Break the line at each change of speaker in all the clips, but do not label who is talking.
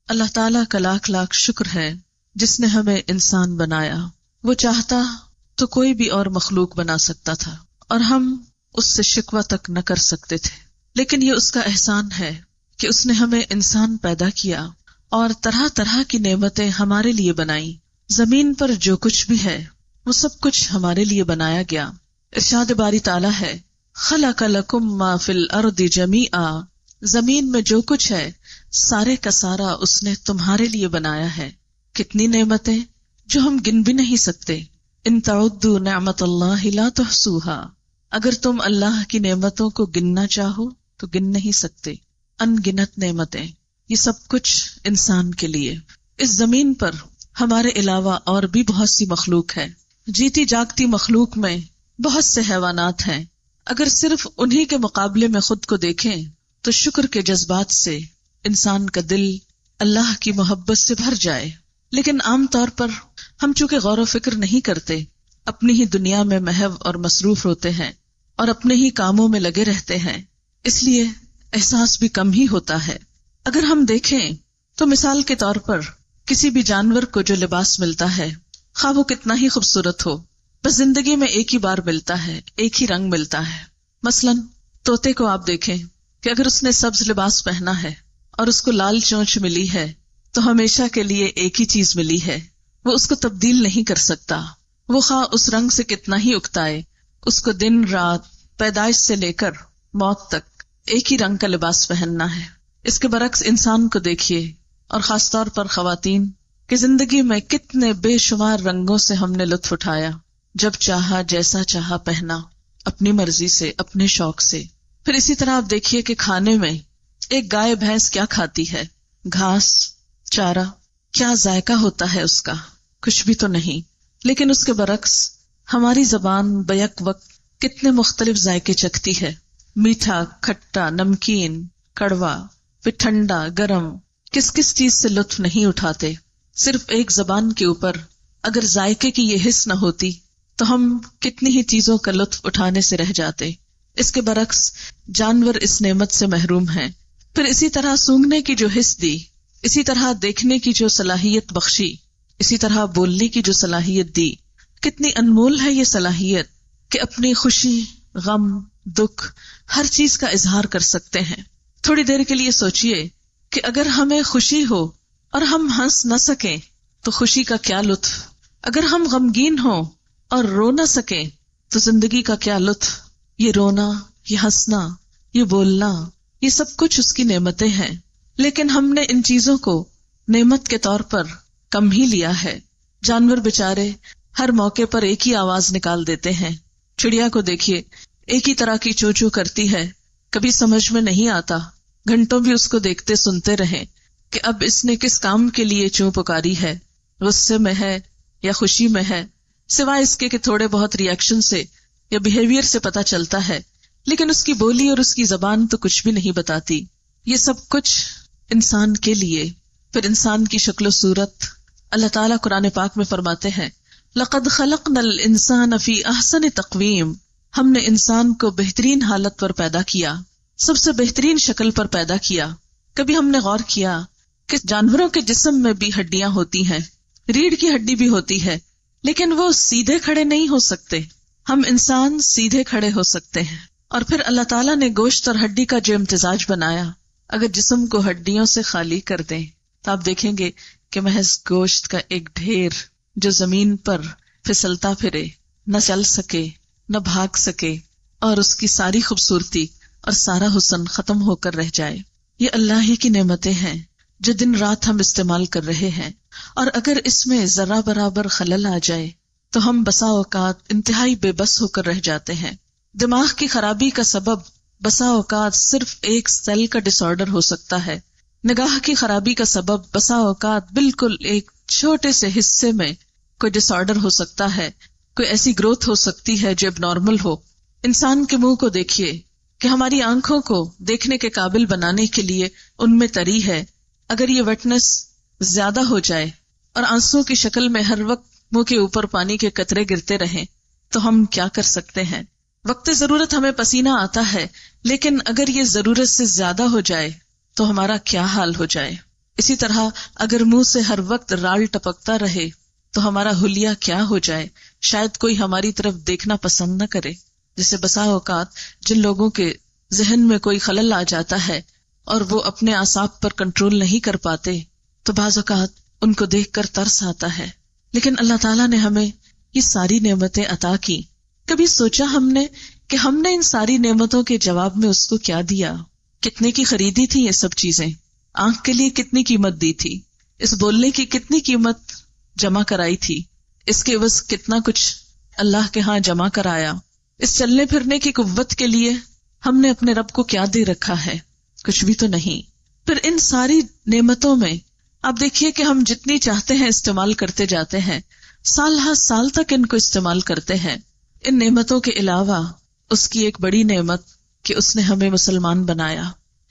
اللہ تعالیٰ کا لاکھ لاکھ شکر ہے جس نے ہمیں انسان بنایا. وہ چاہتا تو کوئی بھی اور مخلوق بنا سکتا تھا اور ہم اس سے شکوہ تک نہ کر سکتے تھے، لیکن یہ اس کا احسان ہے کہ اس نے ہمیں انسان پیدا کیا اور طرح طرح کی نعمتیں ہمارے لیے بنائیں. زمین پر جو کچھ بھی ہے وہ سب کچھ ہمارے لیے بنایا گیا. ارشاد باری تعالیٰ ہے خلق لکم ما فی الارض جمیعا، زمین میں جو کچھ ہے سارے کا سارا اس نے تمہارے لیے بنایا ہے. کتنی نعمتیں جو ہم گن بھی نہیں سکتے. ان تعدوا نعمت اللہ لا تحصوها، اگر تم اللہ کی نعمتوں کو گننا چاہو تو گن نہیں سکتے. ان گنت نعمتیں، یہ سب کچھ انسان کے لیے. اس زمین پر ہمارے علاوہ اور بھی بہت سی مخلوق ہے. جیتی جاگتی مخلوق میں بہت سے حیوانات ہیں. اگر صرف انہی کے مقابلے میں خود کو دیکھیں تو شکر کے جذبات سے انسان کا دل اللہ کی محبت سے بھر جائے. لیکن عام طور پر ہم چونکہ غور و فکر نہیں کرتے، اپنی ہی دنیا میں محو اور مصروف ہوتے ہیں اور اپنے ہی کاموں میں لگے رہتے ہیں، اس لیے احساس بھی کم ہی ہوتا ہے. اگر ہم دیکھیں تو مثال کے طور پر کسی بھی جانور کو جو لباس ملتا ہے، خواہ وہ کتنا ہی خوبصورت ہو، بس زندگی میں ایک ہی بار ملتا ہے، ایک ہی رنگ ملتا ہے. مثلاً طوطے کو آپ دیکھیں کہ اگر اس نے سبز لباس پہنا ہے اور اس کو لال چونچ ملی ہے تو ہمیشہ کے لیے ایک ہی چیز ملی ہے، وہ اس کو تبدیل نہیں کر سکتا. وہ خواہ اس رنگ سے کتنا ہی اکتائے، اس کو دن رات پیدائش سے لے کر موت تک ایک ہی رنگ کا لباس پہننا ہے. اس کے برعکس انسان کو دیکھیے، اور خاص طور پر خواتین، کہ زندگی میں کتنے بے شمار رنگوں سے ہم نے لطف اٹھایا، جب چاہا جیسا چاہا پہنا، اپنی مرضی سے، اپنے شوق سے. پھر اسی طرح آپ دیکھیے کہ کھانے میں ایک گائے بھینس کیا کھاتی ہے؟ گھاس، چارہ. کیا ذائقہ ہوتا ہے اس کا؟ کچھ بھی تو نہیں. لیکن اس کے برعکس ہماری زبان بیک وقت کتنے مختلف ذائقے چکھتی ہے. میٹھا، کھٹا، نمکین، کڑوا، پھر ٹھنڈا، گرم. کس کس چیز سے لطف نہیں اٹھاتے. صرف ایک زبان کے اوپر اگر ذائقے کی یہ حس نہ ہوتی تو ہم کتنی ہی چیزوں کا لطف اٹھانے سے رہ جاتے. اس کے برعکس جانور اس نعمت سے محروم ہیں. پھر اسی طرح سونگھنے کی جو حس دی، اسی طرح دیکھنے کی جو صلاحیت بخشی، اسی طرح بولنے کی جو صلاحیت دی، کتنی انمول ہے یہ صلاحیت کہ اپنی خوشی، غم، دکھ، ہر چیز کا اظہار کر سکتے ہیں. تھوڑی دیر کے لیے سوچئے کہ اگر ہمیں خوشی ہو اور ہم ہنس نہ سکیں تو خوشی کا کیا لطف. اگر ہم غمگین ہوں اور رو نہ سکیں تو زندگی کا کیا لطف. یہ رونا، یہ ہنسنا، یہ بولنا، یہ سب کچھ اس کی نعمتیں ہیں. لیکن ہم نے ان چیزوں کو نعمت کے طور پر کم ہی لیا ہے. جانور بےچارے ہر موقع پر ایک ہی آواز نکال دیتے ہیں. چڑیا کو دیکھیے، ایک ہی طرح کی چو چو کرتی ہے، کبھی سمجھ میں نہیں آتا. گھنٹوں بھی اس کو دیکھتے سنتے رہیں کہ اب اس نے کس کام کے لیے چوں پکاری ہے، غصے میں ہے یا خوشی میں ہے، سوائے اس کے کہ تھوڑے بہت ری ایکشن سے یا بیہیویئر سے پتہ چلتا ہے. لیکن اس کی بولی اور اس کی زبان تو کچھ بھی نہیں بتاتی. یہ سب کچھ انسان کے لیے. پھر انسان کی شکل و صورت اللہ تعالیٰ قرآن پاک میں فرماتے ہیں لَقَدْ خَلَقْنَا الْإِنسَانَ فِي أَحْسَنِ تَقْوِيمٍ، ہم نے انسان کو بہترین حالت پر پیدا کیا، سب سے بہترین شکل پر پیدا کیا. کبھی ہم نے غور کیا کہ جانوروں کے جسم میں بھی ہڈیاں ہوتی ہیں، ریڑھ کی ہڈی بھی ہوتی ہے، لیکن وہ سیدھے کھڑے نہیں ہو سکتے. ہم انسان سیدھے کھڑے ہو سکتے ہیں. اور پھر اللہ تعالیٰ نے گوشت اور ہڈی کا جو امتزاج بنایا، اگر جسم کو ہڈیوں سے خالی کر دیں تو آپ دیکھیں گے کہ محض گوشت کا ایک ڈھیر جو زمین پر پھسلتا پھرے، نہ چل سکے، نہ بھاگ سکے، اور اس کی ساری خوبصورتی اور سارا حسن ختم ہو کر رہ جائے. یہ اللہ ہی کی نعمتیں ہیں جو دن رات ہم استعمال کر رہے ہیں. اور اگر اس میں ذرہ برابر خلل آ جائے تو ہم بسا اوقات انتہائی بے بس ہو کر رہ جاتے ہیں. دماغ کی خرابی کا سبب بسا اوقات صرف ایک سیل کا ڈس آرڈر ہو سکتا ہے. نگاہ کی خرابی کا سبب بسا اوقات بالکل ایک چھوٹے سے حصے میں کوئی ڈس آرڈر ہو سکتا ہے، کوئی ایسی گروتھ ہو سکتی ہے جو اب نارمل ہو. انسان کے منہ کو دیکھیے کہ ہماری آنکھوں کو دیکھنے کے قابل بنانے کے لیے ان میں تری ہے. اگر یہ ویٹنس زیادہ ہو جائے اور آنسوں کی شکل میں ہر وقت منہ کے اوپر پانی کے قطرے گرتے رہیں تو ہم کیا کر سکتے ہیں؟ وقت ضرورت ہمیں پسینہ آتا ہے، لیکن اگر یہ ضرورت سے زیادہ ہو جائے تو ہمارا کیا حال ہو جائے. اسی طرح اگر منہ سے ہر وقت رال ٹپکتا رہے تو ہمارا حلیہ کیا ہو جائے، شاید کوئی ہماری طرف دیکھنا پسند نہ کرے. جیسے بسا اوقات جن لوگوں کے ذہن میں کوئی خلل آ جاتا ہے اور وہ اپنے اعصاب پر کنٹرول نہیں کر پاتے تو بعض اوقات ان کو دیکھ کر ترس آتا ہے. لیکن اللہ تعالیٰ نے ہمیں یہ ساری نعمتیں عطا کی. کبھی سوچا ہم نے کہ ہم نے ان ساری نعمتوں کے جواب میں اس کو کیا دیا؟ کتنے کی خریدی تھی یہ سب چیزیں؟ آنکھ کے لیے کتنی قیمت دی تھی؟ اس بولنے کی کتنی قیمت جمع کرائی تھی؟ اس کے عوض کتنا کچھ اللہ کے ہاں جمع کرایا؟ اس چلنے پھرنے کی قوت کے لیے ہم نے اپنے رب کو کیا دے رکھا ہے؟ کچھ بھی تو نہیں. پھر ان ساری نعمتوں میں آپ دیکھیے کہ ہم جتنی چاہتے ہیں استعمال کرتے جاتے ہیں، سال ہر سال تک ان کو استعمال کرتے ہیں. ان نعمتوں کے علاوہ اس کی ایک بڑی نعمت کہ اس نے ہمیں مسلمان بنایا،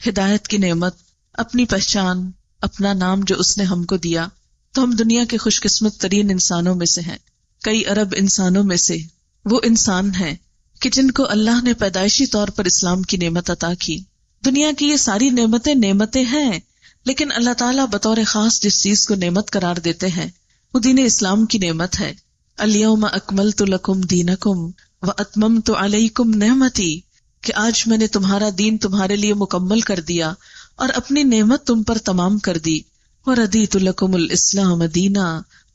ہدایت کی نعمت، اپنی پہچان، اپنا نام جو اس نے ہم کو دیا. تو ہم دنیا کے خوش قسمت ترین انسانوں میں سے ہیں. کئی ارب انسانوں میں سے وہ انسان ہیں کہ جن کو اللہ نے پیدائشی طور پر اسلام کی نعمت عطا کی. دنیا کی یہ ساری نعمتیں ہیں، لیکن اللہ تعالیٰ بطور خاص جس چیز کو نعمت قرار دیتے ہیں وہ دین اسلام کی نعمت ہے. الیوم اکملت لکم دینکم واتممت علیکم نعمتی، کہ آج میں نے تمہارا دین تمہارے لیے مکمل کر دیا اور اپنی نعمت تم پر تمام کر دی. وردیت لکم الاسلام دینا،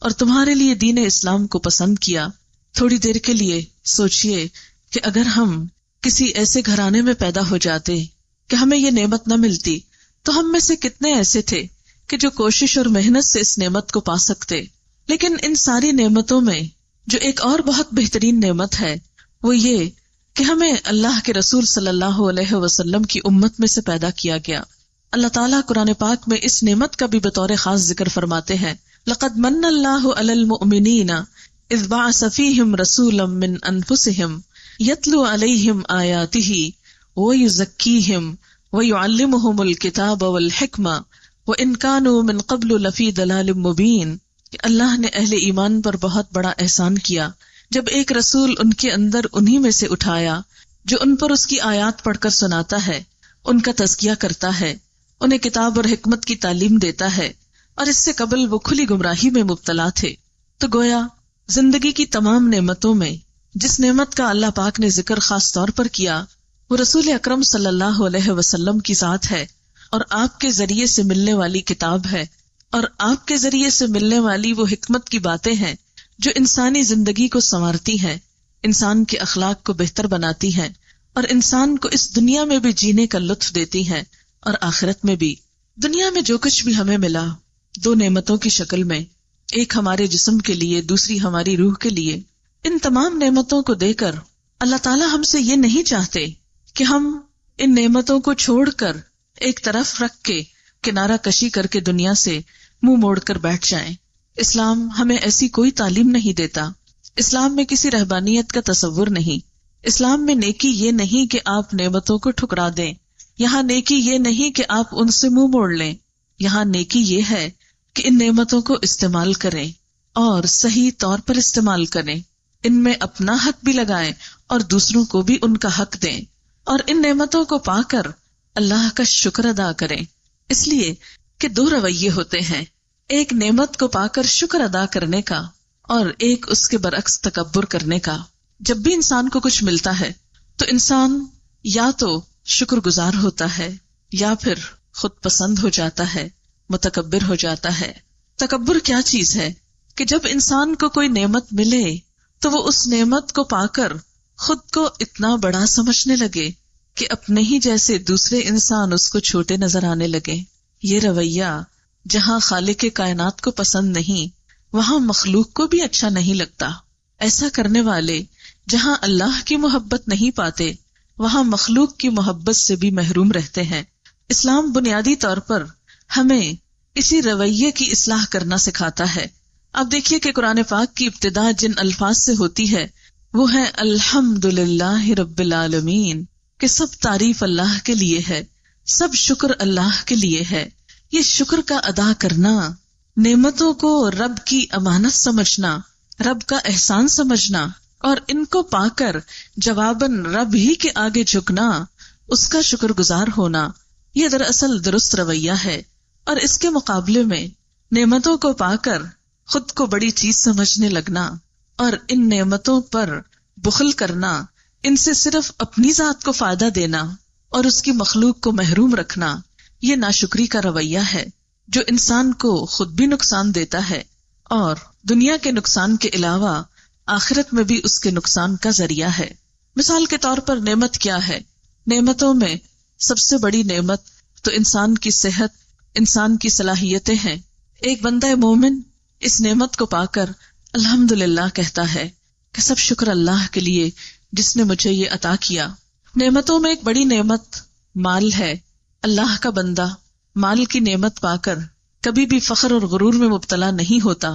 اور تمہارے لیے دین اسلام کو پسند کیا. تھوڑی دیر کے لیے سوچئے کہ اگر ہم کسی ایسے گھرانے میں پیدا ہو جاتے کہ ہمیں یہ نعمت نہ ملتی تو ہم میں سے کتنے ایسے تھے کہ جو کوشش اور محنت سے اس نعمت کو پا سکتے. لیکن ان ساری نعمتوں میں جو ایک اور بہت بہترین نعمت ہے وہ یہ کہ ہمیں اللہ کے رسول صلی اللہ علیہ وسلم کی امت میں سے پیدا کیا گیا. اللہ تعالیٰ قرآن پاک میں اس نعمت کا بھی بطور خاص ذکر فرماتے ہیں. لقد من اللہ علی المؤمنین اذ بعث فیہم رسولا من انفسہم یتلو علیہم آیاتہ ویزکیہم ویعلمہم الکتاب والحکمہ وان کانوا من قبل لفی ضلال مبین، کہ اللہ نے اہل ایمان پر بہت بڑا احسان کیا جب ایک رسول ان کے اندر انہی میں سے اٹھایا جو ان پر اس کی آیات پڑھ کر سناتا ہے، ان کا تزکیہ کرتا ہے، انہیں کتاب اور حکمت کی تعلیم دیتا ہے، اور اس سے قبل وہ کھلی گمراہی میں مبتلا تھے. تو گویا زندگی کی تمام نعمتوں میں جس نعمت کا اللہ پاک نے ذکر خاص طور پر کیا وہ رسول اکرم صلی اللہ علیہ وسلم کی ذات ہے، اور آپ کے ذریعے سے ملنے والی کتاب ہے، اور آپ کے ذریعے سے ملنے والی وہ حکمت کی باتیں ہیں جو انسانی زندگی کو سنوارتی ہیں، انسان کے اخلاق کو بہتر بناتی ہیں، اور انسان کو اس دنیا میں بھی جینے کا لطف دیتی ہیں اور آخرت میں بھی. دنیا میں جو کچھ بھی ہمیں ملا دو نعمتوں کی شکل میں، ایک ہمارے جسم کے لیے، دوسری ہماری روح کے لیے. ان تمام نعمتوں کو دے کر اللہ تعالیٰ ہم سے یہ نہیں چاہتے کہ ہم ان نعمتوں کو چھوڑ کر ایک طرف رکھ کے کنارہ کشی کر کے دنیا سے منہ موڑ کر بیٹھ جائیں. اسلام ہمیں ایسی کوئی تعلیم نہیں دیتا. اسلام میں کسی رہبانیت کا تصور نہیں. اسلام میں نیکی یہ نہیں کہ آپ نعمتوں کو ٹھکرا دیں. یہاں نیکی یہ نہیں کہ آپ ان سے منہ موڑ لیں. یہاں نیکی یہ ہے کہ ان نعمتوں کو استعمال کریں اور صحیح طور پر استعمال کریں. ان میں اپنا حق بھی لگائیں اور دوسروں کو بھی ان کا حق دیں، اور ان نعمتوں کو پا کر اللہ کا شکر ادا کریں. اس لیے کہ دو رویے ہوتے ہیں، ایک نعمت کو پا کر شکر ادا کرنے کا اور ایک اس کے برعکس تکبر کرنے کا. جب بھی انسان کو کچھ ملتا ہے تو انسان یا تو شکر گزار ہوتا ہے یا پھر خود پسند ہو جاتا ہے، متکبر ہو جاتا ہے. تکبر کیا چیز ہے کہ جب انسان کو کوئی نعمت ملے تو وہ اس نعمت کو پا کر خود کو اتنا بڑا سمجھنے لگے کہ اپنے ہی جیسے دوسرے انسان اس کو چھوٹے نظر آنے لگے. یہ رویہ جہاں خالق کائنات کو پسند نہیں وہاں مخلوق کو بھی اچھا نہیں لگتا. ایسا کرنے والے جہاں اللہ کی محبت نہیں پاتے وہاں مخلوق کی محبت سے بھی محروم رہتے ہیں. اسلام بنیادی طور پر ہمیں اسی رویے کی اصلاح کرنا سکھاتا ہے. اب دیکھیے کہ قرآن پاک کی ابتدا جن الفاظ سے ہوتی ہے وہ ہے الحمدللہ رب العالمین، کہ سب تعریف اللہ کے لیے ہے، سب شکر اللہ کے لیے ہے. یہ شکر کا ادا کرنا، نعمتوں کو رب کی امانت سمجھنا، رب کا احسان سمجھنا اور ان کو پا کر جواباً رب ہی کے آگے جھکنا، اس کا شکر گزار ہونا، یہ دراصل درست رویہ ہے اور اس کے مقابلے میں نعمتوں کو پا کر خود کو بڑی چیز سمجھنے لگنا اور ان نعمتوں پر بخل کرنا، ان سے صرف اپنی ذات کو فائدہ دینا اور اس کی مخلوق کو محروم رکھنا، یہ ناشکری کا رویہ ہے جو انسان کو خود بھی نقصان دیتا ہے اور دنیا کے نقصان کے علاوہ آخرت میں بھی اس کے نقصان کا ذریعہ ہے۔ مثال کے طور پر نعمت کیا ہے؟ نعمتوں میں سب سے بڑی نعمت تو انسان کی صحت، انسان کی صلاحیتیں ہیں۔ ایک بندہ مومن اس نعمت کو پا کر الحمدللہ کہتا ہے کہ سب شکر اللہ کے لیے جس نے مجھے یہ عطا کیا۔ نعمتوں میں ایک بڑی نعمت مال ہے۔ اللہ کا بندہ مال کی نعمت پا کر کبھی بھی فخر اور غرور میں مبتلا نہیں ہوتا،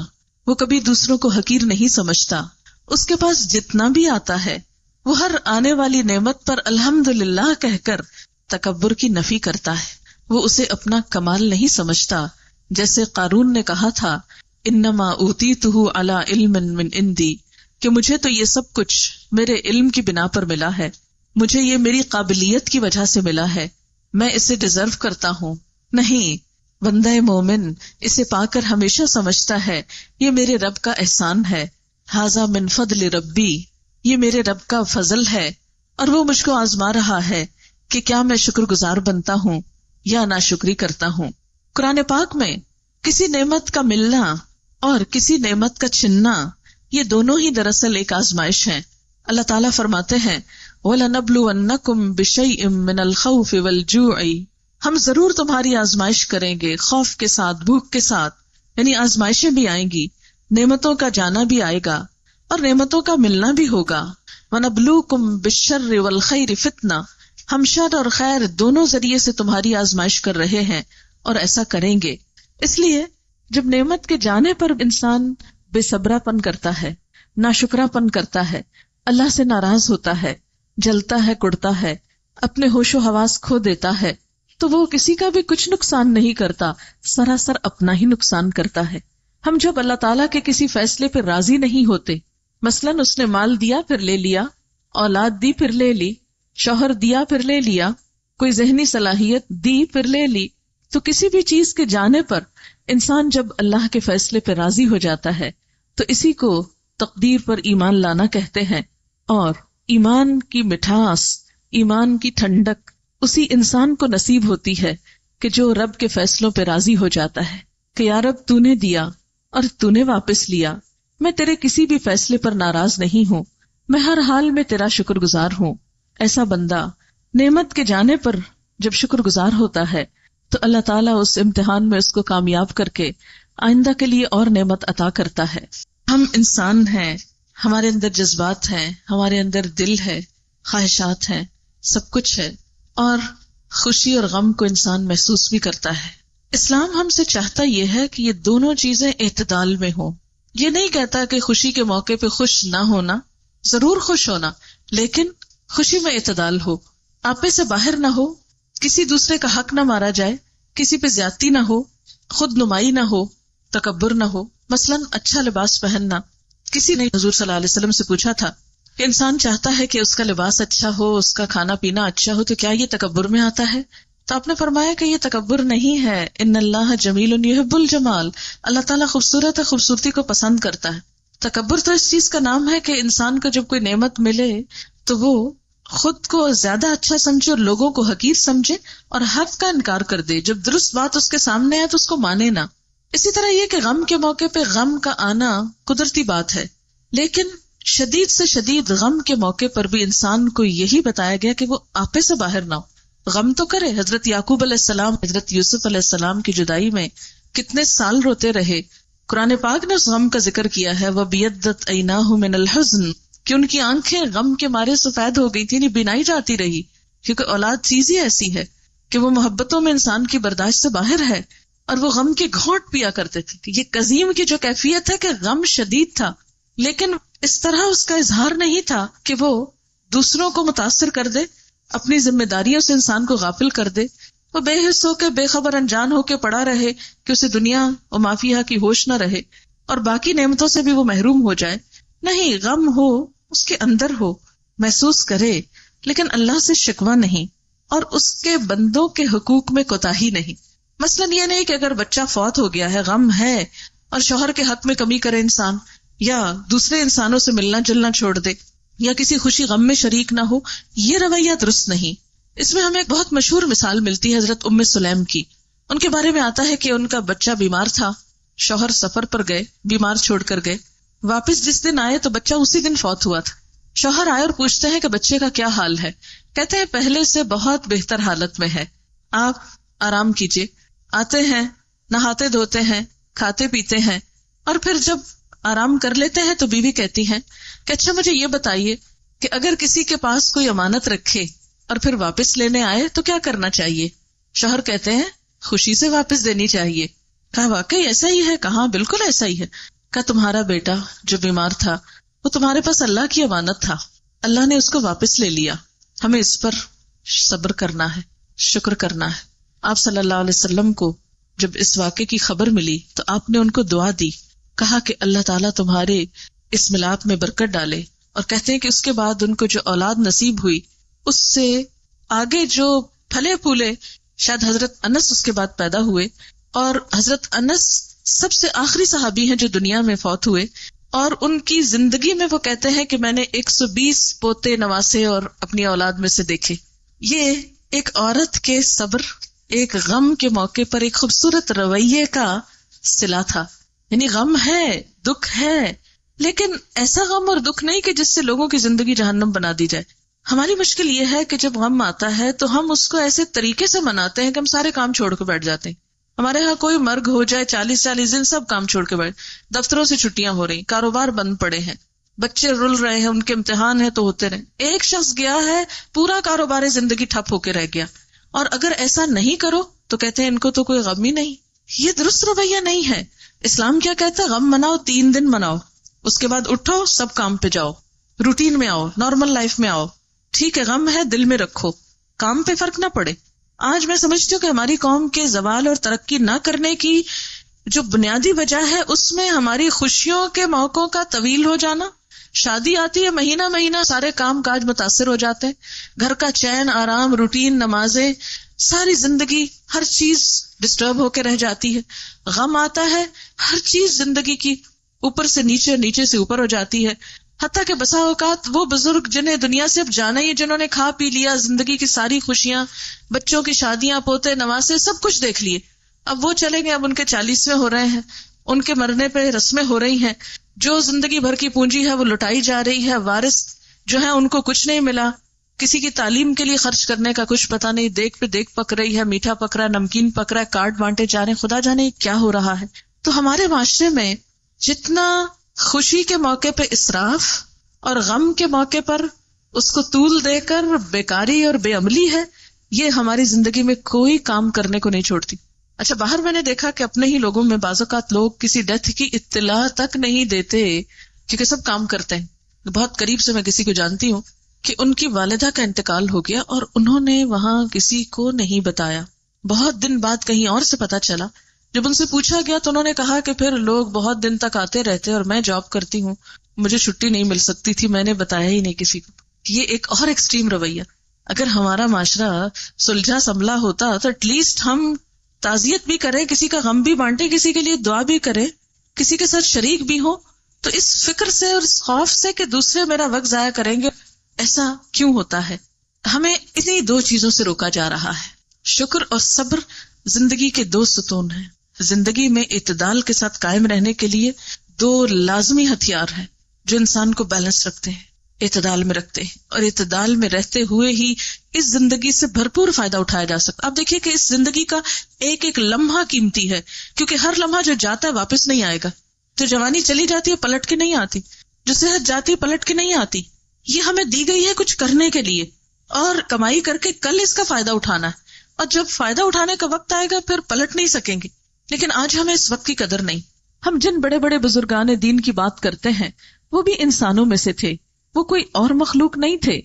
وہ کبھی دوسروں کو حقیر نہیں سمجھتا۔ اس کے پاس جتنا بھی آتا ہے وہ ہر آنے والی نعمت پر الحمدللہ کہہ کر تکبر کی نفی کرتا ہے، وہ اسے اپنا کمال نہیں سمجھتا۔ جیسے قارون نے کہا تھا انما اوتیتہ علی علم من عندی، کہ مجھے تو یہ سب کچھ میرے علم کی بنا پر ملا ہے، مجھے یہ میری قابلیت کی وجہ سے ملا ہے، میں اسے ڈیزرو کرتا ہوں۔ نہیں، بندہ مومن اسے پا کر ہمیشہ سمجھتا ہے یہ میرے رب کا احسان ہے، ھذا من فضل ربی، یہ میرے رب کا فضل ہے اور وہ مجھ کو آزما رہا ہے کہ کیا میں شکر گزار بنتا ہوں یا ناشکری کرتا ہوں۔ قرآن پاک میں کسی نعمت کا ملنا اور کسی نعمت کا چھننا، یہ دونوں ہی دراصل ایک آزمائش ہیں۔ اللہ تعالیٰ فرماتے ہیں وَلَنَبْلُوَنَّكُمْ بِشَيْءٍ مِّنَ الْخَوْفِ وَالْجُوعِ، ہم ضرور تمہاری آزمائش کریں گے، خوف کے ساتھ، بھوک کے ساتھ، یعنی آزمائشیں بھی آئیں گی، نعمتوں کا جانا بھی آئے گا اور نعمتوں کا ملنا بھی ہوگا۔ وَنَبْلُوكُمْ بِالشَّرِّ وَالْخَيْرِ فِتْنَةً، ہم شر اور خیر دونوں ذریعے سے تمہاری آزمائش کر رہے ہیں اور ایسا کریں گے۔ اس لیے جب نعمت کے جانے پر انسان بے صبرا پن کرتا ہے، ناشکرا پن کرتا ہے، اللہ سے ناراض ہوتا ہے، جلتا ہے، کڑتا ہے، اپنے ہوش و حواس کھو دیتا ہے، تو وہ کسی کا بھی کچھ نقصان نہیں کرتا، سراسر اپنا ہی نقصان کرتا ہے۔ ہم جب اللہ تعالیٰ کے کسی فیصلے پہ راضی نہیں ہوتے، مثلاً اس نے مال دیا پھر لے لیا، اولاد دی پھر لے لی، شوہر دیا پھر لے لیا، کوئی ذہنی صلاحیت دی پھر لے لی، تو کسی بھی چیز کے جانے پر انسان جب اللہ کے فیصلے پہ راضی ہو جاتا ہے تو اسی کو تقدیر پر ایمان لانا کہتے ہیں۔ اور ایمان کی مٹھاس، ایمان کی ٹھنڈک اسی انسان کو نصیب ہوتی ہے کہ جو رب کے فیصلوں پہ راضی ہو جاتا ہے کہ یا رب تو نے دیا اور تو نے واپس لیا، میں تیرے کسی بھی فیصلے پر ناراض نہیں ہوں، میں ہر حال میں تیرا شکر گزار ہوں۔ ایسا بندہ نعمت کے جانے پر جب شکر گزار ہوتا ہے تو اللہ تعالیٰ اس امتحان میں اس کو کامیاب کر کے آئندہ کے لیے اور نعمت عطا کرتا ہے۔ ہم انسان ہیں، ہمارے اندر جذبات ہیں، ہمارے اندر دل ہے، خواہشات ہیں، سب کچھ ہے، اور خوشی اور غم کو انسان محسوس بھی کرتا ہے۔ اسلام ہم سے چاہتا یہ ہے کہ یہ دونوں چیزیں اعتدال میں ہوں۔ یہ نہیں کہتا کہ خوشی کے موقع پہ خوش نہ ہونا، ضرور خوش ہونا، لیکن خوشی میں اعتدال ہو، آپے سے باہر نہ ہو، کسی دوسرے کا حق نہ مارا جائے، کسی پہ زیادتی نہ ہو، خود نمائی نہ ہو، تکبر نہ ہو۔ مثلاً اچھا لباس پہننا، کسی نے حضور صلی اللہ علیہ وسلم سے پوچھا تھا کہ انسان چاہتا ہے کہ اس کا لباس اچھا ہو، اس کا کھانا پینا اچھا ہو، تو کیا یہ تکبر میں آتا ہے؟ تو آپ نے فرمایا کہ یہ تکبر نہیں ہے، ان اللہ جمیل یحب الجمال، اللہ تعالیٰ خوبصورت ہے، خوبصورتی کو پسند کرتا ہے۔ تکبر تو اس چیز کا نام ہے کہ انسان کو جب کوئی نعمت ملے تو وہ خود کو زیادہ اچھا سمجھے اور لوگوں کو حقیر سمجھے اور حق کا انکار کر دے، جب درست بات اس کے سامنے آئے تو اس کو مانے نہ۔ اسی طرح یہ کہ غم کے موقع پہ غم کا آنا قدرتی بات ہے، لیکن شدید سے شدید غم کے موقع پر بھی انسان کو یہی بتایا گیا کہ وہ آپے سے باہر نہ ہو، غم تو کرے۔ حضرت یعقوب علیہ السلام حضرت یوسف علیہ السلام کی جدائی میں کتنے سال روتے رہے، قرآن پاک نے اس غم کا ذکر کیا ہے، وَبِيَضَّتْ عَيْنَاهُ مِنَ الْحُزْنِ، کہ ان کی آنکھیں غم کے مارے سفید ہو گئی تھی، نہیں بینائی جاتی رہی، کیونکہ اولاد چیز ہی ایسی ہے کہ وہ محبتوں میں انسان کی برداشت سے باہر ہے، اور وہ غم کی گھونٹ پیا کرتے تھے۔ یہ قزیم کی جو کیفیت ہے کہ غم شدید تھا، لیکن اس طرح اس کا اظہار نہیں تھا کہ وہ دوسروں کو متاثر کر دے، اپنی ذمہ داریوں سے انسان کو غافل کر دے، وہ بے حس ہو کے، بے خبر انجان ہو کے پڑا رہے کہ اسے دنیا و مافیہ کی ہوش نہ رہے اور باقی نعمتوں سے بھی وہ محروم ہو جائے۔ نہیں، غم ہو، اس کے اندر ہو، محسوس کرے، لیکن اللہ سے شکوہ نہیں اور اس کے بندوں کے حقوق میں کوتاہی نہیں۔ مثلاً یہ نہیں کہ اگر بچہ فوت ہو گیا ہے، غم ہے، اور شوہر کے حق میں کمی کرے انسان، یا دوسرے انسانوں سے ملنا جلنا چھوڑ دے، یا کسی خوشی غم میں شریک نہ ہو، یہ رویہ درست نہیں. اس میں ہمیں ایک بہت مشہور مثال ملتی ہے حضرت ام سلیم کی. ان کے بارے میں آتا ہے کہ ان کا بچہ بیمار تھا، شوہر سفر پر گئے، بیمار چھوڑ کر گئے، واپس جس دن آئے تو بچہ اسی دن فوت ہوا تھا. شوہر آئے اور پوچھتے ہیں کہ بچے کا کیا حال ہے؟ کہتے ہیں پہلے سے بہت بہتر حالت میں ہے، آپ آرام کیجیے. آتے ہیں، نہاتے دھوتے ہیں، کھاتے پیتے ہیں، اور پھر جب آرام کر لیتے ہیں تو بیوی کہتی ہیں کہ اچھا مجھے یہ بتائیے کہ اگر کسی کے پاس کوئی امانت رکھے اور پھر واپس لینے آئے تو کیا کرنا چاہیے؟ شوہر کہتے ہیں خوشی سے واپس دینی چاہیے. کہا واقعی ایسا ہی ہے؟ کہا بالکل ایسا ہی ہے. کہا تمہارا بیٹا جو بیمار تھا وہ تمہارے پاس اللہ کی امانت تھا، اللہ نے اس کو واپس لے لیا، ہمیں اس پر صبر کرنا ہے، شکر کرنا ہے. آپ صلی اللہ علیہ وسلم کو جب اس واقعے کی خبر ملی تو آپ نے ان کو دعا دی، کہا کہ اللہ تعالیٰ تمہارے اس ملاپ میں برکت ڈالے. اور کہتے ہیں کہ اس کے بعد ان کو جو اولاد نصیب ہوئی اس سے آگے جو پھلے پھولے، شاید حضرت انس اس کے بعد پیدا ہوئے، اور حضرت انس سب سے آخری صحابی ہیں جو دنیا میں فوت ہوئے. اور ان کی زندگی میں وہ کہتے ہیں کہ میں نے 120 پوتے نواسے اور اپنی اولاد میں سے دیکھے. یہ ایک عورت کے صبر، ایک غم کے موقع پر ایک خوبصورت رویے کا صلہ تھا. یعنی غم ہے، دکھ ہے، لیکن ایسا غم اور دکھ نہیں کہ جس سے لوگوں کی زندگی جہنم بنا دی جائے. ہماری مشکل یہ ہے کہ جب غم آتا ہے تو ہم اس کو ایسے طریقے سے مناتے ہیں کہ ہم سارے کام چھوڑ کے بیٹھ جاتے ہیں. ہمارے ہاں کوئی مرگ ہو جائے، 40 دن سب کام چھوڑ کے بیٹھ، دفتروں سے چھٹیاں ہو رہی، کاروبار بند پڑے ہیں، بچے رل رہے ہیں، ان کے امتحان ہیں تو ہوتے رہے. ایک شخص گیا ہے، پورا کاروبار زندگی ٹھپ ہو کے رہ گیا. اور اگر ایسا نہیں کرو تو کہتے ہیں ان کو تو کوئی غم ہی نہیں. یہ درست رویہ نہیں ہے. اسلام کیا کہتا ہے؟ غم مناؤ، 3 دن مناؤ، اس کے بعد اٹھو، سب کام پہ جاؤ، روٹین میں آؤ، نارمل لائف میں آؤ. ٹھیک ہے غم ہے، دل میں رکھو، کام پہ فرق نہ پڑے. آج میں سمجھتی ہوں کہ ہماری قوم کے زوال اور ترقی نہ کرنے کی جو بنیادی وجہ ہے اس میں ہماری خوشیوں کے موقعوں کا طویل ہو جانا. شادی آتی ہے، مہینہ مہینہ سارے کام کاج متاثر ہو جاتے ہیں، گھر کا چین، آرام، روٹین، نمازیں، ساری زندگی ہر چیز ڈسٹرب ہو کے رہ جاتی ہے. غم آتا ہے، ہر چیز زندگی کی اوپر سے نیچے، نیچے سے اوپر ہو جاتی ہے. حتیٰ کہ بسا اوقات وہ بزرگ جنہیں دنیا سے اب جانا ہی، جنہوں نے کھا پی لیا، زندگی کی ساری خوشیاں، بچوں کی شادیاں، پوتے نواسے، سب کچھ دیکھ لیے، اب وہ چلیں گے، اب ان کے 40ویں ہو رہے ہیں، ان کے مرنے پہ رسمیں ہو رہی ہیں، جو زندگی بھر کی پونجی ہے وہ لٹائی جا رہی ہے، وارث جو ہے ان کو کچھ نہیں ملا، کسی کی تعلیم کے لیے خرچ کرنے کا کچھ پتا نہیں، دیکھ پہ دیکھ پک رہی ہے، میٹھا پک رہا ہے، نمکین پک رہا ہے، کارڈ بانٹے جا رہے ہیں، خدا جانے کیا ہو رہا ہے. تو ہمارے معاشرے میں جتنا خوشی کے موقع پہ اسراف اور غم کے موقع پر اس کو طول دے کر بیکاری اور بے عملی ہے، یہ ہماری زندگی میں کوئی کام کرنے کو نہیں چھوڑتی. اچھا باہر میں نے دیکھا کہ اپنے ہی لوگوں میں بعض اوقات لوگ کسی ڈیتھ کی اطلاع تک نہیں دیتے کیونکہ سب کام کرتے ہیں. بہت قریب سے میں کسی کو جانتی ہوں کہ ان کی والدہ کا انتقال ہو گیا اور انہوں نے وہاں کسی کو نہیں بتایا. بہت دن بعد کہیں اور سے پتا چلا. جب ان سے پوچھا گیا تو انہوں نے کہا کہ پھر لوگ بہت دن تک آتے رہتے اور میں جاب کرتی ہوں، مجھے چھٹی نہیں مل سکتی تھی، میں نے بتایا ہی نہیں کسی کو. یہ ایک اور ایکسٹریم رویہ. اگر ہمارا معاشرہ سلجھا سنبھلا ہوتا تو ایٹ لیسٹ ہم تعزیت بھی کریں، کسی کا غم بھی بانٹے، کسی کے لیے دعا بھی کریں، کسی کے ساتھ شریک بھی ہو. تو اس فکر سے اور اس خوف سے کہ دوسرے میرا وقت ضائع کریں گے، ایسا کیوں ہوتا ہے؟ ہمیں انہی 2 چیزوں سے روکا جا رہا ہے. شکر اور صبر زندگی کے 2 ستون ہیں. زندگی میں اعتدال کے ساتھ قائم رہنے کے لیے 2 لازمی ہتھیار ہیں جو انسان کو بیلنس رکھتے ہیں، اعتدال میں رکھتے ہیں، اور اعتدال میں رہتے ہوئے ہی اس زندگی سے بھرپور فائدہ اٹھایا جا سکتا. آپ دیکھیے کہ اس زندگی کا ایک ایک لمحہ قیمتی ہے، کیونکہ ہر لمحہ جو جاتا ہے واپس نہیں آئے گا. جو جوانی چلی جاتی ہے پلٹ کے نہیں آتی، جو صحت جاتی ہے پلٹ کے نہیں آتی. یہ ہمیں دی گئی ہے کچھ کرنے کے لیے اور کمائی کر کے کل اس کا فائدہ اٹھانا ہے، اور جب فائدہ اٹھانے کا وقت آئے گا پھر پلٹ نہیں سکیں گے. لیکن آج ہمیں اس وقت کی قدر نہیں. ہم جن بڑے بڑے بزرگان دین کی بات کرتے ہیں وہ بھی انسانوں میں سے تھے، وہ کوئی اور مخلوق نہیں تھے.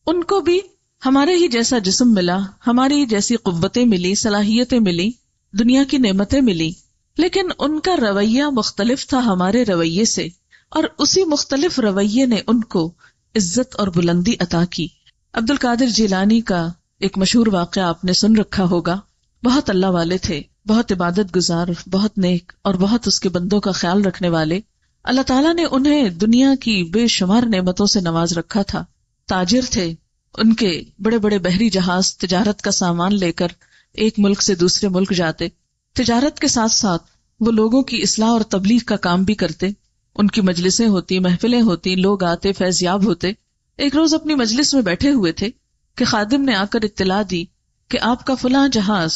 ان کو بھی ہمارے ہی جیسا جسم ملا، ہماری ہی جیسی قوتیں ملی، صلاحیتیں ملی، دنیا کی نعمتیں ملی، لیکن ان کا رویہ مختلف تھا ہمارے رویے سے، اور اسی مختلف رویے نے ان کو عزت اور بلندی عطا کی. عبد القادر جیلانی کا ایک مشہور واقعہ آپ نے سن رکھا ہوگا. بہت اللہ والے تھے، بہت عبادت گزار، بہت نیک اور بہت اس کے بندوں کا خیال رکھنے والے، اللہ تعالیٰ نے انہیں دنیا کی بے شمار نعمتوں سے نواز رکھا تھا. تاجر تھے، ان کے بڑے بڑے بحری جہاز تجارت کا سامان لے کر ایک ملک سے دوسرے ملک جاتے. تجارت کے ساتھ ساتھ وہ لوگوں کی اصلاح اور تبلیغ کا کام بھی کرتے. ان کی مجلسیں ہوتی، محفلیں ہوتی، لوگ آتے، فیض یاب ہوتے. ایک روز اپنی مجلس میں بیٹھے ہوئے تھے کہ خادم نے آ کر اطلاع دی کہ آپ کا فلاں جہاز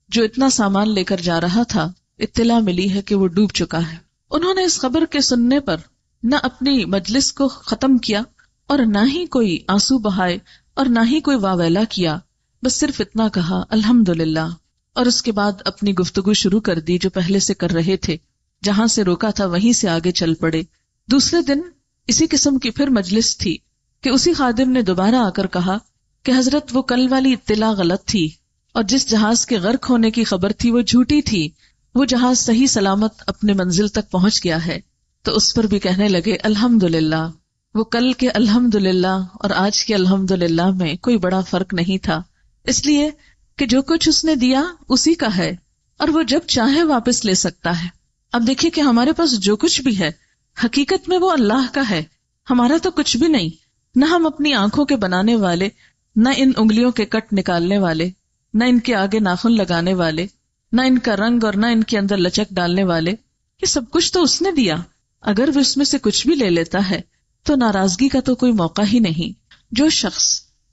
جو اتنا سامان لے کر جا رہا تھا، اطلاع ملی ہے کہ وہ ڈوب چکا ہے. انہوں نے اس خبر کے سننے پر نہ اپنی مجلس کو ختم کیا اور نہ ہی کوئی آنسو بہائے اور نہ ہی کوئی واویلا کیا، بس صرف اتنا کہا الحمدللہ، اور اس کے بعد اپنی گفتگو شروع کر دی جو پہلے سے کر رہے تھے. جہاں سے روکا تھا وہیں سے آگے چل پڑے. دوسرے دن اسی قسم کی پھر مجلس تھی کہ اسی خادم نے دوبارہ آ کر کہا کہ حضرت وہ کل والی اطلاع غلط تھی اور جس جہاز کے غرق ہونے کی خبر تھی وہ جھوٹی تھی. وہ جہاز صحیح سلامت اپنے منزل تک پہنچ گیا ہے. تو اس پر بھی کہنے لگے الحمدللہ. وہ کل کے الحمدللہ اور آج کے الحمدللہ میں کوئی بڑا فرق نہیں تھا، اس لیے کہ جو کچھ اس نے دیا اسی کا ہے اور وہ جب چاہے واپس لے سکتا ہے. اب دیکھیے کہ ہمارے پاس جو کچھ بھی ہے حقیقت میں وہ اللہ کا ہے، ہمارا تو کچھ بھی نہیں. نہ ہم اپنی آنکھوں کے بنانے والے، نہ ان انگلیوں کے کٹ نکالنے والے، نہ ان کے آگے ناخن لگانے والے، نہ ان کا رنگ اور نہ ان کے اندر لچک ڈالنے والے. یہ سب کچھ تو اس نے دیا. اگر وہ اس میں سے کچھ بھی لے لیتا ہے تو ناراضگی کا تو کوئی موقع ہی نہیں. جو شخص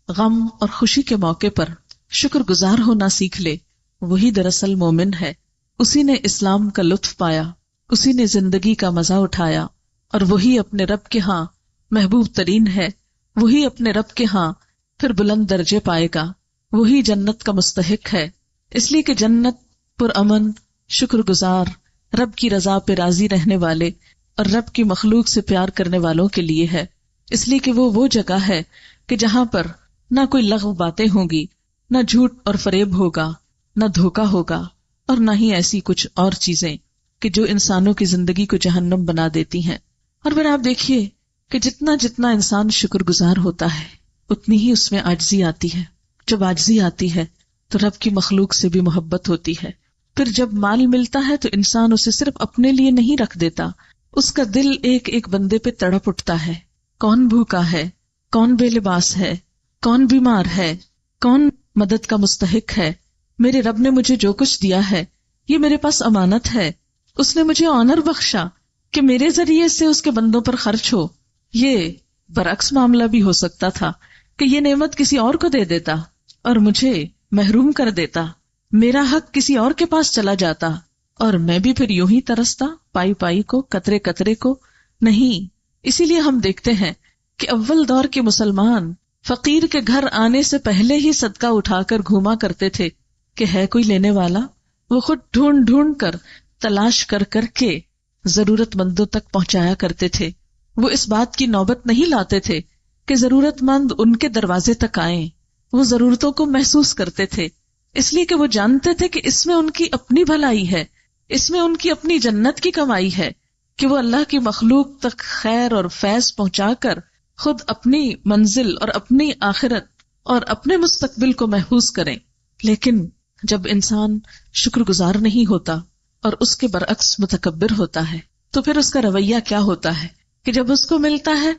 غم اور خوشی کے موقع پر شکر گزار ہونا سیکھ لے وہی دراصل مومن ہے. اسی نے اسلام کا لطف پایا، اسی نے زندگی کا مزہ اٹھایا، اور وہی اپنے رب کے ہاں محبوب ترین ہے. وہی اپنے رب کے ہاں پھر بلند درجے پائے گا، وہی جنت کا مستحق ہے. اس لیے کہ جنت پرامن، شکر گزار، رب کی رضا پہ راضی رہنے والے اور رب کی مخلوق سے پیار کرنے والوں کے لیے ہے. اس لیے کہ وہ جگہ ہے کہ جہاں پر نہ کوئی لغو باتیں ہوں گی، نہ جھوٹ اور فریب ہوگا، نہ دھوکا ہوگا، اور نہ ہی ایسی کچھ اور چیزیں کہ جو انسانوں کی زندگی کو جہنم بنا دیتی ہیں. اور پھر آپ دیکھیے کہ جتنا جتنا انسان شکر گزار ہوتا ہے اتنی ہی اس میں عاجزی آتی ہے. جب عاجزی آتی ہے تو رب کی مخلوق سے بھی محبت ہوتی ہے. پھر جب مال ملتا ہے تو انسان اسے صرف اپنے لیے نہیں رکھ دیتا، اس کا دل ایک ایک بندے پہ تڑپ اٹھتا ہے. کون بھوکا ہے، کون بے لباس ہے، کون بیمار ہے، کون مدد کا مستحق ہے. میرے رب نے مجھے جو کچھ دیا ہے یہ میرے پاس امانت ہے. اس نے مجھے آنر بخشا کہ میرے ذریعے سے اس کے بندوں پر خرچ ہو. یہ برعکس معاملہ بھی ہو سکتا تھا کہ یہ نعمت کسی اور کو دے دیتا اور مجھے محروم کر دیتا، میرا حق کسی اور کے پاس چلا جاتا اور میں بھی پھر یوں ہی ترستا پائی پائی کو، قطرے قطرے کو. نہیں، اسی لیے ہم دیکھتے ہیں کہ اول دور کے مسلمان فقیر کے گھر آنے سے پہلے ہی صدقہ اٹھا کر گھوما کرتے تھے کہ ہے کوئی لینے والا. وہ خود ڈھونڈ ڈھونڈ کر، تلاش کر کر کے ضرورت مندوں تک پہنچایا کرتے تھے. وہ اس بات کی نوبت نہیں لاتے تھے کہ ضرورت مند ان کے دروازے تک آئیں. وہ ضرورتوں کو محسوس کرتے تھے اس لیے کہ وہ جانتے تھے کہ اس میں ان کی اپنی بھلائی ہے، اس میں ان کی اپنی جنت کی کمائی ہے کہ وہ اللہ کی مخلوق تک خیر اور فیض پہنچا کر خود اپنی منزل اور اپنی آخرت اور اپنے مستقبل کو محفوظ کریں. لیکن جب انسان شکر گزار نہیں ہوتا اور اس کے برعکس متکبر ہوتا ہے تو پھر اس کا رویہ کیا ہوتا ہے کہ جب اس کو ملتا ہے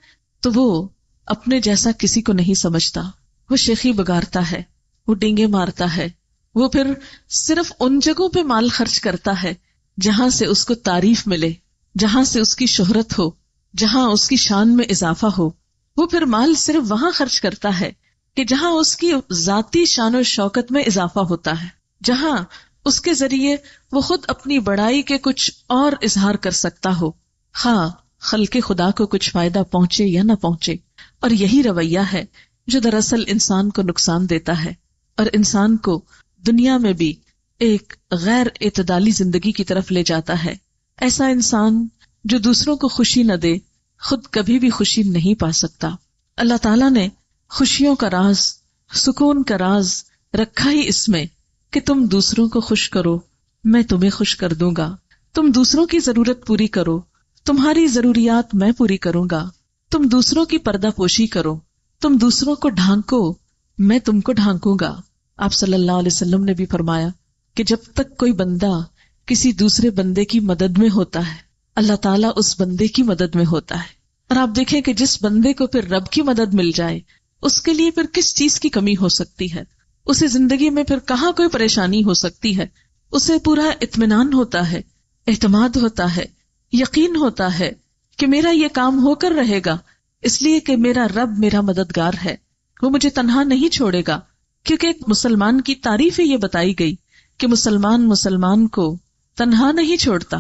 تو وہ اپنے جیسا کسی کو نہیں سمجھتا. وہ شیخی بگارتا ہے، وہ ڈینگے مارتا ہے، وہ پھر صرف ان جگہوں پہ مال خرچ کرتا ہے جہاں سے اس کو تعریف ملے، جہاں سے اس کی شہرت ہو، جہاں اس کی شان میں اضافہ ہو. وہ پھر مال صرف وہاں خرچ کرتا ہے کہ جہاں اس کی ذاتی شان و شوکت میں اضافہ ہوتا ہے، جہاں اس کے ذریعے وہ خود اپنی بڑائی کے کچھ اور اظہار کر سکتا ہو، خواہ خلق خدا کو کچھ فائدہ پہنچے یا نہ پہنچے. اور یہی رویہ ہے جو دراصل انسان کو نقصان دیتا ہے اور انسان کو دنیا میں بھی ایک غیر اعتدالی زندگی کی طرف لے جاتا ہے. ایسا انسان جو دوسروں کو خوشی نہ دے خود کبھی بھی خوشی نہیں پا سکتا. اللہ تعالیٰ نے خوشیوں کا راز، سکون کا راز رکھا ہی اس میں کہ تم دوسروں کو خوش کرو، میں تمہیں خوش کر دوں گا. تم دوسروں کی ضرورت پوری کرو، تمہاری ضروریات میں پوری کروں گا. تم دوسروں کی پردہ پوشی کرو، تم دوسروں کو ڈھانکو، میں تم کو ڈھانکوں گا. آپ صلی اللہ علیہ وسلم نے بھی فرمایا کہ جب تک کوئی بندہ کسی دوسرے بندے کی مدد میں ہوتا ہے اللہ تعالیٰ اس بندے کی مدد میں ہوتا ہے. اور آپ دیکھیں کہ جس بندے کو پھر رب کی مدد مل جائے اس کے لیے پھر کس چیز کی کمی ہو سکتی ہے، اسے زندگی میں پھر کہاں کوئی پریشانی ہو سکتی ہے. اسے پورا اطمینان ہوتا ہے، اعتماد ہوتا ہے، یقین ہوتا ہے کہ میرا یہ کام ہو کر رہے گا اس لیے کہ میرا رب میرا مددگار ہے، وہ مجھے تنہا نہیں چھوڑے گا. کیونکہ ایک مسلمان کی تعریف یہ بتائی گئی کہ مسلمان کو تنہا نہیں چھوڑتا،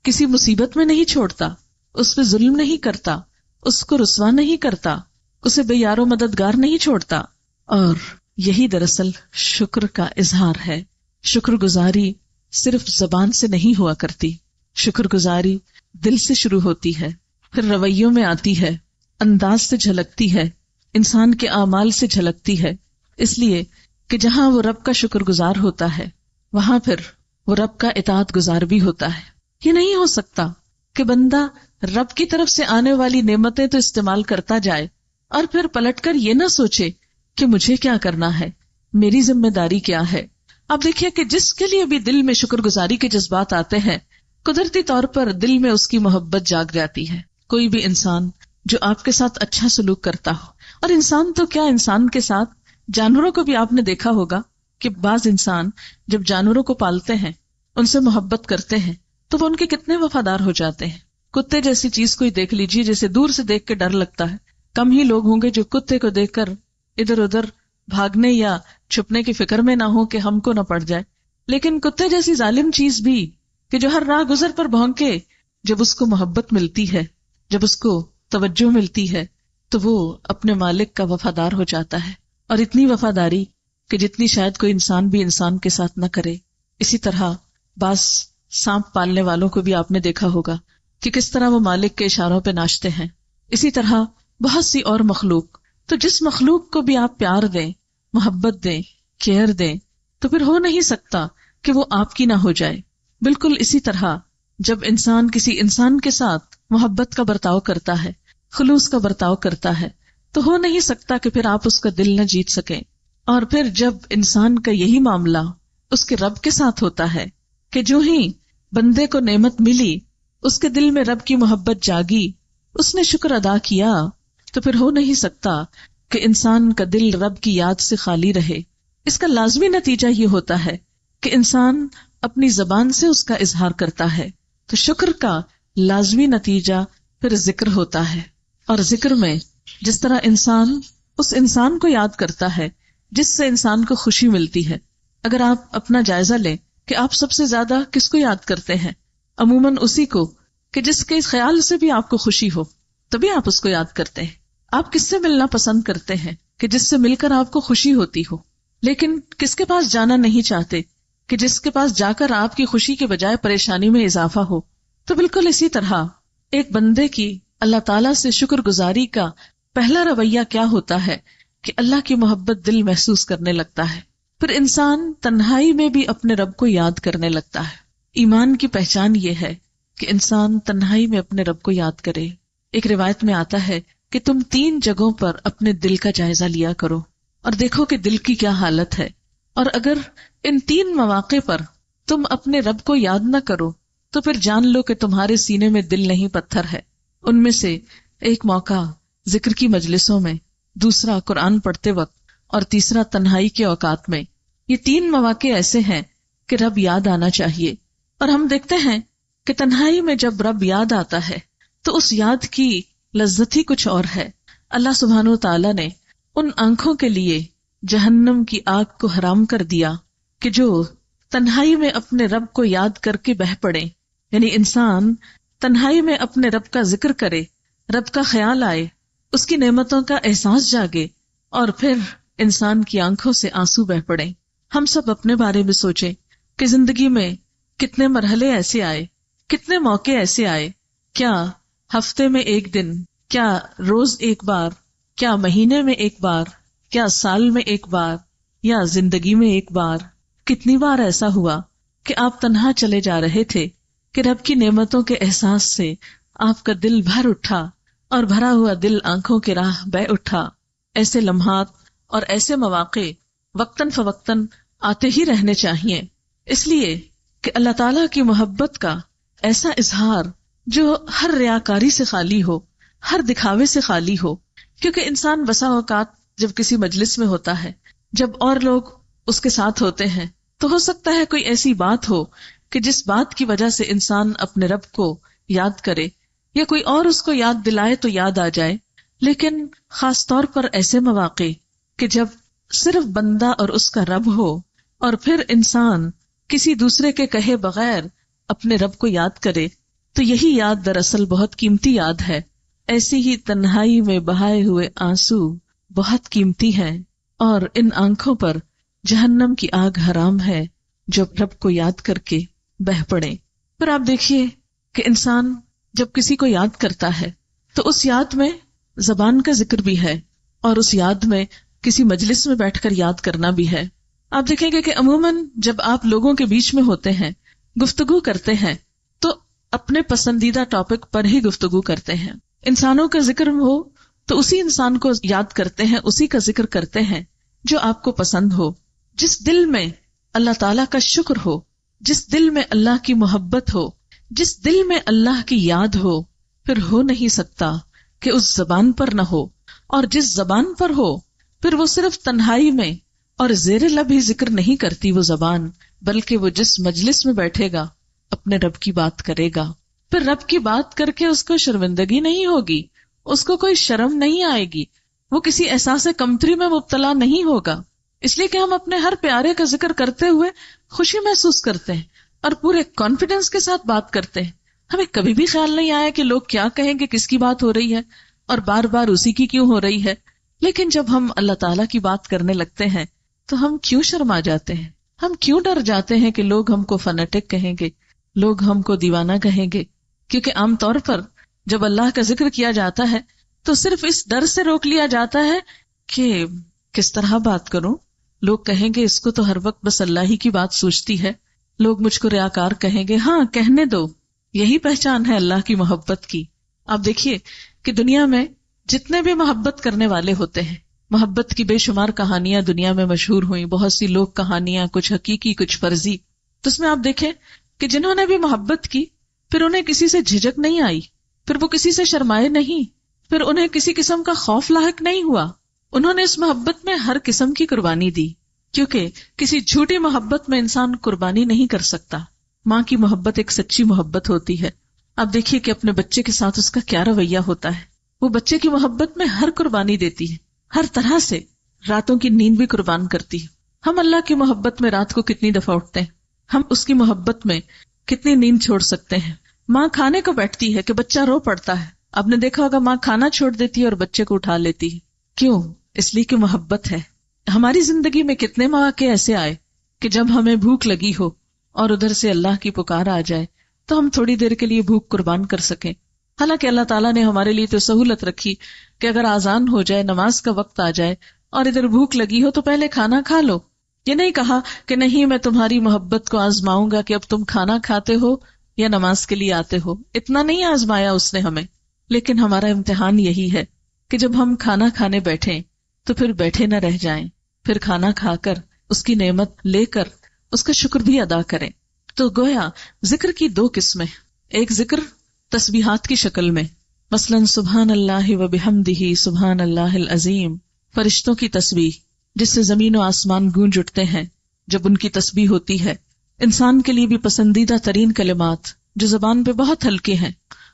کسی مصیبت میں نہیں چھوڑتا، اس پہ ظلم نہیں کرتا، اس کو رسوا نہیں کرتا، اسے بے یار و مددگار نہیں چھوڑتا. اور یہی دراصل شکر کا اظہار ہے. شکر گزاری صرف زبان سے نہیں ہوا کرتی، شکر گزاری دل سے شروع ہوتی ہے، پھر رویوں میں آتی ہے، انداز سے جھلکتی ہے، انسان کے اعمال سے جھلکتی ہے. اس لیے کہ جہاں وہ رب کا شکر گزار ہوتا ہے وہاں پھر وہ رب کا اطاعت گزار بھی ہوتا ہے. یہ نہیں ہو سکتا کہ بندہ رب کی طرف سے آنے والی نعمتیں تو استعمال کرتا جائے اور پھر پلٹ کر یہ نہ سوچے کہ مجھے کیا کرنا ہے، میری ذمہ داری کیا ہے. اب دیکھیے کہ جس کے لیے بھی دل میں شکر گزاری کے جذبات آتے ہیں قدرتی طور پر دل میں اس کی محبت جاگ جاتی ہے. کوئی بھی انسان جو آپ کے ساتھ اچھا سلوک کرتا ہو، اور انسان تو کیا، انسان کے ساتھ جانوروں کو بھی آپ نے دیکھا ہوگا کہ بعض انسان جب جانوروں کو پالتے ہیں، ان سے محبت کرتے ہیں تو وہ ان کے کتنے وفادار ہو جاتے ہیں. کتے جیسی چیز کوئی دیکھ لیجیے جسے دور سے دیکھ کے ڈر لگتا ہے، کم ہی لوگ ہوں گے جو کتے کو دیکھ کر ادھر ادھر بھاگنے یا چھپنے کی فکر میں نہ ہو کہ ہم کو نہ پڑ جائے. لیکن کتے جیسی ظالم چیز بھی کہ جو ہر راہ گزر پر بھونکے، جب اس کو محبت ملتی ہے، جب اس کو توجہ ملتی ہے تو وہ اپنے مالک کا وفادار ہو جاتا ہے، اور اتنی وفاداری کہ جتنی شاید کوئی انسان بھی انسان کے ساتھ نہ کرے. اسی طرح بعض سانپ پالنے والوں کو بھی آپ نے دیکھا ہوگا کہ کس طرح وہ مالک کے اشاروں پہ ناچتے ہیں. اسی طرح بہت سی اور مخلوق. تو جس مخلوق کو بھی آپ پیار دیں، محبت دیں، کیئر دیں تو پھر ہو نہیں سکتا کہ وہ آپ کی نہ ہو جائے. بالکل اسی طرح جب انسان کسی انسان کے ساتھ محبت کا برتاؤ کرتا ہے، خلوص کا برتاؤ کرتا ہے تو ہو نہیں سکتا کہ پھر آپ اس کا دل نہ جیت سکیں. اور پھر جب انسان کا یہی معاملہ اس کے رب کے ساتھ ہوتا ہے کہ جو ہی بندے کو نعمت ملی اس کے دل میں رب کی محبت جاگی، اس نے شکر ادا کیا، تو پھر ہو نہیں سکتا کہ انسان کا دل رب کی یاد سے خالی رہے. اس کا لازمی نتیجہ یہ ہوتا ہے کہ انسان اپنی زبان سے اس کا اظہار کرتا ہے. تو شکر کا لازمی نتیجہ پھر ذکر ہوتا ہے، اور ذکر میں جس طرح انسان اس انسان کو یاد کرتا ہے جس سے انسان کو خوشی ملتی ہے. اگر آپ اپنا جائزہ لیں کہ آپ سب سے زیادہ کس کو یاد کرتے ہیں، عموماً اسی کو کہ جس کے خیال سے بھی آپ کو خوشی ہو، تبھی آپ اس کو یاد کرتے ہیں. آپ کس سے ملنا پسند کرتے ہیں کہ جس سے مل کر آپ کو خوشی ہوتی ہو، لیکن کس کے پاس جانا نہیں چاہتے کہ جس کے پاس جا کر آپ کی خوشی کے بجائے پریشانی میں اضافہ ہو. تو بالکل اسی طرح ایک بندے کی اللہ تعالیٰ سے شکر گزاری کا پہلا رویہ کیا ہوتا ہے کہ اللہ کی محبت دل محسوس کرنے لگتا ہے. پھر انسان تنہائی میں بھی اپنے رب کو یاد کرنے لگتا ہے. ایمان کی پہچان یہ ہے کہ انسان تنہائی میں اپنے رب کو یاد کرے. ایک روایت میں آتا ہے کہ تم 3 جگہوں پر اپنے دل کا جائزہ لیا کرو اور دیکھو کہ دل کی کیا حالت ہے، اور اگر ان 3 مواقع پر تم اپنے رب کو یاد نہ کرو تو پھر جان لو کہ تمہارے سینے میں دل نہیں پتھر ہے. ان میں سے ایک موقع ذکر کی مجلسوں میں، دوسرا قرآن پڑھتے وقت، اور تیسرا تنہائی کے اوقات میں. یہ 3 مواقع ایسے ہیں کہ رب یاد آنا چاہیے، اور ہم دیکھتے ہیں کہ تنہائی میں جب رب یاد آتا ہے تو اس یاد کی لذت ہی کچھ اور ہے. اللہ سبحانہ و تعالیٰ نے ان آنکھوں کے لیے جہنم کی آگ کو حرام کر دیا کہ جو تنہائی میں اپنے رب کو یاد کر کے بہہ پڑے. یعنی انسان تنہائی میں اپنے رب کا ذکر کرے، رب کا خیال آئے، اس کی نعمتوں کا احساس جاگے، اور پھر انسان کی آنکھوں سے آنسو بہہ پڑے. ہم سب اپنے بارے میں سوچیں کہ زندگی میں کتنے مرحلے ایسے آئے، کتنے موقع ایسے آئے. کیا ہفتے میں 1 دن، کیا روز 1 بار، کیا مہینے میں 1 بار، کیا سال میں 1 بار، یا زندگی میں 1 بار؟ کتنی بار ایسا ہوا کہ آپ تنہا چلے جا رہے تھے کہ رب کی نعمتوں کے احساس سے آپ کا دل بھر اٹھا اور بھرا ہوا دل آنکھوں کے راہ بہ اٹھا. ایسے لمحات اور ایسے مواقع وقتاً فوقتاً آتے ہی رہنے چاہیے. اس لیے کہ اللہ تعالیٰ کی محبت کا ایسا اظہار جو ہر ریاکاری سے خالی ہو، ہر دکھاوے سے خالی ہو، کیونکہ انسان بسا اوقات جب کسی مجلس میں ہوتا ہے، جب اور لوگ اس کے ساتھ ہوتے ہیں، تو ہو سکتا ہے کوئی ایسی بات ہو کہ جس بات کی وجہ سے انسان اپنے رب کو یاد کرے یا کوئی اور اس کو یاد دلائے تو یاد آ جائے. لیکن خاص طور پر ایسے مواقع کہ جب صرف بندہ اور اس کا رب ہو، اور پھر انسان کسی دوسرے کے کہے بغیر اپنے رب کو یاد کرے، تو یہی یاد دراصل بہت قیمتی یاد ہے. ایسی ہی تنہائی میں بہائے ہوئے آنسو بہت قیمتی ہیں، اور ان آنکھوں پر جہنم کی آگ حرام ہے جو رب کو یاد کر کے بہہ پڑے. پھر آپ دیکھیے کہ انسان جب کسی کو یاد کرتا ہے تو اس یاد میں زبان کا ذکر بھی ہے، اور اس یاد میں کسی مجلس میں بیٹھ کر یاد کرنا بھی ہے. آپ دیکھیں گے کہ عموماً جب آپ لوگوں کے بیچ میں ہوتے ہیں، گفتگو کرتے ہیں، تو اپنے پسندیدہ ٹاپک پر ہی گفتگو کرتے ہیں. انسانوں کا ذکر ہو تو اسی انسان کو یاد کرتے ہیں، اسی کا ذکر کرتے ہیں جو آپ کو پسند ہو. جس دل میں اللہ تعالیٰ کا شکر ہو، جس دل میں اللہ کی محبت ہو، جس دل میں اللہ کی یاد ہو، پھر ہو نہیں سکتا کہ اس زبان پر نہ ہو. اور جس زبان پر ہو، پھر وہ صرف تنہائی میں اور زیر لب ہی ذکر نہیں کرتی وہ زبان، بلکہ وہ جس مجلس میں بیٹھے گا اپنے رب کی بات کرے گا. پھر رب کی بات کر کے اس کو شرمندگی نہیں ہوگی، اس کو کوئی شرم نہیں آئے گی، وہ کسی احساس کمتری میں مبتلا نہیں ہوگا، اس لیے کہ ہم اپنے ہر پیارے کا ذکر کرتے ہوئے خوشی محسوس کرتے ہیں اور پورے کانفیڈنس کے ساتھ بات کرتے ہیں. ہمیں کبھی بھی خیال نہیں آیا کہ لوگ کیا کہیں گے، کس کی بات ہو رہی ہے اور بار بار اسی کی کیوں ہو رہی ہے. لیکن جب ہم اللہ تعالیٰ کی بات کرنے لگتے ہیں تو ہم کیوں شرما جاتے ہیں، ہم کیوں ڈر جاتے ہیں کہ لوگ ہم کو فنیٹک کہیں گے، لوگ ہم کو دیوانہ کہیں گے. کیونکہ عام طور پر جب اللہ کا ذکر کیا جاتا ہے تو صرف اس ڈر سے روک لیا جاتا ہے کہ کس طرح بات کروں، لوگ کہیں گے اس کو تو ہر وقت بس اللہ ہی کی بات سوچتی ہے، لوگ مجھ کو ریاکار کہیں گے. ہاں، کہنے دو، یہی پہچان ہے اللہ کی محبت کی. آپ دیکھیے کہ دنیا میں جتنے بھی محبت کرنے والے ہوتے ہیں، محبت کی بے شمار کہانیاں دنیا میں مشہور ہوئیں، بہت سی لوگ کہانیاں، کچھ حقیقی کچھ فرضی. تو اس میں آپ دیکھیں کہ جنہوں نے بھی محبت کی، پھر انہیں کسی سے جھجک نہیں آئی، پھر وہ کسی سے شرمائے نہیں، پھر انہیں کسی قسم کا خوف لاحق نہیں ہوا. انہوں نے اس محبت میں ہر قسم کی قربانی دی، کیونکہ کسی جھوٹی محبت میں انسان قربانی نہیں کر سکتا. ماں کی محبت ایک سچی محبت ہوتی ہے. آپ دیکھیے کہ اپنے بچے کے ساتھ اس کا کیا رویہ ہوتا ہے. وہ بچے کی محبت میں ہر قربانی دیتی ہے، ہر طرح سے، راتوں کی نیند بھی قربان کرتی ہے. ہم اللہ کی محبت میں رات کو کتنی دفعہ اٹھتے ہیں، ہم اس کی محبت میں کتنی نیند چھوڑ سکتے ہیں. ماں کھانے کو بیٹھتی ہے کہ بچہ رو پڑتا ہے، آپ نے دیکھا ہوگا ماں کھانا چھوڑ دیتی ہے اور بچے کو اٹھا لیتی ہے. کیوں؟ اس لیے کہ محبت ہے. ہماری زندگی میں کتنے مواقع ایسے آئے کہ جب ہمیں بھوک لگی ہو اور ادھر سے اللہ کی پکار آ جائے تو ہم تھوڑی دیر کے لیے بھوک قربان کر سکیں. حالانکہ اللہ تعالیٰ نے ہمارے لیے تو سہولت رکھی کہ اگر آذان ہو جائے، نماز کا وقت آ جائے اور ادھر بھوک لگی ہو تو پہلے کھانا کھا لو. یہ نہیں کہا کہ نہیں، میں تمہاری محبت کو آزماؤں گا کہ اب تم کھانا کھاتے ہو یا نماز کے لیے آتے ہو. اتنا نہیں آزمایا اس نے ہمیں. لیکن ہمارا امتحان یہی ہے کہ جب ہم کھانا کھانے بیٹھیں تو پھر بیٹھے نہ رہ جائیں، پھر کھانا کھا کر اس کی نعمت لے کر اس کا شکر بھی ادا کریں. تو گویا ذکر کی دو قسمیں، ایک ذکر تسبیحات کی شکل میں، مثلا سبحان اللہ و بحمدہ سبحان اللہ العظیم، فرشتوں کی تسبیح جس سے زمین و آسمان گونج اٹھتے ہیں جب ان کی تسبیح ہوتی ہے. انسان کے لیے بھی پسندیدہ ترین کلمات جو زبان پہ بہت ہلکے ہیں،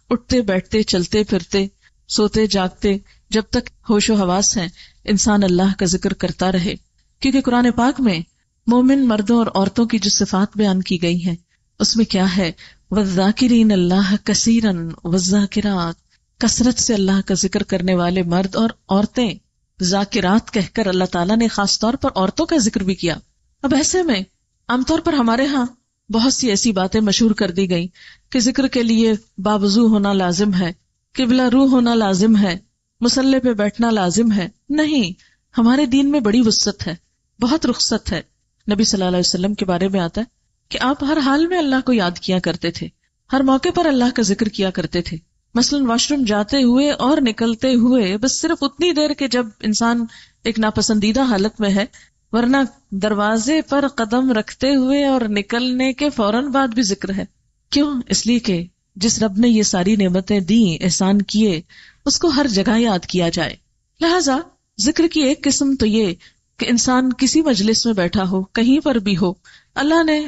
اٹھتے بیٹھتے چلتے پھرتے سوتے جاگتے جب تک ہوش و حواس ہیں انسان اللہ کا ذکر کرتا رہے. کیونکہ قرآن پاک میں مومن مردوں اور عورتوں کی جو صفات بیان کی گئی ہیں اس میں کیا ہے، وَالذَّاكِرِينَ اللَّهَ كَثِيرًا وَالذَّاكِرَاتِ، کثرت سے اللہ کا ذکر کرنے والے مرد اور عورتیں. ذاکرات کہہ کر اللہ تعالیٰ نے خاص طور پر عورتوں کا ذکر بھی کیا. اب ایسے میں عام طور پر ہمارے ہاں بہت سی ایسی باتیں مشہور کر دی گئی کہ ذکر کے لیے باوضو ہونا لازم ہے، قبلہ روح ہونا لازم ہے، مصلی پہ بیٹھنا لازم ہے. نہیں، ہمارے دین میں بڑی وسعت ہے، بہت رخصت ہے. نبی صلی اللہ علیہ وسلم کے بارے میں آتا ہے کہ آپ ہر حال میں اللہ کو یاد کیا کرتے تھے، ہر موقع پر اللہ کا ذکر کیا کرتے تھے. مثلا واش روم جاتے ہوئے اور نکلتے ہوئے بس صرف اتنی دیر کہ جب انسان ایک ناپسندیدہ حالت میں ہے ورنہ دروازے پر قدم رکھتے ہوئے اور نکلنے کے فوراً بعد بھی ذکر ہے. کیوں؟ اس لیے کہ جس رب نے یہ ساری نعمتیں دیں، احسان کیے، اس کو ہر جگہ یاد کیا جائے. لہذا ذکر کی ایک قسم تو یہ کہ انسان کسی مجلس میں بیٹھا ہو، کہیں پر بھی ہو، اللہ نے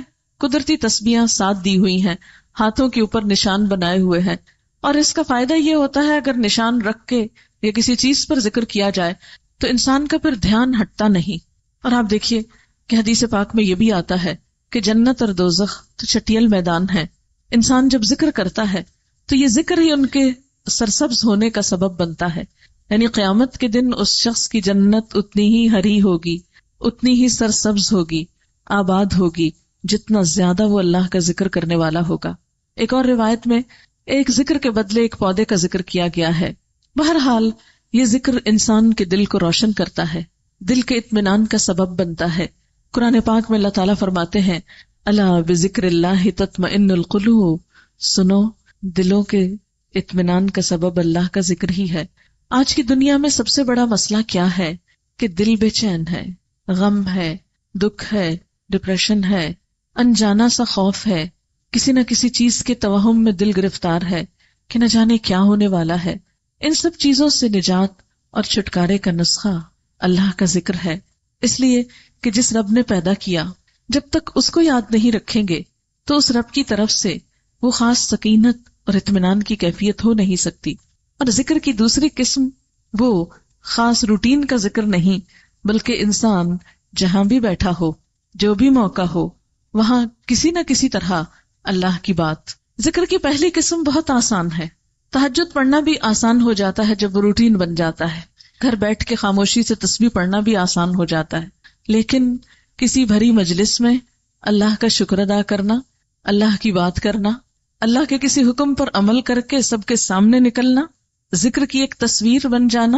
قدرتی تسبیحاں ساتھ دی ہوئی ہیں، ہاتھوں کے اوپر نشان بنائے ہوئے ہیں، اور اس کا فائدہ یہ ہوتا ہے اگر نشان رکھ کے یا کسی چیز پر ذکر کیا جائے تو انسان کا پھر دھیان ہٹتا نہیں. اور آپ دیکھیے کہ حدیث پاک میں یہ بھی آتا ہے کہ جنت اور دوزخ تو چٹیل میدان ہے. انسان جب ذکر کرتا ہے تو یہ ذکر ہی ان کے سرسبز ہونے کا سبب بنتا ہے. یعنی قیامت کے دن اس شخص کی جنت اتنی ہی ہری ہوگی، اتنی ہی سرسبز ہوگی، آباد ہوگی، جتنا زیادہ وہ اللہ کا ذکر کرنے والا ہوگا. ایک اور روایت میں ایک ذکر کے بدلے ایک پودے کا ذکر کیا گیا ہے. بہرحال یہ ذکر انسان کے دل کو روشن کرتا ہے، دل کے اطمینان کا سبب بنتا ہے. قرآن پاک میں اللہ تعالیٰ فرماتے ہیں الا بذکر اللہ تطمئن القلوب، سنو دلوں کے اطمینان کا سبب اللہ کا ذکر ہی ہے. آج کی دنیا میں سب سے بڑا مسئلہ کیا ہے کہ دل بے چین ہے، غم ہے، دکھ ہے، ڈپریشن ہے، انجانا سا خوف ہے، کسی نہ کسی چیز کے توہم میں دل گرفتار ہے کہ نہ جانے کیا ہونے والا ہے. ان سب چیزوں سے نجات اور چھٹکارے کا نسخہ اللہ کا ذکر ہے. اس لیے کہ جس رب نے پیدا کیا، جب تک اس کو یاد نہیں رکھیں گے تو اس رب کی طرف سے وہ خاص سکینت اور اطمینان کی کیفیت ہو نہیں سکتی. اور ذکر کی دوسری قسم وہ خاص روٹین کا ذکر نہیں، بلکہ انسان جہاں بھی بیٹھا ہو، جو بھی موقع ہو، وہاں کسی نہ کسی طرح اللہ کی بات. ذکر کی پہلی قسم بہت آسان ہے. تہجد پڑھنا بھی آسان ہو جاتا ہے جب وہ روٹین بن جاتا ہے. گھر بیٹھ کے خاموشی سے تسبیح پڑھنا بھی آسان ہو جاتا ہے. لیکن کسی بھری مجلس میں اللہ کا شکر ادا کرنا، اللہ کی بات کرنا، اللہ کے کسی حکم پر عمل کر کے سب کے سامنے نکلنا، ذکر کی ایک تصویر بن جانا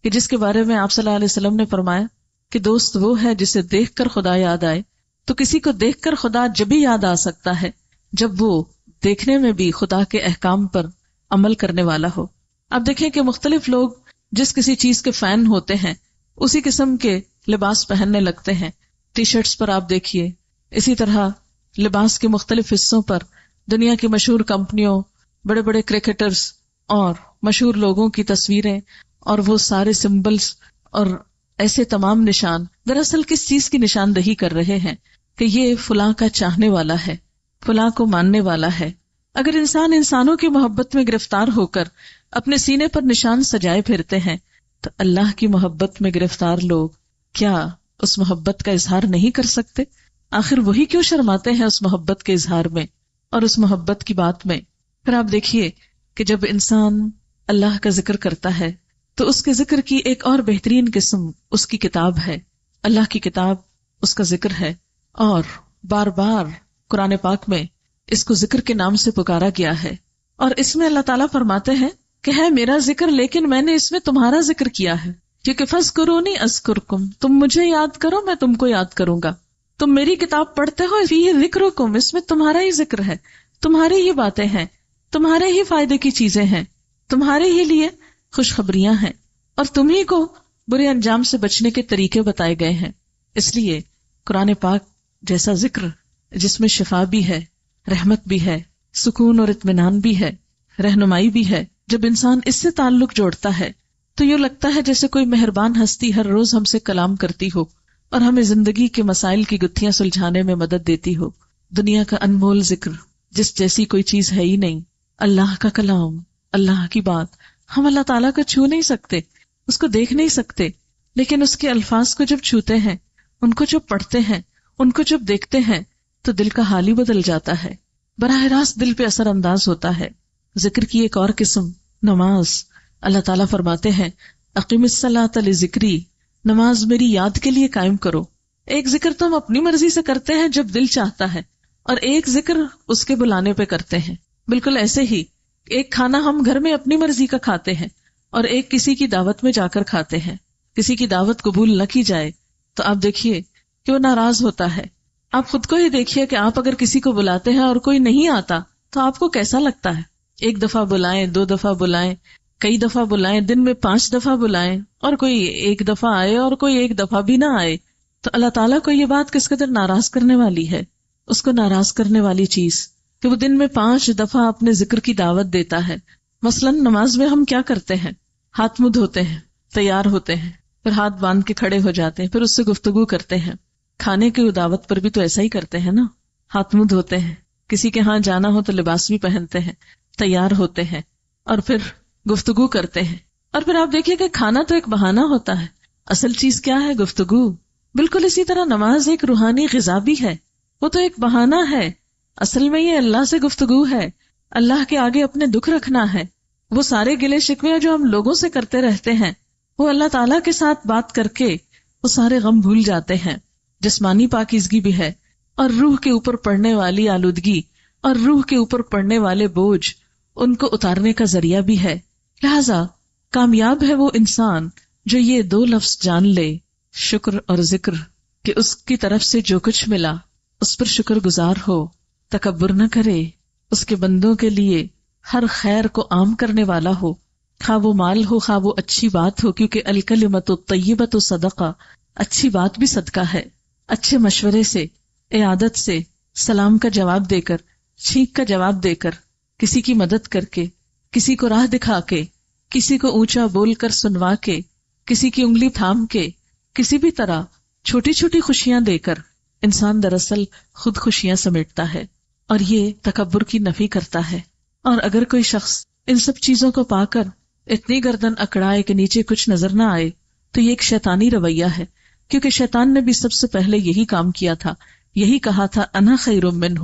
کہ جس کے بارے میں آپ صلی اللہ علیہ وسلم نے فرمایا کہ دوست وہ ہے جسے دیکھ کر خدا یاد آئے. تو کسی کو دیکھ کر خدا جبھی یاد آ سکتا ہے جب وہ دیکھنے میں بھی خدا کے احکام پر عمل کرنے والا ہو. اب دیکھیں کہ مختلف لوگ جس کسی چیز کے فین ہوتے ہیں اسی قسم کے لباس پہننے لگتے ہیں. ٹی شرٹس پر آپ دیکھیے، اسی طرح لباس کے مختلف حصوں پر دنیا کی مشہور کمپنیوں، بڑے بڑے کرکٹرز اور مشہور لوگوں کی تصویریں اور وہ سارے سمبلز اور ایسے تمام نشان دراصل کس چیز کی نشاندہی کر رہے ہیں کہ یہ فلاں کا چاہنے والا ہے، فلاں کو ماننے والا ہے. اگر انسان انسانوں کی محبت میں گرفتار ہو کر اپنے سینے پر نشان سجائے پھرتے ہیں تو اللہ کی محبت میں گرفتار لوگ کیا اس محبت کا اظہار نہیں کر سکتے؟ آخر وہی کیوں شرماتے ہیں اس محبت کے اظہار میں اور اس محبت کی بات میں؟ پھر آپ دیکھیے کہ جب انسان اللہ کا ذکر کرتا ہے تو اس کے ذکر کی ایک اور بہترین قسم اس کی کتاب ہے. اللہ کی کتاب اس کا ذکر ہے، اور بار بار قرآن پاک میں اس کو ذکر کے نام سے پکارا گیا ہے. اور اس میں اللہ تعالیٰ فرماتے ہیں کہ ہے میرا ذکر لیکن میں نے اس میں تمہارا ذکر کیا ہے، کیونکہ فَاذْكُرُونِی أَذْكُرْكُمْ، تم مجھے یاد کرو میں تم کو یاد کروں گا. تم میری کتاب پڑھتے ہو، فِیہ ذِکْرُکُمْ، اس میں تمہارا ہی ذکر ہے، تمہاری ہی باتیں ہیں، تمہارے ہی فائدے کی چیزیں ہیں، تمہارے ہی لیے خوشخبریاں ہیں، اور تمہیں کو برے انجام سے بچنے کے طریقے بتائے گئے ہیں. اس لیے قرآن پاک جیسا ذکر جس میں شفا بھی ہے، رحمت بھی ہے، سکون اور اطمینان بھی ہے، رہنمائی بھی ہے، جب انسان اس سے تعلق جوڑتا ہے تو یہ لگتا ہے جیسے کوئی مہربان ہستی ہر روز ہم سے کلام کرتی ہو اور ہمیں زندگی کے مسائل کی گتھیاں سلجھانے میں مدد دیتی ہو. دنیا کا انمول ذکر جس جیسی کوئی چیز ہے ہی نہیں. اللہ کا کلام، اللہ کی بات، ہم اللہ تعالیٰ کو چھو نہیں سکتے، اس کو دیکھ نہیں سکتے، لیکن اس کے الفاظ کو جب چھوتے ہیں، ان کو جب پڑھتے ہیں، ان کو جب دیکھتے ہیں تو دل کا حال ہی بدل جاتا ہے، براہ راست دل پہ اثر انداز ہوتا ہے. ذکر کی ایک اور قسم نماز. اللہ تعالیٰ فرماتے ہیں اقیم الصلاۃ لذکری، نماز میری یاد کے لیے قائم کرو. ایک ذکر تو ہم اپنی مرضی سے کرتے ہیں جب دل چاہتا ہے، اور ایک ذکر اس کے بلانے پہ کرتے ہیں. بالکل ایسے ہی ایک کھانا ہم گھر میں اپنی مرضی کا کھاتے ہیں اور ایک کسی کی دعوت میں جا کر کھاتے ہیں. کسی کی دعوت قبول نہ کی جائے تو آپ دیکھیے کہ وہ ناراض ہوتا ہے. آپ خود کو ہی دیکھیے کہ آپ اگر کسی کو بلاتے ہیں اور کوئی نہیں آتا تو آپ کو کیسا لگتا ہے. ایک دفعہ بلائیں، 2 دفعہ بلائیں، کئی دفعہ بلائیں، دن میں 5 دفعہ بلائیں، اور کوئی ایک دفعہ آئے اور کوئی ایک دفعہ بھی نہ آئے تو اللہ تعالیٰ کو یہ بات کس قدر ناراض کرنے والی ہے، اس کو ناراض کرنے والی چیز کہ وہ دن میں 5 دفعہ اپنے ذکر کی دعوت دیتا ہے. مثلاً نماز میں ہم کیا کرتے ہیں؟ ہاتھ منہ دھوتے ہیں، تیار ہوتے ہیں، پھر ہاتھ باندھ کے کھڑے ہو جاتے ہیں، پھر اس سے گفتگو کرتے ہیں. کھانے کی دعوت پر بھی تو ایسا ہی کرتے ہیں نا، ہاتھ منہ دھوتے ہیں، کسی کے ہاں جانا ہو تو لباس بھی پہنتے ہیں، تیار ہوتے ہیں اور پھر گفتگو کرتے ہیں. اور پھر آپ دیکھیے کہ کھانا تو ایک بہانہ ہوتا ہے، اصل چیز کیا ہے؟ گفتگو. بالکل اسی طرح نماز ایک روحانی غذا بھی ہے، وہ تو ایک بہانہ ہے، اصل میں یہ اللہ سے گفتگو ہے، اللہ کے آگے اپنے دکھ رکھنا ہے. وہ سارے گلے شکوے جو ہم لوگوں سے کرتے رہتے ہیں، وہ اللہ تعالیٰ کے ساتھ بات کر کے وہ سارے غم بھول جاتے ہیں. جسمانی پاکیزگی بھی ہے، اور روح کے اوپر پڑنے والی آلودگی اور روح کے اوپر پڑنے والے بوجھ ان کو اتارنے کا ذریعہ بھی ہے. لہذا کامیاب ہے وہ انسان جو یہ 2 لفظ جان لے، شکر اور ذکر، کہ اس کی طرف سے جو کچھ ملا اس پر شکر گزار ہو، تکبر نہ کرے، اس کے بندوں کے لیے ہر خیر کو عام کرنے والا ہو، خواہ وہ مال ہو خواہ وہ اچھی بات ہو، کیونکہ الکلمۃ الطیبۃ صدقہ، اچھی بات بھی صدقہ ہے. اچھے مشورے سے، عیادت سے، سلام کا جواب دے کر، چھینک کا جواب دے کر، کسی کی مدد کر کے، کسی کو راہ دکھا کے، کسی کو اونچا بول کر سنوا کے، کسی کی انگلی تھام کے، کسی بھی طرح چھوٹی چھوٹی خوشیاں دے کر انسان دراصل خود خوشیاں سمیٹتا ہے اور یہ تکبر کی نفی کرتا ہے. اور اگر کوئی شخص ان سب چیزوں کو پا کر اتنی گردن اکڑائے کہ نیچے کچھ نظر نہ آئے تو یہ ایک شیطانی رویہ ہے، کیونکہ شیطان نے بھی سب سے پہلے یہی کام کیا تھا، یہی کہا تھا انا خیر منہ،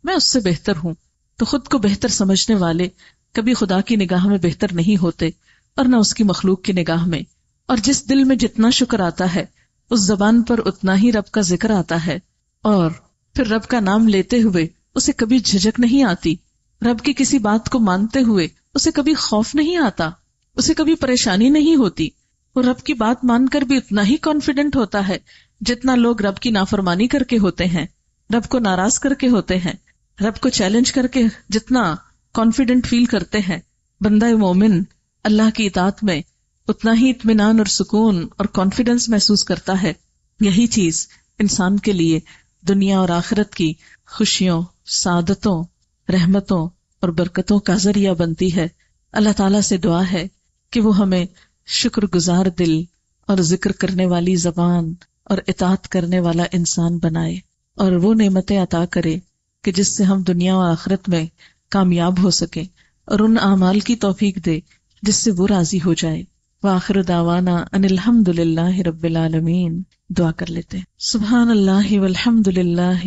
میں اس سے بہتر ہوں. تو خود کو بہتر سمجھنے والے کبھی خدا کی نگاہ میں بہتر نہیں ہوتے اور نہ اس کی مخلوق کی نگاہ میں. اور جس دل میں جتنا شکر آتا ہے اس زبان پر اتنا ہی رب کا ذکر آتا ہے، اور پھر رب کا نام لیتے ہوئے اسے کبھی جھجک نہیں آتی، رب کی کسی بات کو مانتے ہوئے اسے کبھی خوف نہیں آتا، اسے کبھی پریشانی نہیں ہوتی. وہ رب کی بات مان کر بھی اتنا ہی کانفیڈنٹ ہوتا ہے جتنا لوگ رب کی نافرمانی کر کے ہوتے ہیں، رب کو ناراض کر کے ہوتے ہیں، رب کو چیلنج کر کے جتنا کانفیڈنٹ فیل کرتے ہیں. بندہ مومن اللہ کی اطاعت میں اتنا ہی اطمینان اور سکون اور کانفیڈنس محسوس کرتا ہے. یہی چیز انسان کے لیے دنیا اور آخرت کی خوشیوں، سعادتوں، رحمتوں اور برکتوں کا ذریعہ بنتی ہے. اللہ تعالیٰ سے دعا ہے کہ وہ ہمیں شکر گزار دل اور ذکر کرنے والی زبان اور اطاعت کرنے والا انسان بنائے، اور وہ نعمتیں عطا کرے کہ جس سے ہم دنیا و آخرت میں کامیاب ہو سکیں، اور ان اعمال کی توفیق دے جس سے وہ راضی ہو جائے. وآخر دعوانا ان الحمد للہ رب العالمین. دعا کر لیتے ہیں. سبحان اللہ والحمد للہ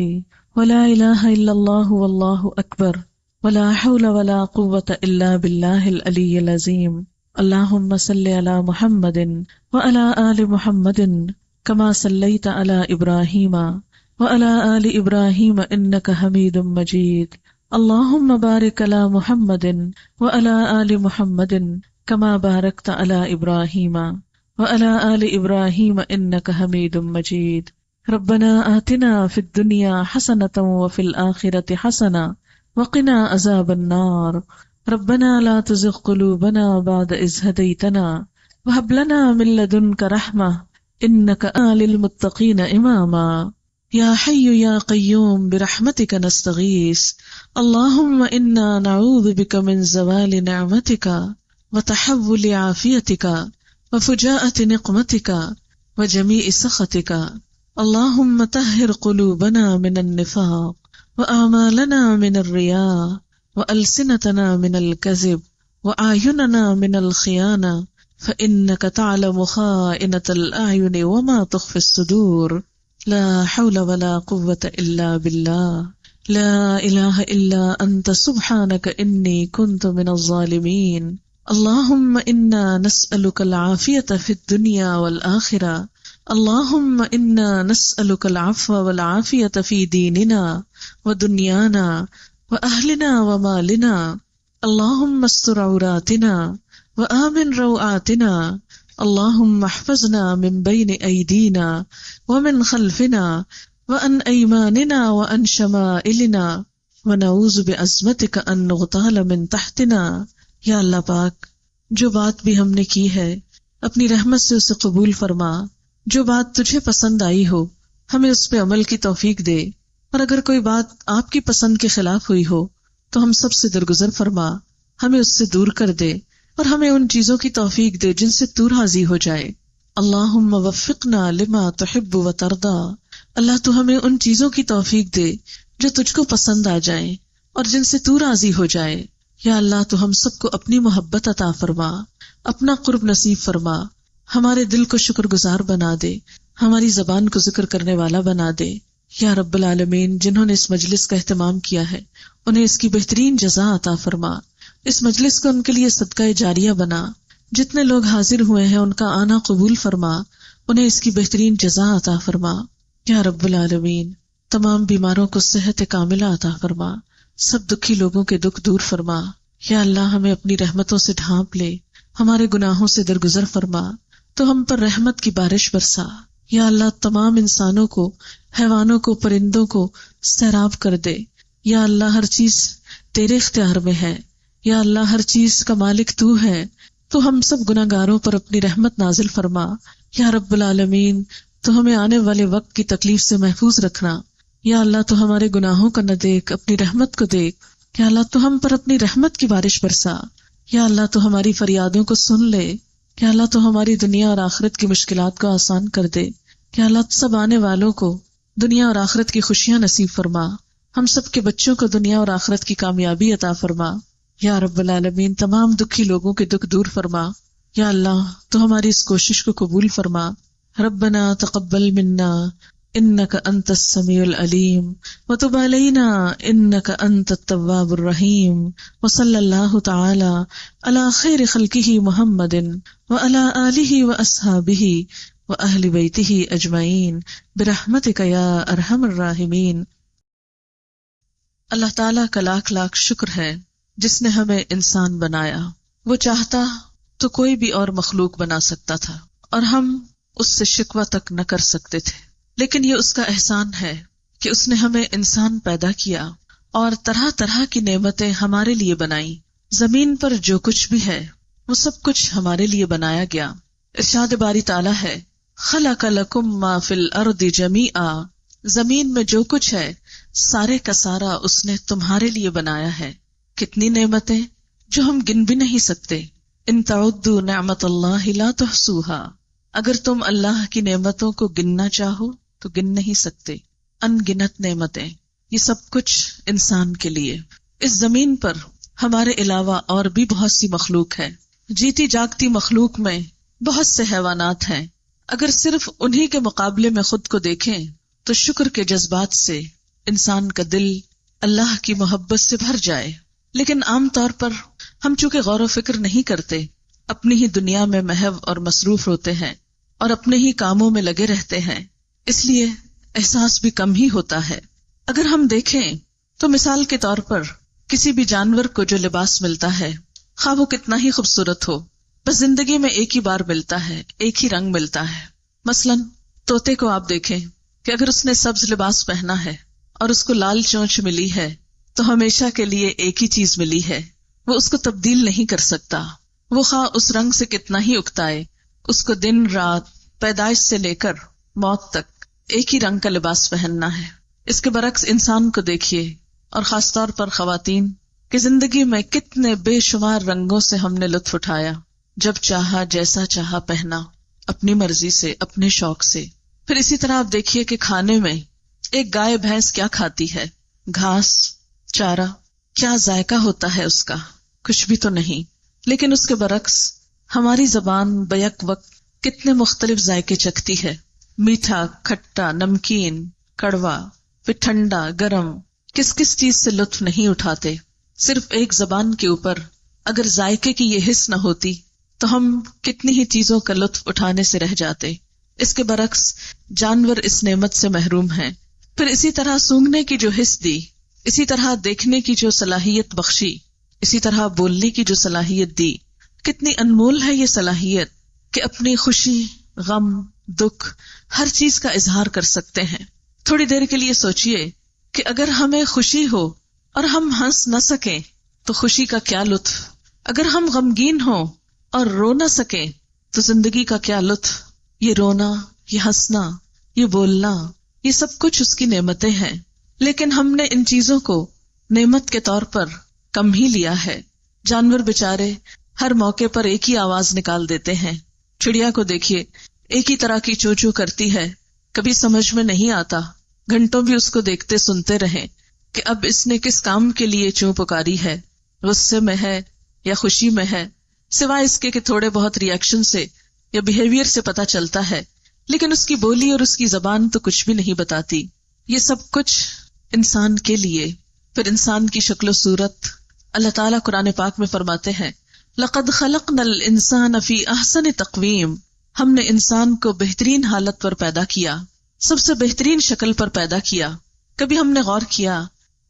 ولا الہ الا اللہ واللہ اکبر ولا حول ولا قوة الا باللہ العلی العظیم. اللہم صل علی محمد وعلی آل محمد کما صلیت علی ابراہیم وعلی آل ابراہیم انک حمید مجید. اللہم بارک علی محمد وعلی آل محمد کما بارکت علی ابراہیم وعلی آل ابراہیم انک حمید مجید. ربنا آتنا فی الدنیا حسنۃ وفی الآخرۃ حسنۃ وقنا عذاب النار. ربنا لا تزغ قلوبنا بعد اذ ہدیتنا وہب لنا من لدنک رحمۃ انک انت للمتقین اماما. یا حی یا قیوم برحمتک نستغیث. اللہم انا نعوذ بک من زوال نعمتک وتحول عافیتک وفجاءۃ نقمتک وجمیع سخطک. اللہم طہر قلوبنا من النفاق وأعمالنا من الرياء وألسنتنا من الكذب وأعيننا من الخيانة فإنك تعلم خائنة الأعين وما تخفي الصدور. لا حول ولا قوة إلا بالله. لا إله إلا أنت سبحانك إني كنت من الظالمين. اللهم إنا نسألك العافية في الدنيا والآخرة. اللهم إنا نسألك العفو والعافية في ديننا ودنيانا وأهلنا ومالنا. اللهم استر عوراتنا وآمن روعاتنا. اللهم احفظنا من بين أيدينا ومن خلفنا وعن أيماننا وعن شمائلنا ونعوذ بعظمتك أن نغتال من تحتنا. یا اللہ پاک، جو بات بھی ہم نے کی ہے اپنی رحمت سے اسے قبول فرما، جو بات تجھے پسند آئی ہو ہمیں اس پہ عمل کی توفیق دے، اور اگر کوئی بات آپ کی پسند کے خلاف ہوئی ہو تو ہم سب سے درگزر فرما، ہمیں اس سے دور کر دے، اور ہمیں ان چیزوں کی توفیق دے جن سے تو راضی ہو جائے۔ اللہم وفقنا لما تحب و ترضا، اللہ تو ہمیں ان چیزوں کی توفیق دے جو تجھ کو پسند آ جائیں اور جن سے تو راضی ہو جائے۔ یا اللہ تو ہم سب کو اپنی محبت عطا فرما، اپنا قرب نصیب فرما، ہمارے دل کو شکر گزار بنا دے، ہماری زبان کو ذکر کرنے والا بنا دے۔ یا رب العالمین، جنہوں نے اس مجلس کا اہتمام کیا ہے انہیں اس کی بہترین جزا عطا فرما، اس مجلس کو ان کے لیے صدقہ جاریہ بنا، جتنے لوگ حاضر ہوئے ہیں ان کا آنا قبول فرما، انہیں اس کی بہترین جزا عطا فرما۔ یا رب العالمین، تمام بیماروں کو صحت کاملہ عطا فرما، سب دکھی لوگوں کے دکھ دور فرما۔ یا اللہ، ہمیں اپنی رحمتوں سے ڈھانپ لے، ہمارے گناہوں سے درگزر فرما، تو ہم پر رحمت کی بارش برسا۔ یا اللہ، تمام انسانوں کو، حیوانوں کو، پرندوں کو سیراب کر دے۔ یا اللہ، ہر چیز تیرے اختیار میں ہے، یا اللہ ہر چیز کا مالک تو ہے، تو ہم سب گناہ گاروں پر اپنی رحمت نازل فرما۔ یا رب العالمین، تو ہمیں آنے والے وقت کی تکلیف سے محفوظ رکھنا۔ یا اللہ، تو ہمارے گناہوں کا نہ دیکھ، اپنی رحمت کو دیکھ۔ یا اللہ، تو ہم پر اپنی رحمت کی بارش برسا۔ یا اللہ، تو ہماری فریادوں کو سن لے۔ یا اللہ، تو ہماری دنیا اور آخرت کی مشکلات کو آسان کر دے۔ یا اللہ، سب آنے والوں کو دنیا اور آخرت کی خوشیاں نصیب فرما، ہم سب کے بچوں کو دنیا اور آخرت کی کامیابی عطا فرما۔ یا رب العالمین، تمام دکھی لوگوں کے دکھ دور فرما۔ یا اللہ، تو ہماری اس کوشش کو قبول فرما۔ ربنا تقبل منا انک انت السمیع العلیم وتب علینا انک انت التواب الرحیم، وصلی اللہ تعالی علی خیر خلقہ محمد وعلی آلہ واصحابہ واہل بیتہ اجمعین برحمتک یا ارحم الراحمین۔ اللہ تعالیٰ کا لاکھ لاکھ شکر ہے جس نے ہمیں انسان بنایا۔ وہ چاہتا تو کوئی بھی اور مخلوق بنا سکتا تھا اور ہم اس سے شکوہ تک نہ کر سکتے تھے، لیکن یہ اس کا احسان ہے کہ اس نے ہمیں انسان پیدا کیا اور طرح طرح کی نعمتیں ہمارے لیے بنائیں۔ زمین پر جو کچھ بھی ہے وہ سب کچھ ہمارے لیے بنایا گیا۔ ارشاد باری تعالیٰ ہے، خلق لکم ما فی الارض جمیعا، زمین میں جو کچھ ہے سارے کا سارا اس نے تمہارے لیے بنایا ہے۔ کتنی نعمتیں جو ہم گن بھی نہیں سکتے۔ ان تعدوا نعمت اللہ لا تحصوها، اگر تم اللہ کی نعمتوں کو گننا چاہو تو گن نہیں سکتے۔ ان گنت نعمتیں، یہ سب کچھ انسان کے لیے۔ اس زمین پر ہمارے علاوہ اور بھی بہت سی مخلوق ہے، جیتی جاگتی مخلوق میں بہت سے حیوانات ہیں۔ اگر صرف انہی کے مقابلے میں خود کو دیکھیں تو شکر کے جذبات سے انسان کا دل اللہ کی محبت سے بھر جائے، لیکن عام طور پر ہم چونکہ غور و فکر نہیں کرتے، اپنی ہی دنیا میں محو اور مصروف ہوتے ہیں اور اپنے ہی کاموں میں لگے رہتے ہیں، اس لیے احساس بھی کم ہی ہوتا ہے۔ اگر ہم دیکھیں تو مثال کے طور پر کسی بھی جانور کو جو لباس ملتا ہے، خواہ وہ کتنا ہی خوبصورت ہو، بس زندگی میں ایک ہی بار ملتا ہے، ایک ہی رنگ ملتا ہے۔ مثلاً طوطے کو آپ دیکھیں کہ اگر اس نے سبز لباس پہنا ہے اور اس کو لال چونچ ملی ہے تو ہمیشہ کے لیے ایک ہی چیز ملی ہے، وہ اس کو تبدیل نہیں کر سکتا۔ وہ خواہ اس رنگ سے کتنا ہی اکتائے، اس کو دن رات، پیدائش سے لے کر موت تک ایک ہی رنگ کا لباس پہننا ہے۔ اس کے برعکس انسان کو دیکھیے، اور خاص طور پر خواتین، کہ زندگی میں کتنے بے شمار رنگوں سے ہم نے لطف اٹھایا، جب چاہا جیسا چاہا پہنا، اپنی مرضی سے، اپنے شوق سے۔ پھر اسی طرح آپ دیکھیے کہ کھانے میں ایک گائے بھینس کیا کھاتی ہے؟ گھاس، چارہ، کیا ذائقہ ہوتا ہے اس کا؟ کچھ بھی تو نہیں۔ لیکن اس کے برعکس ہماری زبان بیک وقت کتنے مختلف ذائقے چکھتی ہے، میٹھا، کھٹا، نمکین، کڑوا، پھر ٹھنڈا، گرم، کس کس چیز سے لطف نہیں اٹھاتے۔ صرف ایک زبان کے اوپر اگر ذائقے کی یہ حس نہ ہوتی تو ہم کتنی ہی چیزوں کا لطف اٹھانے سے رہ جاتے۔ اس کے برعکس جانور اس نعمت سے محروم ہیں۔ پھر اسی طرح سونگھنے کی جو حس دی، اسی طرح دیکھنے کی جو صلاحیت بخشی، اسی طرح بولنے کی جو صلاحیت دی، کتنی انمول ہے یہ صلاحیت کہ اپنی خوشی، غم، دکھ، ہر چیز کا اظہار کر سکتے ہیں۔ تھوڑی دیر کے لیے سوچئے کہ اگر ہمیں خوشی ہو اور ہم ہنس نہ سکیں تو خوشی کا کیا لطف، اگر ہم غمگین ہوں اور رو نہ سکیں تو زندگی کا کیا لطف۔ یہ رونا، یہ ہنسنا، یہ بولنا، یہ سب کچھ اس کی نعمتیں ہیں، لیکن ہم نے ان چیزوں کو نعمت کے طور پر کم ہی لیا ہے۔ جانور بیچارے ہر موقع پر ایک ہی آواز نکال دیتے ہیں۔ چڑیا کو دیکھیے، ایک ہی طرح کی چو چو کرتی ہے، کبھی سمجھ میں نہیں آتا، گھنٹوں بھی اس کو دیکھتے سنتے رہیں کہ اب اس نے کس کام کے لیے چوں پکاری ہے، غصے میں ہے یا خوشی میں ہے، سوائے اس کے کہ تھوڑے بہت ری ایکشن سے یا بیہیویئر سے پتا چلتا ہے، لیکن اس کی بولی اور اس کی زبان تو کچھ بھی نہیں بتاتی۔ یہ سب کچھ انسان کے لیے۔ پھر انسان کی شکل و صورت اللہ تعالیٰ قرآن پاک میں فرماتے ہیں، لَقَدْ خَلَقْنَا الْإِنسَانَ فِي أَحْسَنِ تَقْوِيمٍ، ہم نے انسان کو بہترین حالت پر پیدا کیا، سب سے بہترین شکل پر پیدا کیا۔ کبھی ہم نے غور کیا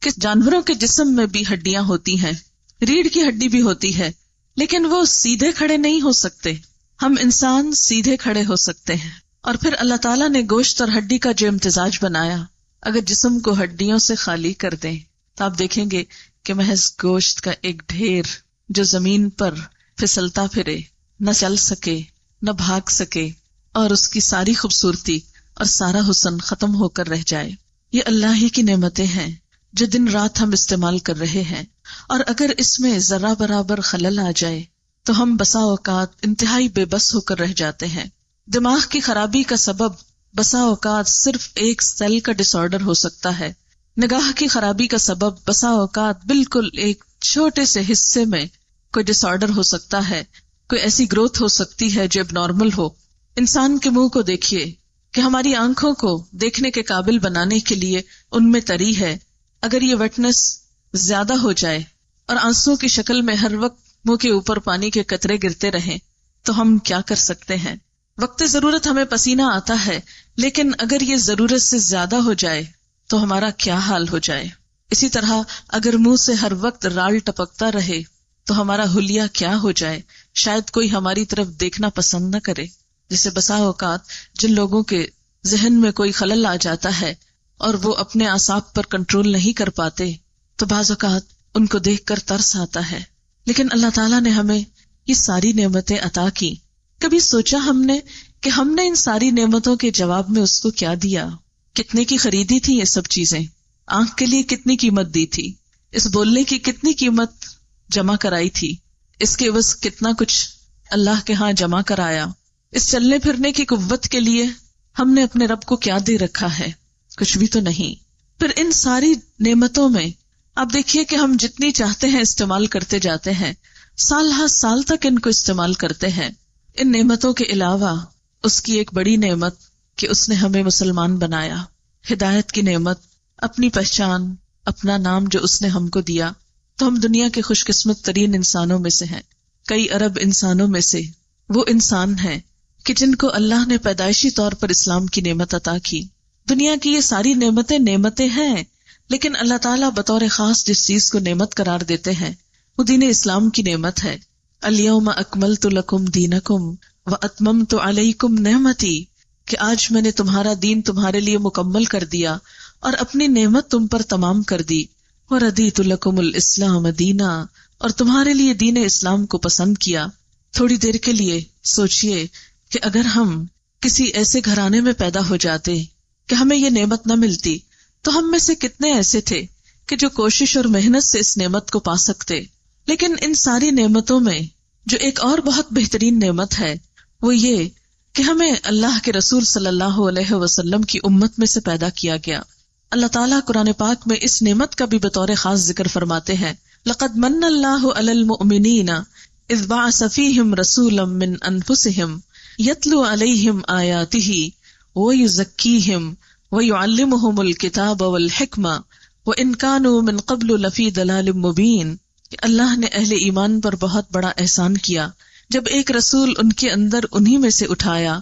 کہ جانوروں کے جسم میں بھی ہڈیاں ہوتی ہیں، ریڑھ کی ہڈی بھی ہوتی ہے، لیکن وہ سیدھے کھڑے نہیں ہو سکتے۔ ہم انسان سیدھے کھڑے ہو سکتے ہیں۔ اور پھر اللہ تعالیٰ نے گوشت اور ہڈی کا جو امتزاج بنایا، اگر جسم کو ہڈیوں سے خالی کر دیں تو آپ دیکھیں گے کہ محض گوشت کا ایک ڈھیر جو زمین پر پھسلتا پھرے، نہ چل سکے نہ بھاگ سکے، اور اس کی ساری خوبصورتی اور سارا حسن ختم ہو کر رہ جائے۔ یہ اللہ ہی کی نعمتیں ہیں جو دن رات ہم استعمال کر رہے ہیں، اور اگر اس میں ذرہ برابر خلل آ جائے تو ہم بسا اوقات انتہائی بے بس ہو کر رہ جاتے ہیں۔ دماغ کی خرابی کا سبب بسا اوقات صرف ایک سیل کا ڈس آرڈر ہو سکتا ہے، نگاہ کی خرابی کا سبب بسا اوقات بالکل ایک چھوٹے سے حصے میں کوئی ڈس آرڈر ہو سکتا ہے، کوئی ایسی گروتھ ہو سکتی ہے جو اب نارمل ہو۔ انسان کے منہ کو دیکھیے کہ ہماری آنکھوں کو دیکھنے کے قابل بنانے کے لیے ان میں تری ہے، اگر یہ ویٹنس زیادہ ہو جائے اور آنسوں کی شکل میں ہر وقت منہ کے اوپر پانی کے قطرے گرتے رہیں تو ہم کیا کر سکتے ہیں؟ وقت ضرورت ہمیں پسینہ آتا ہے، لیکن اگر یہ ضرورت سے زیادہ ہو جائے تو ہمارا کیا حال ہو جائے؟ اسی طرح اگر منہ سے ہر وقت رال ٹپکتا رہے تو ہمارا حلیہ کیا ہو جائے؟ شاید کوئی ہماری طرف دیکھنا پسند نہ کرے۔ جسے بسا اوقات جن لوگوں کے ذہن میں کوئی خلل آ جاتا ہے اور وہ اپنے اعصاب پر کنٹرول نہیں کر پاتے تو بعض اوقات ان کو دیکھ کر ترس آتا ہے، لیکن اللہ تعالیٰ نے ہمیں یہ ساری نعمتیں عطا کی۔ کبھی سوچا ہم نے کہ ہم نے ان ساری نعمتوں کے جواب میں اس کو کیا دیا؟ کتنے کی خریدی تھی یہ سب چیزیں؟ آنکھ کے لیے کتنی قیمت دی تھی؟ اس بولنے کی کتنی قیمت جمع کرائی تھی؟ اس کے عوض کتنا کچھ اللہ کے ہاں جمع کرایا؟ اس چلنے پھرنے کی قوت کے لیے ہم نے اپنے رب کو کیا دے رکھا ہے؟ کچھ بھی تو نہیں۔ پھر ان ساری نعمتوں میں آپ دیکھیے کہ ہم جتنی چاہتے ہیں استعمال کرتے جاتے ہیں، سال ہر سال تک ان کو استعمال کرتے ہیں۔ ان نعمتوں کے علاوہ اس کی ایک بڑی نعمت کہ اس نے ہمیں مسلمان بنایا، ہدایت کی نعمت، اپنی پہچان، اپنا نام جو اس نے ہم کو دیا، تو ہم دنیا کے خوش قسمت ترین انسانوں میں سے ہیں۔ کئی ارب انسانوں میں سے وہ انسان ہیں کہ جن کو اللہ نے پیدائشی طور پر اسلام کی نعمت عطا کی۔ دنیا کی یہ ساری نعمتیں ہیں، لیکن اللہ تعالیٰ بطور خاص جس چیز کو نعمت قرار دیتے ہیں وہ دین اسلام کی نعمت ہے۔ الیوم اکملت لکم دینکم واتممت علیکم نعمتی، کہ آج میں نے تمہارا دین تمہارے لیے مکمل کر دیا اور اپنی نعمت تم پر تمام کر دی۔ وردیت لکم الاسلام دینا، اور تمہارے لیے دین اسلام کو پسند کیا۔ تھوڑی دیر کے لیے سوچئے کہ اگر ہم کسی ایسے گھرانے میں پیدا ہو جاتے کہ ہمیں یہ نعمت نہ ملتی تو ہم میں سے کتنے ایسے تھے کہ جو کوشش اور محنت سے اس نعمت کو پا سکتے۔ لیکن ان ساری نعمتوں میں جو ایک اور بہت بہترین نعمت ہے وہ یہ کہ ہمیں اللہ کے رسول صلی اللہ علیہ وسلم کی امت میں سے پیدا کیا گیا۔ اللہ تعالیٰ قرآن پاک میں اس نعمت کا بھی بطور خاص ذکر فرماتے ہیں، لَقَدْ مَنَّ اللَّهُ عَلَى الْمُؤْمِنِينَ إِذْ بَعَثَ فِيهِمْ رَسُولًا مِّنْ أَنفُسِهِمْ يَتْلُو عَلَيْهِمْ آيَاتِهِ وَيُزَكِّيهِمْ وَيُعَلِّمُهُمُ الْكِتَابَ وَالْحِكْمَةَ وَإِنْ كَانُوا مِنْ قَبْلُ لَفِي ضَلَالٍ مُبِينٍ، کہ اللہ نے اہل ایمان پر بہت بڑا احسان کیا جب ایک رسول ان کے اندر انہی میں سے اٹھایا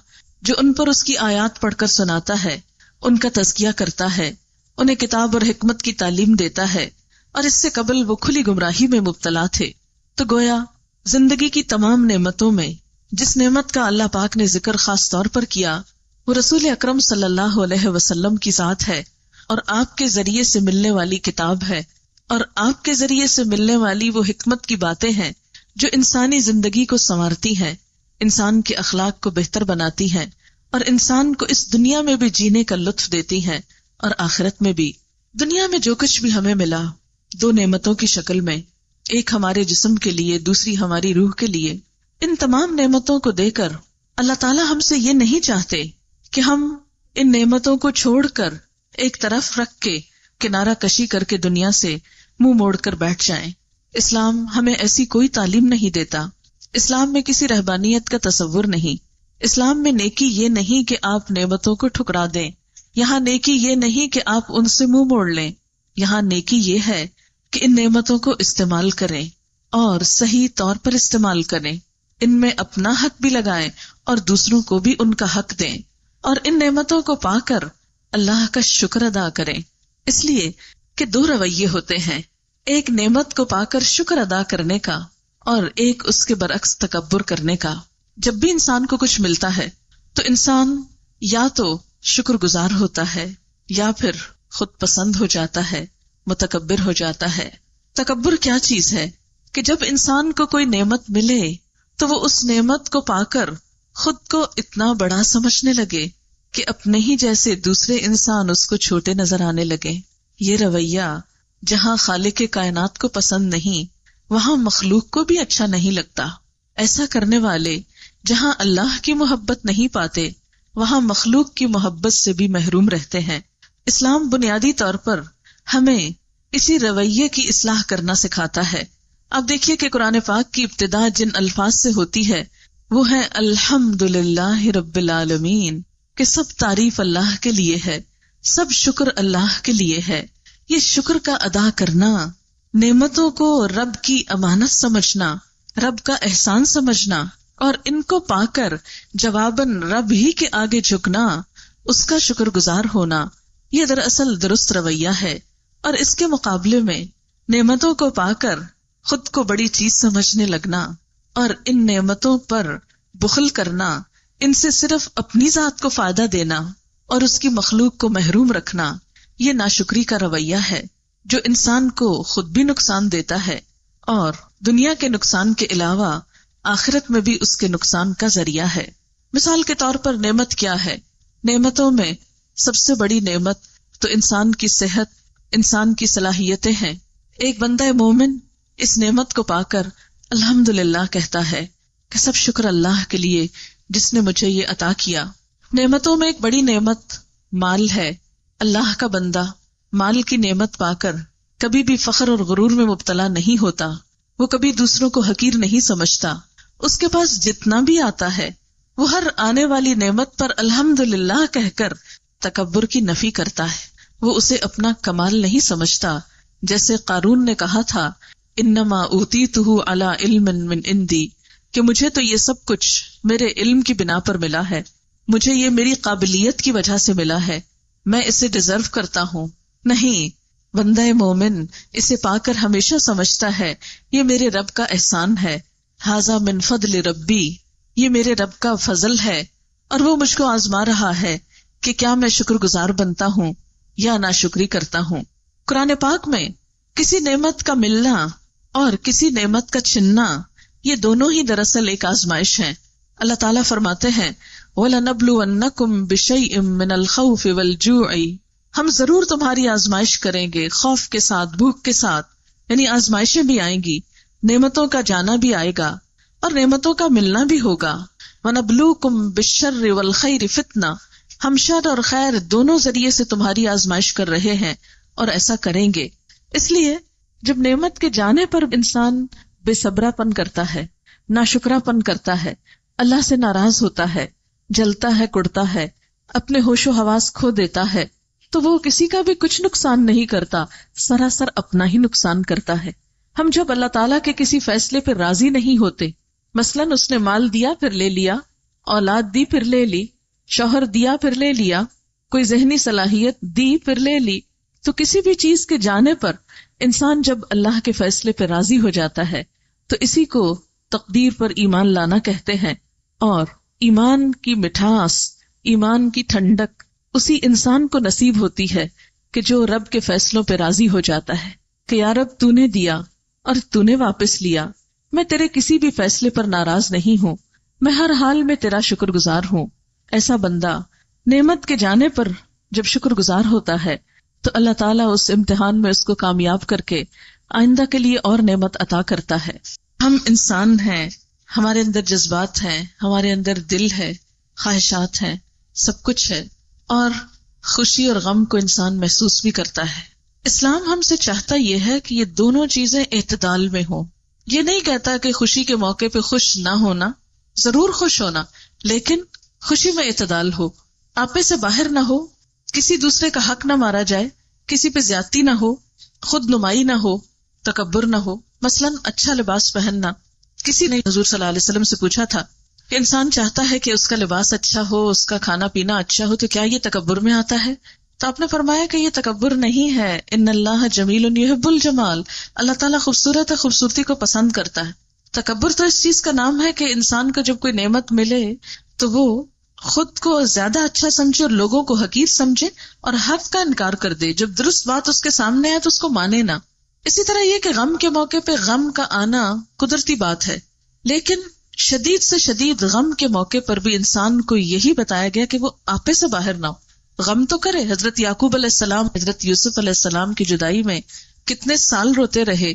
جو ان پر اس کی آیات پڑھ کر سناتا ہے، ان کا تزکیہ کرتا ہے، انہیں کتاب اور حکمت کی تعلیم دیتا ہے، اور اس سے قبل وہ کھلی گمراہی میں مبتلا تھے۔ تو گویا زندگی کی تمام نعمتوں میں جس نعمت کا اللہ پاک نے ذکر خاص طور پر کیا وہ رسول اکرم صلی اللہ علیہ وسلم کی ذات ہے، اور آپ کے ذریعے سے ملنے والی کتاب ہے، اور آپ کے ذریعے سے ملنے والی وہ حکمت کی باتیں ہیں جو انسانی زندگی کو سنوارتی ہیں، انسان کے اخلاق کو بہتر بناتی ہیں، اور انسان کو اس دنیا میں بھی جینے کا لطف دیتی ہیں اور آخرت میں بھی۔ دنیا میں جو کچھ بھی ہمیں ملا دو نعمتوں کی شکل میں، ایک ہمارے جسم کے لیے، دوسری ہماری روح کے لیے، ان تمام نعمتوں کو دے کر اللہ تعالیٰ ہم سے یہ نہیں چاہتے کہ ہم ان نعمتوں کو چھوڑ کر ایک طرف رکھ کے کنارہ کشی کر کے دنیا سے منہ موڑ کر بیٹھ جائیں۔ اسلام ہمیں ایسی کوئی تعلیم نہیں دیتا، اسلام میں کسی رہبانیت کا تصور نہیں، اسلام میں نیکی یہ نہیں کہ آپ نعمتوں کو ٹھکرا دیں، یہاں نیکی یہ نہیں کہ آپ ان سے منہ موڑ لیں، یہاں نیکی یہ ہے کہ ان نعمتوں کو استعمال کریں اور صحیح طور پر استعمال کریں، ان میں اپنا حق بھی لگائیں اور دوسروں کو بھی ان کا حق دیں، اور ان نعمتوں کو پا کر اللہ کا شکر ادا کریں۔ اس لیے کہ دو رویے ہوتے ہیں، ایک نعمت کو پا کر شکر ادا کرنے کا اور ایک اس کے برعکس تکبر کرنے کا۔ جب بھی انسان کو کچھ ملتا ہے تو انسان یا تو شکر گزار ہوتا ہے یا پھر خود پسند ہو جاتا ہے، متکبر ہو جاتا ہے۔ تکبر کیا چیز ہے کہ جب انسان کو کوئی نعمت ملے تو وہ اس نعمت کو پا کر خود کو اتنا بڑا سمجھنے لگے کہ اپنے ہی جیسے دوسرے انسان اس کو چھوٹے نظر آنے لگے۔ یہ رویہ جہاں خالق کائنات کو پسند نہیں وہاں مخلوق کو بھی اچھا نہیں لگتا۔ ایسا کرنے والے جہاں اللہ کی محبت نہیں پاتے وہاں مخلوق کی محبت سے بھی محروم رہتے ہیں۔ اسلام بنیادی طور پر ہمیں اسی رویے کی اصلاح کرنا سکھاتا ہے۔ اب دیکھیے کہ قرآن پاک کی ابتدا جن الفاظ سے ہوتی ہے وہ ہے الحمدللہ رب العالمین، کہ سب تعریف اللہ کے لیے ہے، سب شکر اللہ کے لیے ہے۔ یہ شکر کا ادا کرنا، نعمتوں کو رب کی امانت سمجھنا، رب کا احسان سمجھنا اور ان کو پا کر جواباً رب ہی کے آگے جھکنا، اس کا شکر گزار ہونا، یہ دراصل درست رویہ ہے۔ اور اس کے مقابلے میں نعمتوں کو پا کر خود کو بڑی چیز سمجھنے لگنا اور ان نعمتوں پر بخل کرنا، ان سے صرف اپنی ذات کو فائدہ دینا اور اس کی مخلوق کو محروم رکھنا، یہ ناشکری کا رویہ ہے جو انسان کو خود بھی نقصان دیتا ہے اور دنیا کے نقصان کے علاوہ آخرت میں بھی اس کے نقصان کا ذریعہ ہے۔ مثال کے طور پر نعمت کیا ہے؟ نعمتوں میں سب سے بڑی نعمت تو انسان کی صحت، انسان کی صلاحیتیں ہیں۔ ایک بندہ مومن اس نعمت کو پا کر الحمدللہ کہتا ہے کہ سب شکر اللہ کے لیے جس نے مجھے یہ عطا کیا۔ نعمتوں میں ایک بڑی نعمت مال ہے۔ اللہ کا بندہ مال کی نعمت پا کر کبھی بھی فخر اور غرور میں مبتلا نہیں ہوتا، وہ کبھی دوسروں کو حقیر نہیں سمجھتا۔ اس کے پاس جتنا بھی آتا ہے وہ ہر آنے والی نعمت پر الحمدللہ کہہ کر تکبر کی نفی کرتا ہے، وہ اسے اپنا کمال نہیں سمجھتا۔ جیسے قارون نے کہا تھا انما اوتیتہ علی علم من عندی، کہ مجھے تو یہ سب کچھ میرے علم کی بنا پر ملا ہے، مجھے یہ میری قابلیت کی وجہ سے ملا ہے، میں اسے ڈیزرو کرتا ہوں۔ نہیں، بندہ مومن اسے پا کر ہمیشہ سمجھتا ہے یہ میرے رب کا احسان ہے، ھذا من فضل ربی، یہ میرے رب کا فضل ہے اور وہ مجھ کو آزما رہا ہے کہ کیا میں شکر گزار بنتا ہوں یا ناشکری کرتا ہوں۔ قرآن پاک میں کسی نعمت کا ملنا اور کسی نعمت کا چھننا، یہ دونوں ہی دراصل ایک آزمائش ہیں۔ اللہ تعالیٰ فرماتے ہیں وَلَنَبْلُوَنَّكُمْ بِشَيْءٍ مِّنَ الْخَوْفِ وَالْجُوعِ، ہم ضرور تمہاری آزمائش کریں گے، خوف کے ساتھ، بھوک کے ساتھ، یعنی آزمائشیں بھی آئیں گی، نعمتوں کا جانا بھی آئے گا اور نعمتوں کا ملنا بھی ہوگا۔ وَنَبْلُوكُمْ بِالشَّرِّ وَالْخَيْرِ فِتْنَةً، ہم شر اور خیر دونوں ذریعے سے تمہاری آزمائش کر رہے ہیں اور ایسا کریں گے۔ اس لیے جب نعمت کے جانے پر انسان بے صبرا پن کرتا ہے، ناشکرا پن کرتا ہے، اللہ سے ناراض ہوتا ہے، جلتا ہے، کڑتا ہے، اپنے ہوش و حواس کھو دیتا ہے، تو وہ کسی کا بھی کچھ نقصان نہیں کرتا، سراسر اپنا ہی نقصان کرتا ہے۔ ہم جب اللہ تعالیٰ کے کسی فیصلے پر راضی نہیں ہوتے، مثلاً اس نے مال دیا پھر لے لیا، اولاد دی پھر لے لی، شوہر دیا پھر لے لیا، کوئی ذہنی صلاحیت دی پھر لے لی، تو کسی بھی چیز کے جانے پر انسان جب اللہ کے فیصلے پہ راضی ہو جاتا ہے تو اسی کو تقدیر پر ایمان لانا کہتے ہیں۔ اور ایمان کی مٹھاس، ایمان کی ٹھنڈک اسی انسان کو نصیب ہوتی ہے کہ جو رب کے فیصلوں پہ راضی ہو جاتا ہے کہ یا رب تو نے دیا اور تو نے واپس لیا، میں تیرے کسی بھی فیصلے پر ناراض نہیں ہوں، میں ہر حال میں تیرا شکر گزار ہوں۔ ایسا بندہ نعمت کے جانے پر جب شکر گزار ہوتا ہے تو اللہ تعالیٰ اس امتحان میں اس کو کامیاب کر کے آئندہ کے لیے اور نعمت عطا کرتا ہے. ہم انسان ہیں، ہمارے اندر جذبات ہیں، ہمارے اندر دل ہے، خواہشات ہیں، سب کچھ ہے، اور خوشی اور غم کو انسان محسوس بھی کرتا ہے. اسلام ہم سے چاہتا یہ ہے کہ یہ دونوں چیزیں اعتدال میں ہوں. یہ نہیں کہتا کہ خوشی کے موقع پہ خوش نہ ہونا، ضرور خوش ہونا، لیکن خوشی میں اعتدال ہو، آپے سے باہر نہ ہو، کسی دوسرے کا حق نہ مارا جائے، کسی پہ زیادتی نہ ہو، خود نمائی نہ ہو، تکبر نہ ہو. مثلاً اچھا لباس پہننا. کسی نے حضور صلی اللہ علیہ وسلم سے پوچھا تھا کہ انسان چاہتا ہے کہ اس کا لباس اچھا ہو، اس کا کھانا پینا اچھا ہو، تو کیا یہ تکبر میں آتا ہے؟ تو آپ نے فرمایا کہ یہ تکبر نہیں ہے. ان اللہ جمیل یحب الجمال، اللہ تعالیٰ خوبصورت ہے، خوبصورتی کو پسند کرتا ہے. تکبر تو اس چیز کا نام ہے کہ انسان کو جب کوئی نعمت ملے تو وہ خود کو زیادہ اچھا سمجھے اور لوگوں کو حقیر سمجھے اور حق کا انکار کر دے. جب درست بات اس کے سامنے ہے تو اس کو مانے نہ. اسی طرح یہ کہ غم کے موقع پہ غم کا آنا قدرتی بات ہے، لیکن شدید سے شدید غم کے موقع پر بھی انسان کو یہی بتایا گیا کہ وہ آپے سے باہر نہ ہو، غم تو کرے. حضرت یعقوب علیہ السلام حضرت یوسف علیہ السلام کی جدائی میں کتنے سال روتے رہے.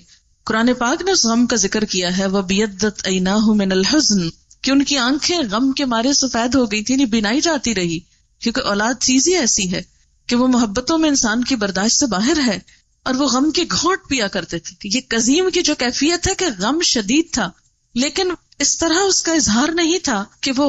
قرآن پاک نے اس غم کا ذکر کیا ہے، وَبِيَضَّتْ عَيْنَاهُ مِنَ الْحُزْنِ، کہ ان کی آنکھیں غم کے مارے سفید ہو گئی تھی، نہیں بینائی جاتی رہی. کیونکہ اولاد چیز ہی ایسی ہے کہ وہ محبتوں میں انسان کی برداشت سے باہر ہے، اور وہ غم کی گھونٹ پیا کرتے تھے. یہ قزیم کی جو کیفیت ہے کہ غم شدید تھا، لیکن اس طرح اس کا اظہار نہیں تھا کہ وہ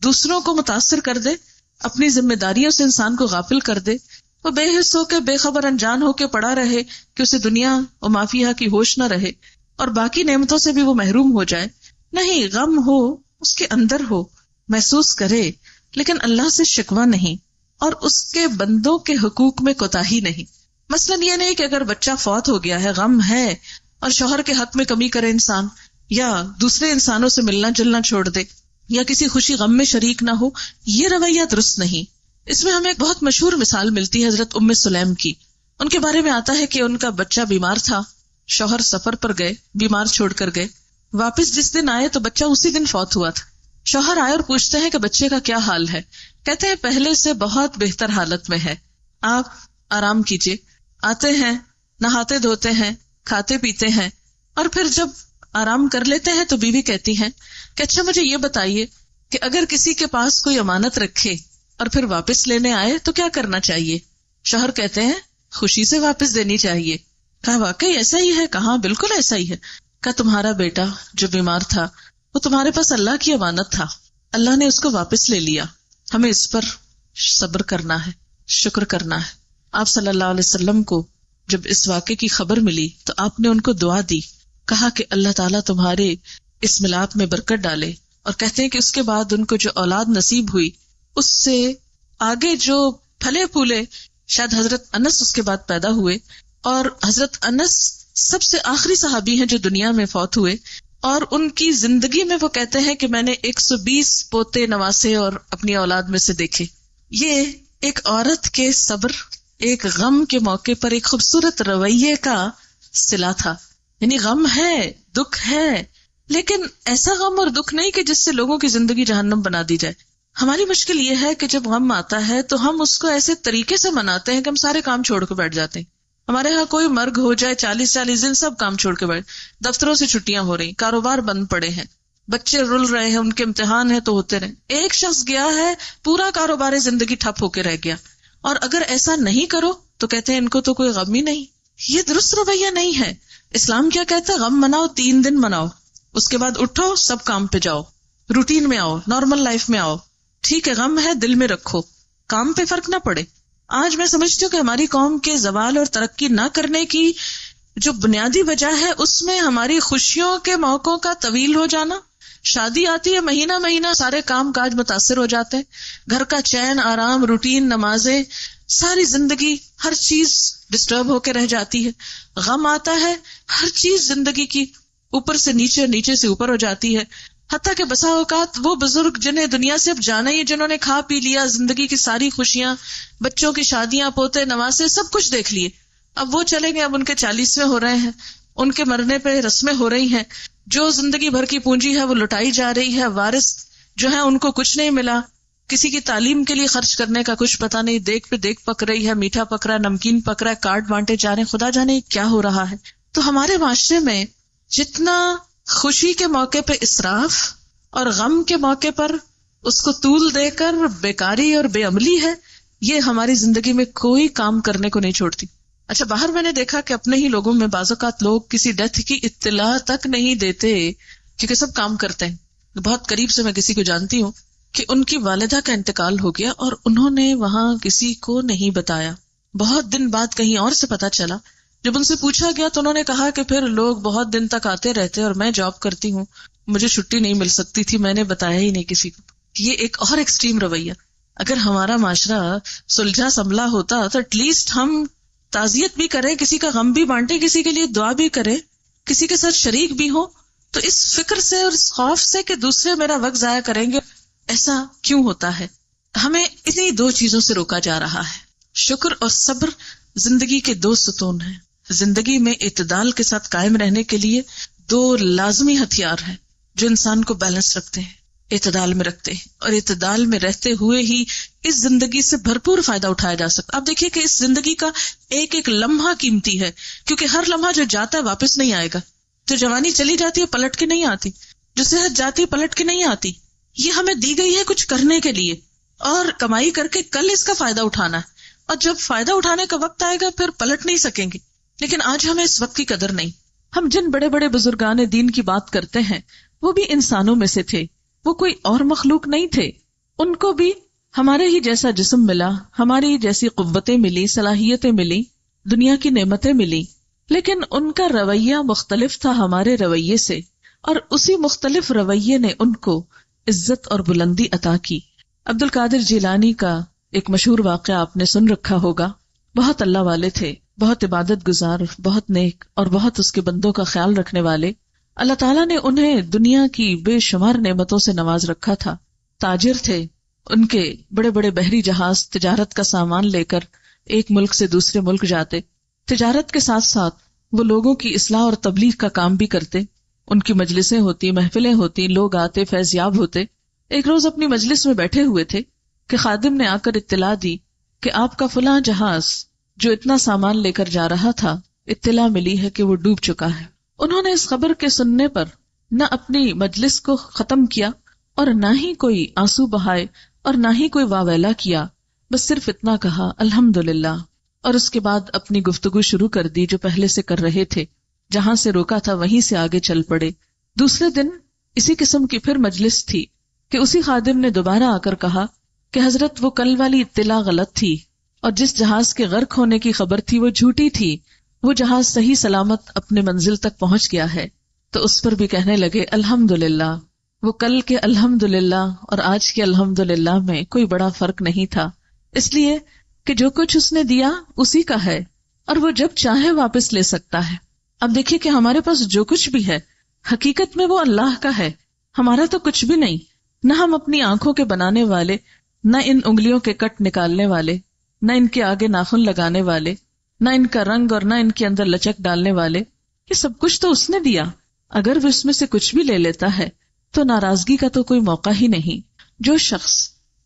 دوسروں کو متاثر کر دے، اپنی ذمہ داریوں سے انسان کو غافل کر دے، وہ بے حس ہو کے بے خبر انجان ہو کے پڑا رہے کہ اسے دنیا و مافیہ کی ہوش نہ رہے اور باقی نعمتوں سے بھی وہ محروم ہو جائے. نہیں، غم ہو، اس کے اندر ہو، محسوس کرے، لیکن اللہ سے شکوہ نہیں اور اس کے بندوں کے حقوق میں کوتاہی نہیں. مثلاً یہ نہیں کہ اگر بچہ فوت ہو گیا ہے، غم ہے، اور شوہر کے حق میں کمی کرے انسان، یا دوسرے انسانوں سے ملنا جلنا چھوڑ دے، یا کسی خوشی غم میں شریک نہ ہو. یہ رویہ درست نہیں. اس میں ہمیں ایک بہت مشہور مثال ملتی ہے حضرت ام سلیم کی. ان کے بارے میں آتا ہے کہ ان کا بچہ بیمار تھا، شوہر سفر پر گئے، بیمار چھوڑ کر گئے، واپس جس دن آئے تو بچہ اسی دن فوت ہوا تھا. شوہر آئے اور پوچھتے ہیں کہ بچے کا کیا حال ہے؟ کہتے ہیں پہلے سے بہت بہتر حالت میں ہے، آپ آرام کیجیے. آتے ہیں، نہاتے دھوتے ہیں، کھاتے پیتے ہیں، اور پھر جب آرام کر لیتے ہیں تو بیوی کہتی ہیں کہ اچھا مجھے یہ بتائیے کہ اگر کسی کے پاس کوئی امانت رکھے اور پھر واپس لینے آئے تو کیا کرنا چاہیے؟ شوہر کہتے ہیں خوشی سے واپس دینی چاہیے. کہا واقعی ایسا ہی ہے؟ کہا بالکل ایسا ہی ہے. کہا تمہارا بیٹا جو بیمار تھا وہ تمہارے پاس اللہ کی امانت تھا، اللہ نے اس کو واپس لے لیا، ہمیں اس پر صبر کرنا ہے، شکر کرنا ہے. آپ صلی اللہ علیہ وسلم کو جب اس واقعے کی خبر ملی تو آپ نے ان کو دعا دی، کہا کہ اللہ تعالیٰ تمہارے اس ملاپ میں برکت ڈالے. اور کہتے ہیں کہ اس کے بعد ان کو جو اولاد نصیب ہوئی اس سے آگے جو پھلے پھولے، شاید حضرت انس اس کے بعد پیدا ہوئے، اور حضرت انس سب سے آخری صحابی ہیں جو دنیا میں فوت ہوئے. اور ان کی زندگی میں وہ کہتے ہیں کہ میں نے 120 پوتے نواسے اور اپنی اولاد میں سے دیکھے. یہ ایک عورت کے صبر، ایک غم کے موقع پر ایک خوبصورت رویے کا صلہ تھا. یعنی غم ہے، دکھ ہے، لیکن ایسا غم اور دکھ نہیں کہ جس سے لوگوں کی زندگی جہنم بنا دی جائے. ہماری مشکل یہ ہے کہ جب غم آتا ہے تو ہم اس کو ایسے طریقے سے مناتے ہیں کہ ہم سارے کام چھوڑ کے بیٹھ جاتے ہیں. ہمارے ہاں کوئی مرگ ہو جائے، 40 دن سب کام چھوڑ کے بیٹھ، دفتروں سے چھٹیاں ہو رہی، کاروبار بند پڑے ہیں، بچے رل رہے ہیں، ان کے امتحان ہیں تو ہوتے رہے. ایک شخص گیا ہے، پورا کاروبار زندگی ٹھپ ہو کے رہ گیا. اور اگر ایسا نہیں کرو تو کہتے ہیں ان کو تو کوئی غم ہی نہیں. یہ درست رویہ نہیں ہے. اسلام کیا کہتا ہے؟ غم مناؤ، 3 دن مناؤ، اس کے بعد اٹھو، سب کام پہ جاؤ، روٹین میں آؤ، نارمل لائف میں آؤ. ٹھیک ہے غم ہے، دل میں رکھو، کام پہ فرق نہ پڑے. آج میں سمجھتی ہوں کہ ہماری قوم کے زوال اور ترقی نہ کرنے کی جو بنیادی وجہ ہے اس میں ہماری خوشیوں کے موقعوں کا طویل ہو جانا. شادی آتی ہے، مہینہ مہینہ سارے کام کاج متاثر ہو جاتے ہیں، گھر کا چین آرام، روٹین، نمازیں، ساری زندگی ہر چیز ڈسٹرب ہو کے رہ جاتی ہے. غم آتا ہے، ہر چیز زندگی کی اوپر سے نیچے، نیچے سے اوپر ہو جاتی ہے. حتیٰ کہ بسا اوقات وہ بزرگ جنہیں دنیا سے اب جانا ہی، جنہوں نے کھا پی لیا، زندگی کی ساری خوشیاں، بچوں کی شادیاں، پوتے نواسے، سب کچھ دیکھ لیے، اب وہ چلیں گے، اب ان کے 40ویں ہو رہے ہیں، ان کے مرنے پہ رسمیں ہو رہی ہیں، جو زندگی بھر کی پونجی ہے وہ لٹائی جا رہی ہے، وارث جو ہے ان کو کچھ نہیں ملا. کسی کی تعلیم کے لیے خرچ کرنے کا کچھ پتا نہیں، دیکھ پہ دیکھ پک رہی ہے، میٹھا پک رہا ہے، نمکین پک رہا ہے، کارڈ بانٹے جا رہے ہیں، خدا جانے کیا ہو رہا ہے۔ تو ہمارے معاشرے میں جتنا خوشی کے موقع پہ اسراف اور غم کے موقع پر اس کو طول دے کر بیکاری اور بے عملی ہے، یہ ہماری زندگی میں کوئی کام کرنے کو نہیں چھوڑتی۔ اچھا، باہر میں نے دیکھا کہ اپنے ہی لوگوں میں بعض اوقات لوگ کسی ڈیتھ کی اطلاع تک نہیں دیتے کیونکہ سب کام کرتے ہیں۔ بہت قریب سے میں کسی کو جانتی ہوں کہ ان کی والدہ کا انتقال ہو گیا اور انہوں نے وہاں کسی کو نہیں بتایا۔ بہت دن بعد کہیں اور سے پتا چلا، جب ان سے پوچھا گیا تو انہوں نے کہا کہ پھر لوگ بہت دن تک آتے رہتے اور میں جاب کرتی ہوں، مجھے چھٹی نہیں مل سکتی تھی، میں نے بتایا ہی نہیں کسی کو۔ یہ ایک اور ایکسٹریم رویہ۔ اگر ہمارا معاشرہ سلجھا سنبھلا ہوتا تو ایٹ لیسٹ ہم تعزیت بھی کریں، کسی کا غم بھی بانٹے، کسی کے لیے دعا بھی کریں، کسی کے ساتھ شریک بھی ہو۔ تو اس فکر سے اور اس خوف سے کہ دوسرے میرا وقت ضائع کریں گے، ایسا کیوں ہوتا ہے؟ ہمیں انہی دو چیزوں سے روکا جا رہا ہے۔ شکر اور صبر زندگی کے دو ستون ہیں۔ زندگی میں اعتدال کے ساتھ قائم رہنے کے لیے دو لازمی ہتھیار ہیں جو انسان کو بیلنس رکھتے ہیں، اعتدال میں رکھتے ہیں، اور اعتدال میں رہتے ہوئے ہی اس زندگی سے بھرپور فائدہ اٹھایا جا سکتا۔ آپ دیکھیے کہ اس زندگی کا ایک ایک لمحہ قیمتی ہے، کیونکہ ہر لمحہ جو جاتا ہے واپس نہیں آئے گا۔ جو جوانی چلی جاتی ہے پلٹ کے نہیں آتی، جو صحت جاتی ہے پلٹ کے نہیں آتی۔ یہ ہمیں دی گئی ہے کچھ کرنے کے لیے اور کمائی کر کے کل اس کا فائدہ اٹھانا ہے، اور جب فائدہ اٹھانے کا وقت آئے گا پھر پلٹ نہیں سکیں گے۔ لیکن آج ہمیں اس وقت کی قدر نہیں۔ ہم جن بڑے بڑے بزرگان دین کی بات کرتے ہیں وہ بھی انسانوں میں سے تھے، وہ کوئی اور مخلوق نہیں تھے۔ ان کو بھی ہمارے ہی جیسا جسم ملا، ہماری جیسی قوتیں ملی، صلاحیتیں ملی، دنیا کی نعمتیں ملی، لیکن ان کا رویہ مختلف تھا ہمارے رویے سے، اور اسی مختلف رویے نے ان کو عزت اور بلندی عطا کی۔ عبد القادر جیلانی کا ایک مشہور واقعہ آپ نے سن رکھا ہوگا۔ بہت اللہ والے تھے، بہت عبادت گزار، بہت نیک اور بہت اس کے بندوں کا خیال رکھنے والے۔ اللہ تعالیٰ نے انہیں دنیا کی بے شمار نعمتوں سے نواز رکھا تھا۔ تاجر تھے، ان کے بڑے بڑے بحری جہاز تجارت کا سامان لے کر ایک ملک سے دوسرے ملک جاتے۔ تجارت کے ساتھ ساتھ وہ لوگوں کی اصلاح اور تبلیغ کا کام بھی کرتے۔ ان کی مجلسیں ہوتی، محفلیں ہوتی، لوگ آتے، فیض یاب ہوتے۔ ایک روز اپنی مجلس میں بیٹھے ہوئے تھے کہ خادم نے آ کر اطلاع دی کہ آپ کا فلاں جہاز جو اتنا سامان لے کر جا رہا تھا، اطلاع ملی ہے کہ وہ ڈوب چکا ہے۔ انہوں نے اس خبر کے سننے پر نہ اپنی مجلس کو ختم کیا اور نہ ہی کوئی آنسو بہائے اور نہ ہی کوئی واویلا کیا، بس صرف اتنا کہا الحمدللہ، اور اس کے بعد اپنی گفتگو شروع کر دی جو پہلے سے کر رہے تھے۔ جہاں سے روکا تھا وہیں سے آگے چل پڑے۔ دوسرے دن اسی قسم کی پھر مجلس تھی کہ اسی خادم نے دوبارہ آ کر کہا کہ حضرت وہ کل والی اطلاع غلط تھی، اور جس جہاز کے غرق ہونے کی خبر تھی وہ جھوٹی تھی، وہ جہاز صحیح سلامت اپنے منزل تک پہنچ گیا ہے۔ تو اس پر بھی کہنے لگے الحمدللہ۔ وہ کل کے الحمدللہ اور آج کے الحمدللہ میں کوئی بڑا فرق نہیں تھا، اس لیے کہ جو کچھ اس نے دیا اسی کا ہے اور وہ جب چاہے واپس لے سکتا ہے۔ اب دیکھیے کہ ہمارے پاس جو کچھ بھی ہے حقیقت میں وہ اللہ کا ہے، ہمارا تو کچھ بھی نہیں۔ نہ ہم اپنی آنکھوں کے بنانے والے، نہ ان انگلیوں کے کٹ نکالنے والے، نہ ان کے آگے ناخن لگانے والے، نہ ان کا رنگ اور نہ ان کے اندر لچک ڈالنے والے۔ یہ سب کچھ تو اس نے دیا، اگر وہ اس میں سے کچھ بھی لے لیتا ہے تو ناراضگی کا تو کوئی موقع ہی نہیں۔ جو شخص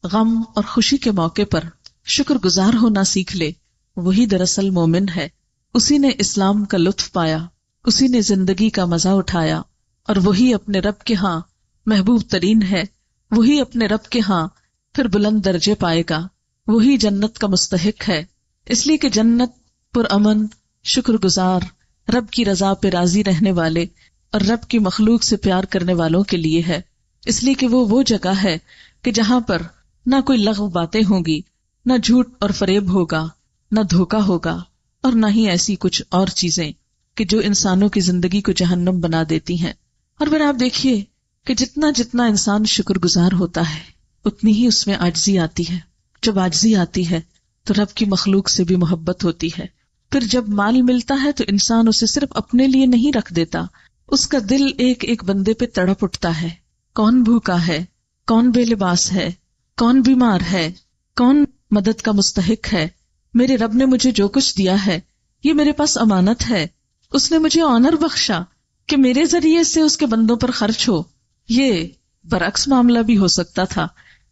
غم اور خوشی کے موقع پر شکر گزار ہونا سیکھ لے وہی دراصل مومن ہے۔ اسی نے اسلام کا لطف پایا، اسی نے زندگی کا مزہ اٹھایا، اور وہی اپنے رب کے ہاں محبوب ترین ہے، وہی اپنے رب کے ہاں پھر بلند درجے پائے گا، وہی جنت کا مستحق ہے۔ اس لیے کہ جنت پرامن، شکر گزار، رب کی رضا پہ راضی رہنے والے اور رب کی مخلوق سے پیار کرنے والوں کے لیے ہے۔ اس لیے کہ وہ جگہ ہے کہ جہاں پر نہ کوئی لغو باتیں ہوں گی، نہ جھوٹ اور فریب ہوگا، نہ دھوکا ہوگا، اور نہ ہی ایسی کچھ اور چیزیں کہ جو انسانوں کی زندگی کو جہنم بنا دیتی ہیں۔ اور پھر آپ دیکھیے کہ جتنا جتنا انسان شکر گزار ہوتا ہے اتنی ہی اس میں عاجزی آتی ہے۔ جب عاجزی آتی ہے تو رب کی مخلوق سے بھی محبت ہوتی ہے۔ پھر جب مال ملتا ہے تو انسان اسے صرف اپنے لیے نہیں رکھ دیتا، اس کا دل ایک ایک بندے پہ تڑپ اٹھتا ہے۔ کون بھوکا ہے، کون بے لباس ہے، کون بیمار ہے، کون مدد کا مستحق ہے۔ میرے رب نے مجھے جو کچھ دیا ہے یہ میرے پاس امانت ہے، اس نے مجھے آنر بخشا کہ میرے ذریعے سے اس کے بندوں پر خرچ ہو۔ یہ برعکس معاملہ بھی ہو سکتا تھا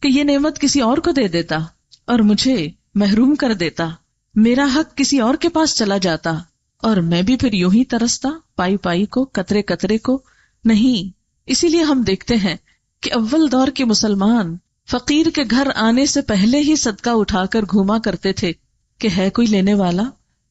کہ یہ نعمت کسی اور کو دے دیتا اور مجھے محروم کر دیتا، میرا حق کسی اور کے پاس چلا جاتا اور میں بھی پھر یوں ہی ترستا پائی پائی کو، قطرے قطرے کو. نہیں، اسی لیے ہم دیکھتے ہیں کہ اول دور کے مسلمان فقیر کے گھر آنے سے پہلے ہی صدقہ اٹھا کر گھوما کرتے تھے کہ ہے کوئی لینے والا.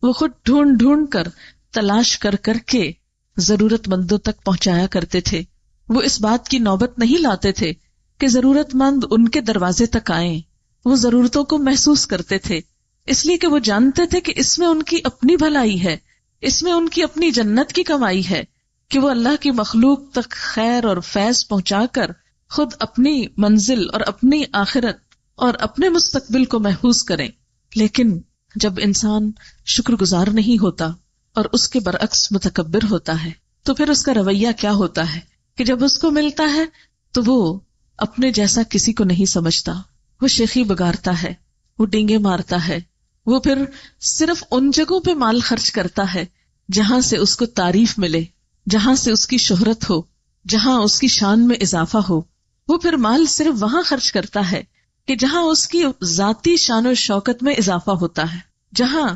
وہ خود ڈھونڈ ڈھونڈ کر، تلاش کر کر کے ضرورت مندوں تک پہنچایا کرتے تھے. وہ اس بات کی نوبت نہیں لاتے تھے کہ ضرورت مند ان کے دروازے تک آئیں. وہ ضرورتوں کو محسوس کرتے تھے، اس لیے کہ وہ جانتے تھے کہ اس میں ان کی اپنی بھلائی ہے، اس میں ان کی اپنی جنت کی کمائی ہے کہ وہ اللہ کی مخلوق تک خیر اور فیض پہنچا کر خود اپنی منزل اور اپنی آخرت اور اپنے مستقبل کو محفوظ کریں. لیکن جب انسان شکر گزار نہیں ہوتا اور اس کے برعکس متکبر ہوتا ہے تو پھر اس کا رویہ کیا ہوتا ہے کہ جب اس کو ملتا ہے تو وہ اپنے جیسا کسی کو نہیں سمجھتا، وہ شیخی بگارتا ہے، وہ ڈینگے مارتا ہے، وہ پھر صرف ان جگہوں پہ مال خرچ کرتا ہے جہاں سے اس کو تعریف ملے، جہاں سے اس کی شہرت ہو، جہاں اس کی شان میں اضافہ ہو. وہ پھر مال صرف وہاں خرچ کرتا ہے کہ جہاں اس کی ذاتی شان و شوکت میں اضافہ ہوتا ہے، جہاں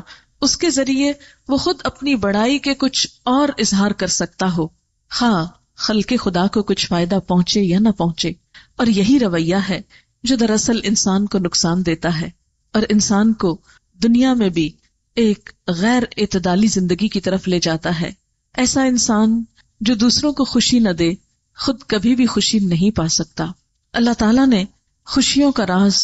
اس کے ذریعے وہ خود اپنی بڑائی کے کچھ اور اظہار کر سکتا ہو، خواہ خلق خدا کو کچھ فائدہ پہنچے یا نہ پہنچے. اور یہی رویہ ہے جو دراصل انسان کو نقصان دیتا ہے اور انسان کو دنیا میں بھی ایک غیر اعتدالی زندگی کی طرف لے جاتا ہے. ایسا انسان جو دوسروں کو خوشی نہ دے خود کبھی بھی خوشی نہیں پا سکتا. اللہ تعالیٰ نے خوشیوں کا راز،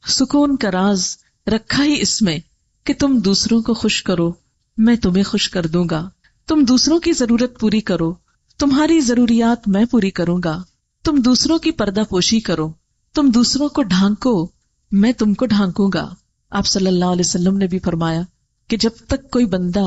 سکون کا راز رکھا ہی اس میں کہ تم دوسروں کو خوش کرو، میں تمہیں خوش کر دوں گا. تم دوسروں کی ضرورت پوری کرو، تمہاری ضروریات میں پوری کروں گا. تم دوسروں کی پردہ پوشی کرو، تم دوسروں کو ڈھانکو، میں تم کو ڈھانکوں گا. آپ صلی اللہ علیہ وسلم نے بھی فرمایا کہ جب تک کوئی بندہ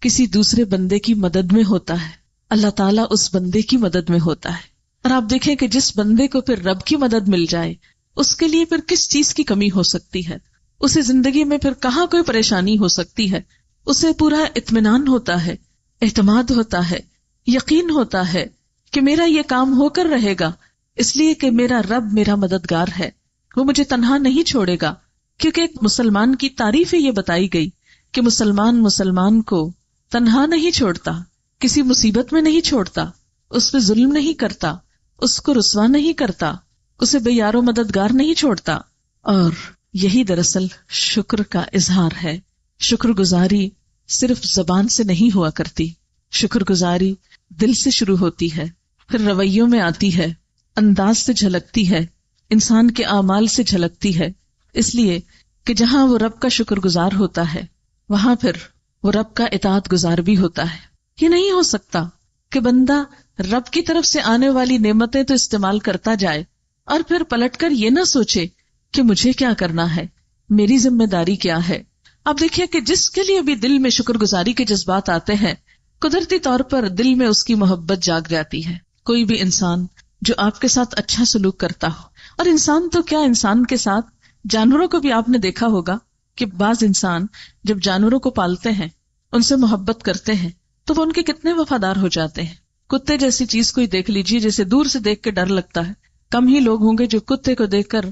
کسی دوسرے بندے کی مدد میں ہوتا ہے اللہ تعالیٰ اس بندے کی مدد میں ہوتا ہے. اور آپ دیکھیں کہ جس بندے کو پھر رب کی مدد مل جائے اس کے لیے پھر کس چیز کی کمی ہو سکتی ہے، اسے زندگی میں پھر کہاں کوئی پریشانی ہو سکتی ہے. اسے پورا اطمینان ہوتا ہے، اعتماد ہوتا ہے، یقین ہوتا ہے کہ میرا یہ کام ہو کر رہے گا اس لیے کہ میرا رب میرا مددگار ہے، وہ مجھے تنہا نہیں چھوڑے گا. کیونکہ ایک مسلمان کی تعریف یہ بتائی گئی کہ مسلمان کو تنہا نہیں چھوڑتا، کسی مصیبت میں نہیں چھوڑتا، اس پہ ظلم نہیں کرتا، اس کو رسوا نہیں کرتا، اسے بے یار و مددگار نہیں چھوڑتا. اور یہی دراصل شکر کا اظہار ہے. شکر گزاری صرف زبان سے نہیں ہوا کرتی، شکر گزاری دل سے شروع ہوتی ہے، پھر رویوں میں آتی ہے، انداز سے جھلکتی ہے، انسان کے اعمال سے جھلکتی ہے. اس لیے کہ جہاں وہ رب کا شکر گزار ہوتا ہے وہاں پھر وہ رب کا اطاعت گزار بھی ہوتا ہے. یہ نہیں ہو سکتا کہ بندہ رب کی طرف سے آنے والی نعمتیں تو استعمال کرتا جائے اور پھر پلٹ کر یہ نہ سوچے کہ مجھے کیا کرنا ہے، میری ذمہ داری کیا ہے. اب دیکھیے کہ جس کے لیے بھی دل میں شکر گزاری کے جذبات آتے ہیں قدرتی طور پر دل میں اس کی محبت جاگ جاتی ہے. کوئی بھی انسان جو آپ کے ساتھ اچھا سلوک کرتا ہو، اور انسان تو کیا، انسان کے ساتھ جانوروں کو بھی آپ نے دیکھا ہوگا کہ بعض انسان جب جانوروں کو پالتے ہیں، ان سے محبت کرتے ہیں تو وہ ان کے کتنے وفادار ہو جاتے ہیں. کتے جیسی چیز کوئی دیکھ لیجیے جسے دور سے دیکھ کے ڈر لگتا ہے، کم ہی لوگ ہوں گے جو کتے کو دیکھ کر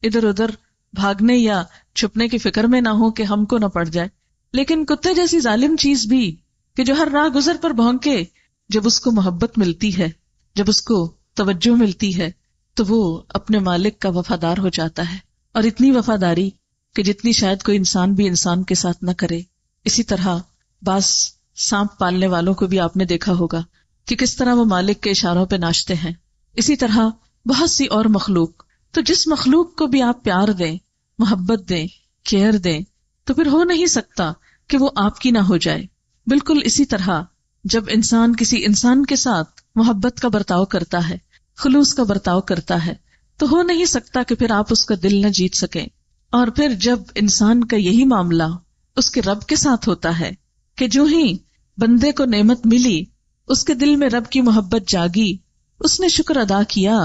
ادھر ادھر بھاگنے یا چھپنے کی فکر میں نہ ہو کہ ہم کو نہ پڑ جائے. لیکن کتے جیسی ظالم چیز بھی کہ جو ہر راہ گزر پر بھونکے، جب اس کو محبت ملتی ہے، جب اس کو توجہ ملتی ہے تو وہ اپنے مالک کا وفادار ہو جاتا ہے. اور اتنی وفاداری کہ جتنی شاید کوئی انسان بھی انسان کے ساتھ نہ کرے. اسی طرح بعض سانپ پالنے والوں کو بھی آپ نے دیکھا ہوگا کہ کس طرح وہ مالک کے اشاروں پہ ناچتے ہیں. اسی طرح بہت سی اور مخلوق. تو جس مخلوق کو بھی آپ پیار دیں، محبت دیں، کیئر دیں تو پھر ہو نہیں سکتا کہ وہ آپ کی نہ ہو جائے. بالکل اسی طرح جب انسان کسی انسان کے ساتھ محبت کا برتاؤ کرتا ہے، خلوص کا برتاؤ کرتا ہے تو ہو نہیں سکتا کہ پھر آپ اس کا دل نہ جیت سکیں. اور پھر جب انسان کا یہی معاملہ اس کے رب کے ساتھ ہوتا ہے کہ جو ہی بندے کو نعمت ملی اس کے دل میں رب کی محبت جاگی، اس نے شکر ادا کیا،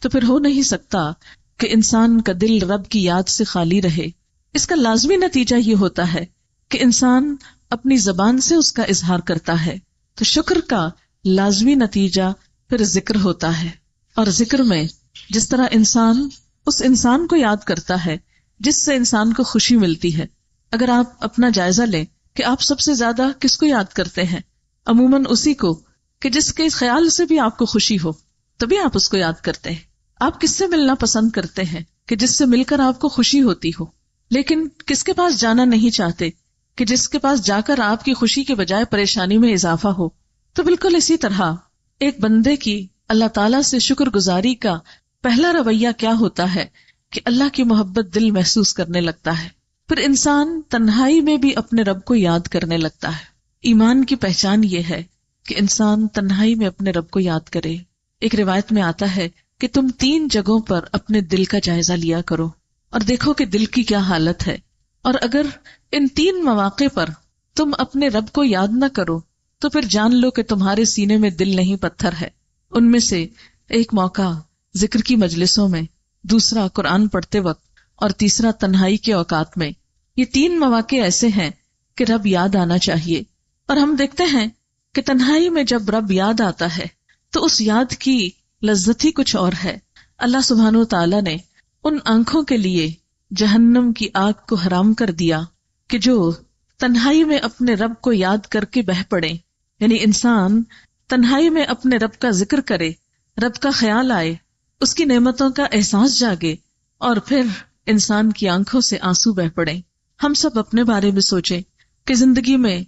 تو پھر ہو نہیں سکتا کہ انسان کا دل رب کی یاد سے خالی رہے. اس کا لازمی نتیجہ یہ ہوتا ہے کہ انسان اپنی زبان سے اس کا اظہار کرتا ہے. تو شکر کا لازمی نتیجہ پھر ذکر ہوتا ہے. اور ذکر میں جس طرح انسان اس انسان کو یاد کرتا ہے جس سے انسان کو خوشی ملتی ہے. اگر آپ اپنا جائزہ لیں کہ آپ سب سے زیادہ کس کو یاد کرتے ہیں، عموماً اسی کو کہ جس کے خیال سے بھی آپ کو خوشی ہو، تبھی آپ اس کو یاد کرتے ہیں. آپ کس سے ملنا پسند کرتے ہیں کہ جس سے مل کر آپ کو خوشی ہوتی ہو، لیکن کس کے پاس جانا نہیں چاہتے کہ جس کے پاس جا کر آپ کی خوشی کے بجائے پریشانی میں اضافہ ہو. تو بالکل اسی طرح ایک بندے کی اللہ تعالیٰ سے شکر گزاری کا پہلا رویہ کیا ہوتا ہے کہ اللہ کی محبت دل محسوس کرنے لگتا ہے. پھر انسان تنہائی میں بھی اپنے رب کو یاد کرنے لگتا ہے. ایمان کی پہچان یہ ہے کہ انسان تنہائی میں اپنے رب کو یاد کرے. ایک روایت میں آتا ہے کہ تم 3 جگہوں پر اپنے دل کا جائزہ لیا کرو اور دیکھو کہ دل کی کیا حالت ہے، اور اگر ان 3 مواقع پر تم اپنے رب کو یاد نہ کرو تو پھر جان لو کہ تمہارے سینے میں دل نہیں پتھر ہے. ان میں سے ایک موقع ذکر کی مجلسوں میں، دوسرا قرآن پڑھتے وقت، اور تیسرا تنہائی کے اوقات میں. یہ 3 مواقع ایسے ہیں کہ رب یاد آنا چاہیے، اور ہم دیکھتے ہیں کہ تنہائی میں جب رب یاد آتا ہے تو اس یاد کی لذت ہی کچھ اور ہے. اللہ سبحانہ وتعالی نے ان آنکھوں کے لیے جہنم کی آگ کو حرام کر دیا کہ جو تنہائی میں اپنے رب کو یاد کر کے بہہ پڑے. یعنی انسان تنہائی میں اپنے رب کا ذکر کرے، رب کا خیال آئے، اس کی نعمتوں کا احساس جاگے، اور پھر انسان کی آنکھوں سے آنسو بہہ پڑے. ہم سب اپنے بارے میں سوچیں کہ زندگی میں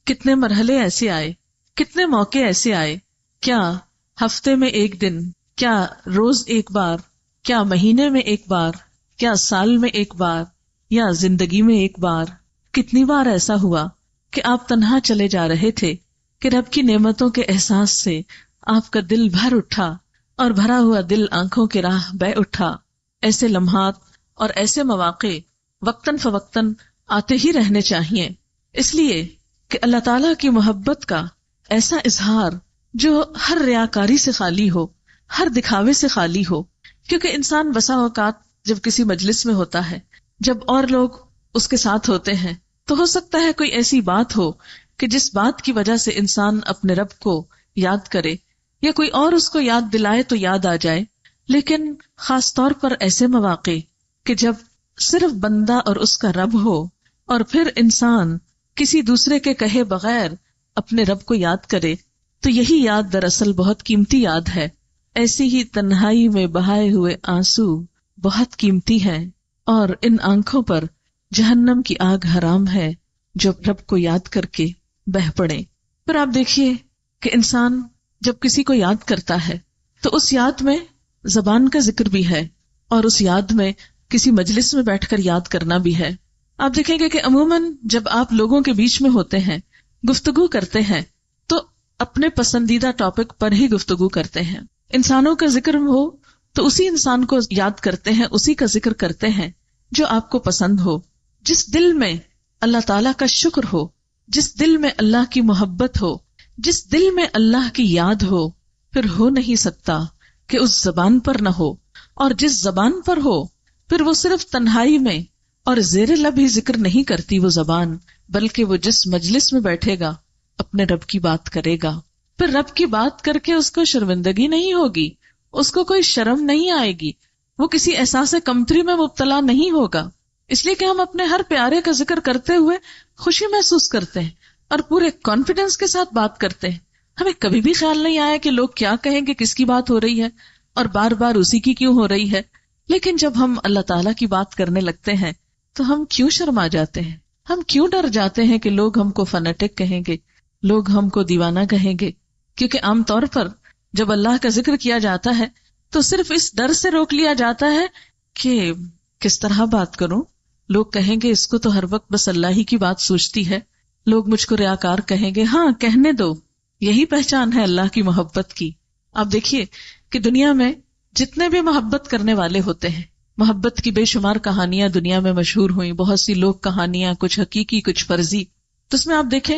کتنے مرحلے ایسے آئے، کتنے موقع ایسے آئے. کیا ہفتے میں 1 دن، کیا روز 1 بار، کیا مہینے میں 1 بار، کیا سال میں 1 بار، یا زندگی میں 1 بار؟ کتنی بار ایسا ہوا کہ آپ تنہا چلے جا رہے تھے کہ رب کی نعمتوں کے احساس سے آپ کا دل بھر اٹھا اور بھرا ہوا دل آنکھوں کے راہ بہ اٹھا. ایسے لمحات اور ایسے مواقع وقتاً فوقتاً آتے ہی رہنے چاہیے، اس لیے کہ اللہ تعالیٰ کی محبت کا ایسا اظہار جو ہر ریاکاری سے خالی ہو، ہر دکھاوے سے خالی ہو. کیونکہ انسان بسا اوقات جب کسی مجلس میں ہوتا ہے، جب اور لوگ اس کے ساتھ ہوتے ہیں، تو ہو سکتا ہے کوئی ایسی بات ہو کہ جس بات کی وجہ سے انسان اپنے رب کو یاد کرے، یا کوئی اور اس کو یاد دلائے تو یاد آ جائے. لیکن خاص طور پر ایسے مواقع کہ جب صرف بندہ اور اس کا رب ہو، اور پھر انسان کسی دوسرے کے کہے بغیر اپنے رب کو یاد کرے، تو یہی یاد دراصل بہت قیمتی یاد ہے. ایسی ہی تنہائی میں بہائے ہوئے آنسو بہت قیمتی ہیں، اور ان آنکھوں پر جہنم کی آگ حرام ہے جو رب کو یاد کر کے بہہ پڑے. پھر آپ دیکھیے کہ انسان جب کسی کو یاد کرتا ہے تو اس یاد میں زبان کا ذکر بھی ہے، اور اس یاد میں کسی مجلس میں بیٹھ کر یاد کرنا بھی ہے. آپ دیکھیں گے کہ عموماً جب آپ لوگوں کے بیچ میں ہوتے ہیں، گفتگو کرتے ہیں، تو اپنے پسندیدہ ٹاپک پر ہی گفتگو کرتے ہیں. انسانوں کا ذکر ہو تو اسی انسان کو یاد کرتے ہیں، اسی کا ذکر کرتے ہیں جو آپ کو پسند ہو. جس دل میں اللہ تعالیٰ کا شکر ہو، جس دل میں اللہ کی محبت ہو، جس دل میں اللہ کی یاد ہو، پھر ہو نہیں سکتا کہ اس زبان پر نہ ہو. اور جس زبان پر ہو، پھر وہ صرف تنہائی میں اور زیر لب ہی ذکر نہیں کرتی وہ زبان، بلکہ وہ جس مجلس میں بیٹھے گا اپنے رب کی بات کرے گا. پھر رب کی بات کر کے اس کو شرمندگی نہیں ہوگی، اس کو کوئی شرم نہیں آئے گی، وہ کسی احساس کمتری میں مبتلا نہیں ہوگا. اس لیے کہ ہم اپنے ہر پیارے کا ذکر کرتے ہوئے خوشی محسوس کرتے ہیں اور پورے کانفیڈنس کے ساتھ بات کرتے ہیں. ہمیں کبھی بھی خیال نہیں آیا کہ لوگ کیا کہیں گے، کس کی بات ہو رہی ہے، اور بار بار اسی کی کیوں ہو رہی ہے. لیکن جب ہم اللہ تعالیٰ کی بات کرنے لگتے ہیں تو ہم کیوں شرما جاتے ہیں، ہم کیوں ڈر جاتے ہیں کہ لوگ ہم کو فنیٹک کہیں گے، لوگ ہم کو دیوانہ کہیں گے. کیونکہ عام طور پر جب اللہ کا ذکر کیا جاتا ہے تو صرف اس ڈر سے روک لیا جاتا ہے کہ کس طرح بات کروں، لوگ کہیں گے اس کو تو ہر وقت بس اللہ ہی کی بات سوچتی ہے، لوگ مجھ کو ریاکار کہیں گے. ہاں، کہنے دو، یہی پہچان ہے اللہ کی محبت کی. آپ دیکھیے کہ دنیا میں جتنے بھی محبت کرنے والے ہوتے ہیں، محبت کی بے شمار کہانیاں دنیا میں مشہور ہوئیں، بہت سی لوگ کہانیاں، کچھ حقیقی کچھ فرضی. تو اس میں آپ دیکھیں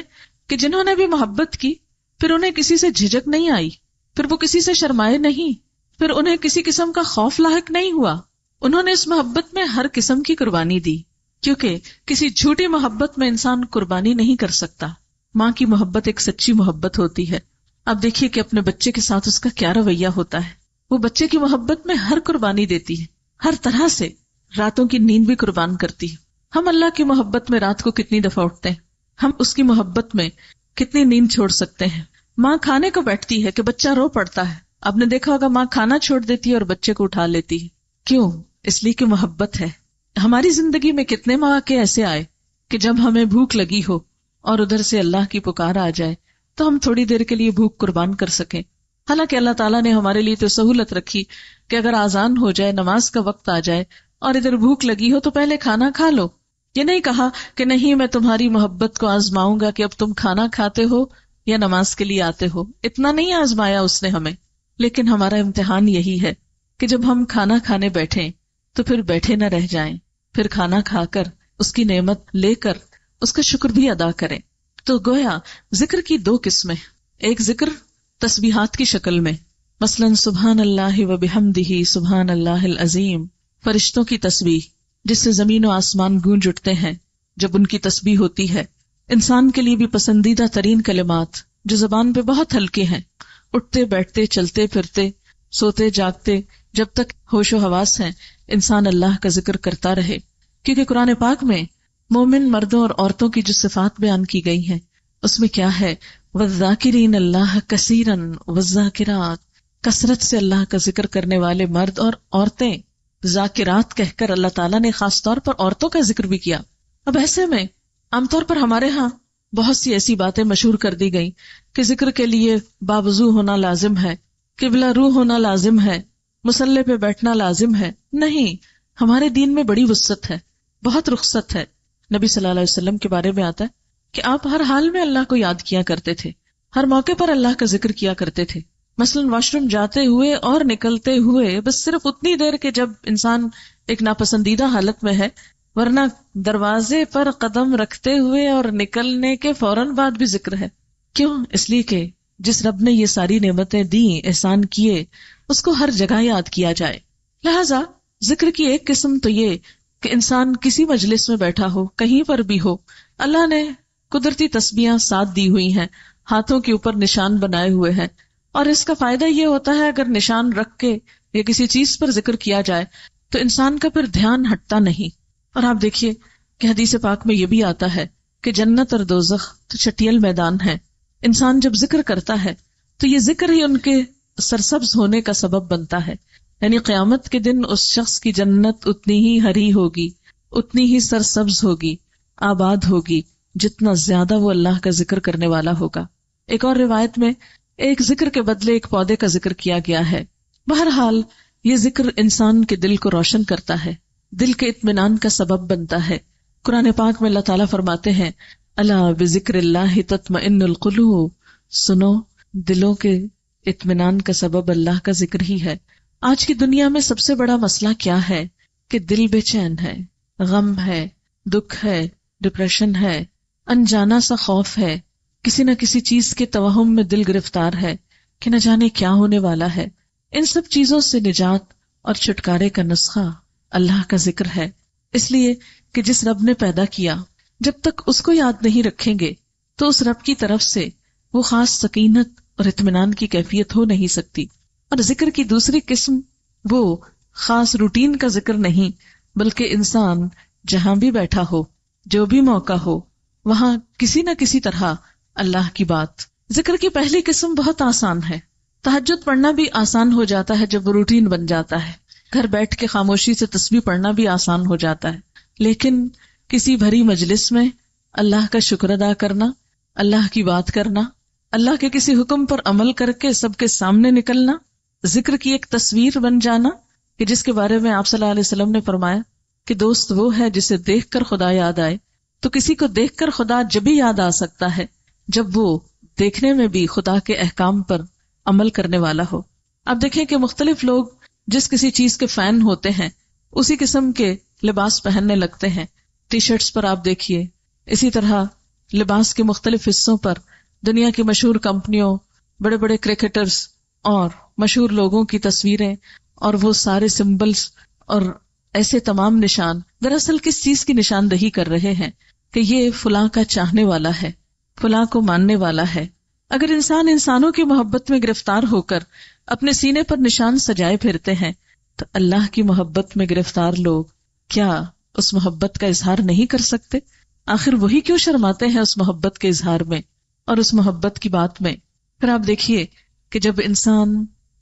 کہ جنہوں نے بھی محبت کی، پھر انہیں کسی سے جھجک نہیں آئی، پھر وہ کسی سے شرمائے نہیں، پھر انہیں کسی قسم کا خوف لاحق نہیں ہوا. انہوں نے اس محبت میں ہر قسم کی قربانی دی، کیونکہ کسی جھوٹی محبت میں انسان قربانی نہیں کر سکتا. ماں کی محبت ایک سچی محبت ہوتی ہے. آپ دیکھیے کہ اپنے بچے کے ساتھ اس کا کیا رویہ ہوتا ہے. وہ بچے کی محبت میں ہر قربانی دیتی ہے، ہر طرح سے راتوں کی نیند بھی قربان کرتی ہے. ہم اللہ کی محبت میں رات کو کتنی دفعہ اٹھتے ہیں, ہم اس کی محبت میں کتنی نیند چھوڑ سکتے ہیں. ماں کھانے کو بیٹھتی ہے کہ بچہ رو پڑتا ہے, آپ نے دیکھا ہوگا ماں کھانا چھوڑ دیتی ہے اور بچے کو اٹھا لیتی ہے. کیوں؟ اس لیے کہ محبت ہے. ہماری زندگی میں کتنے مواقع ایسے آئے کہ جب ہمیں بھوک لگی ہو اور ادھر سے اللہ کی پکار آ جائے تو ہم تھوڑی دیر کے لیے بھوک قربان کر سکیں. حالانکہ اللہ تعالیٰ نے ہمارے لیے تو سہولت رکھی کہ اگر آذان ہو جائے, نماز کا وقت آ جائے اور ادھر بھوک لگی ہو تو پہلے کھانا کھا لو. یہ نہیں کہا کہ نہیں میں تمہاری محبت کو آزماؤں گا کہ اب تم کھانا کھاتے ہو یا نماز کے لیے آتے ہو. اتنا نہیں آزمایا اس نے ہمیں, لیکن ہمارا امتحان یہی ہے کہ جب ہم کھانا کھانے بیٹھیں تو پھر بیٹھے نہ رہ جائیں, پھر کھانا کھا کر اس کی نعمت لے کر اس کا شکر بھی ادا کریں. تو گویا ذکر کی دو قسمیں, ایک ذکر تسبیحات کی شکل میں, مثلا سبحان اللہ و بحمدہ سبحان اللہ العظیم, فرشتوں کی تسبیح جس سے زمین و آسمان گونج اٹھتے ہیں جب ان کی تسبیح ہوتی ہے. انسان کے لیے بھی پسندیدہ ترین کلمات جو زبان پہ بہت ہلکے ہیں, اٹھتے بیٹھتے چلتے پھرتے سوتے جاگتے جب تک ہوش و حواس ہیں انسان اللہ کا ذکر کرتا رہے. کیونکہ قرآن پاک میں مومن مردوں اور عورتوں کی جو صفات بیان کی گئی ہیں اس میں کیا ہے, وَالذَّاكِرِينَ اللَّهَ كَثِيرًا وَالذَّاكِرَاتِ, کثرت سے اللہ کا ذکر کرنے والے مرد اور عورتیں. ذاکرات کہہ کر اللہ تعالیٰ نے خاص طور پر عورتوں کا ذکر بھی کیا. اب ایسے میں عام طور پر ہمارے ہاں بہت سی ایسی باتیں مشہور کر دی گئی کہ ذکر کے لیے باوضو ہونا لازم ہے, قبلہ رو ہونا لازم ہے, مصلی پہ بیٹھنا لازم ہے. نہیں, ہمارے دین میں بڑی وسعت ہے, بہت رخصت ہے. نبی صلی اللہ علیہ وسلم کے بارے میں آتا ہے کہ آپ ہر حال میں اللہ کو یاد کیا کرتے تھے, ہر موقع پر اللہ کا ذکر کیا کرتے تھے. مثلا واش روم جاتے ہوئے اور نکلتے ہوئے بس صرف اتنی دیر کہ جب انسان ایک ناپسندیدہ حالت میں ہے, ورنہ دروازے پر قدم رکھتے ہوئے اور نکلنے کے فوراً بعد بھی ذکر ہے. کیوں؟ اس لیے کہ جس رب نے یہ ساری نعمتیں دیں, احسان کیے, اس کو ہر جگہ یاد کیا جائے. لہذا ذکر کی ایک قسم تو یہ کہ انسان کسی مجلس میں بیٹھا ہو, کہیں پر بھی ہو, اللہ نے قدرتی تسبیحاں ساتھ دی ہوئی ہیں, ہاتھوں کے اوپر نشان بنائے ہوئے ہیں, اور اس کا فائدہ یہ ہوتا ہے اگر نشان رکھ کے یا کسی چیز پر ذکر کیا جائے تو انسان کا پھر دھیان ہٹتا نہیں. اور آپ دیکھیے کہ حدیث پاک میں یہ بھی آتا ہے کہ جنت اور دوزخ تو چٹیل میدان ہے. انسان جب ذکر کرتا ہے تو یہ ذکر ہی ان کے سرسبز ہونے کا سبب بنتا ہے. یعنی قیامت کے دن اس شخص کی جنت اتنی ہی ہری ہوگی, اتنی ہی سرسبز ہوگی, آباد ہوگی, جتنا زیادہ وہ اللہ کا ذکر کرنے والا ہوگا. ایک اور روایت میں ایک ذکر کے بدلے ایک پودے کا ذکر کیا گیا ہے. بہرحال یہ ذکر انسان کے دل کو روشن کرتا ہے, دل کے اطمینان کا سبب بنتا ہے. قرآن پاک میں اللہ تعالیٰ فرماتے ہیں الا بذکر اللہ تطمئن القلوب, سنو دلوں کے اطمینان کا سبب اللہ کا ذکر ہی ہے. آج کی دنیا میں سب سے بڑا مسئلہ کیا ہے کہ دل بے چین ہے, غم ہے, دکھ ہے, ڈپریشن ہے, انجانا سا خوف ہے, کسی نہ کسی چیز کے توہم میں دل گرفتار ہے کہ نہ جانے کیا ہونے والا ہے. ان سب چیزوں سے نجات اور چھٹکارے کا نسخہ اللہ کا ذکر ہے. اس لیے کہ جس رب نے پیدا کیا جب تک اس کو یاد نہیں رکھیں گے تو اس رب کی طرف سے وہ خاص سکینت اور اطمینان کی کیفیت ہو نہیں سکتی. اور ذکر کی دوسری قسم وہ خاص روٹین کا ذکر نہیں, بلکہ انسان جہاں بھی بیٹھا ہو, جو بھی موقع ہو, وہاں کسی نہ کسی طرح اللہ کی بات. ذکر کی پہلی قسم بہت آسان ہے. تہجد پڑھنا بھی آسان ہو جاتا ہے جب وہ روٹین بن جاتا ہے. گھر بیٹھ کے خاموشی سے تسبیح پڑھنا بھی آسان ہو جاتا ہے. لیکن کسی بھری مجلس میں اللہ کا شکر ادا کرنا, اللہ کی بات کرنا, اللہ کے کسی حکم پر عمل کر کے سب کے سامنے نکلنا, ذکر کی ایک تصویر بن جانا کہ جس کے بارے میں آپ صلی اللہ علیہ وسلم نے فرمایا کہ دوست وہ ہے جسے دیکھ کر خدا یاد آئے. تو کسی کو دیکھ کر خدا جب ہی یاد آ سکتا ہے جب وہ دیکھنے میں بھی خدا کے احکام پر عمل کرنے والا ہو. اب دیکھیں کہ مختلف لوگ جس کسی چیز کے فین ہوتے ہیں اسی قسم کے لباس پہننے لگتے ہیں. ٹی شرٹس پر آپ دیکھیے, اسی طرح لباس کے مختلف حصوں پر دنیا کی مشہور کمپنیوں, بڑے بڑے کرکٹرز اور مشہور لوگوں کی تصویریں اور وہ سارے سمبلز اور ایسے تمام نشان دراصل کس چیز کی نشاندہی کر رہے ہیں کہ یہ فلاں کا چاہنے والا ہے, فلاں کو ماننے والا ہے. اگر انسان انسانوں کی محبت میں گرفتار ہو کر اپنے سینے پر نشان سجائے پھرتے ہیں تو اللہ کی محبت میں گرفتار لوگ کیا اس محبت کا اظہار نہیں کر سکتے؟ آخر وہی کیوں شرماتے ہیں اس محبت کے اظہار میں اور اس محبت کی بات میں؟ پھر آپ دیکھیے کہ جب انسان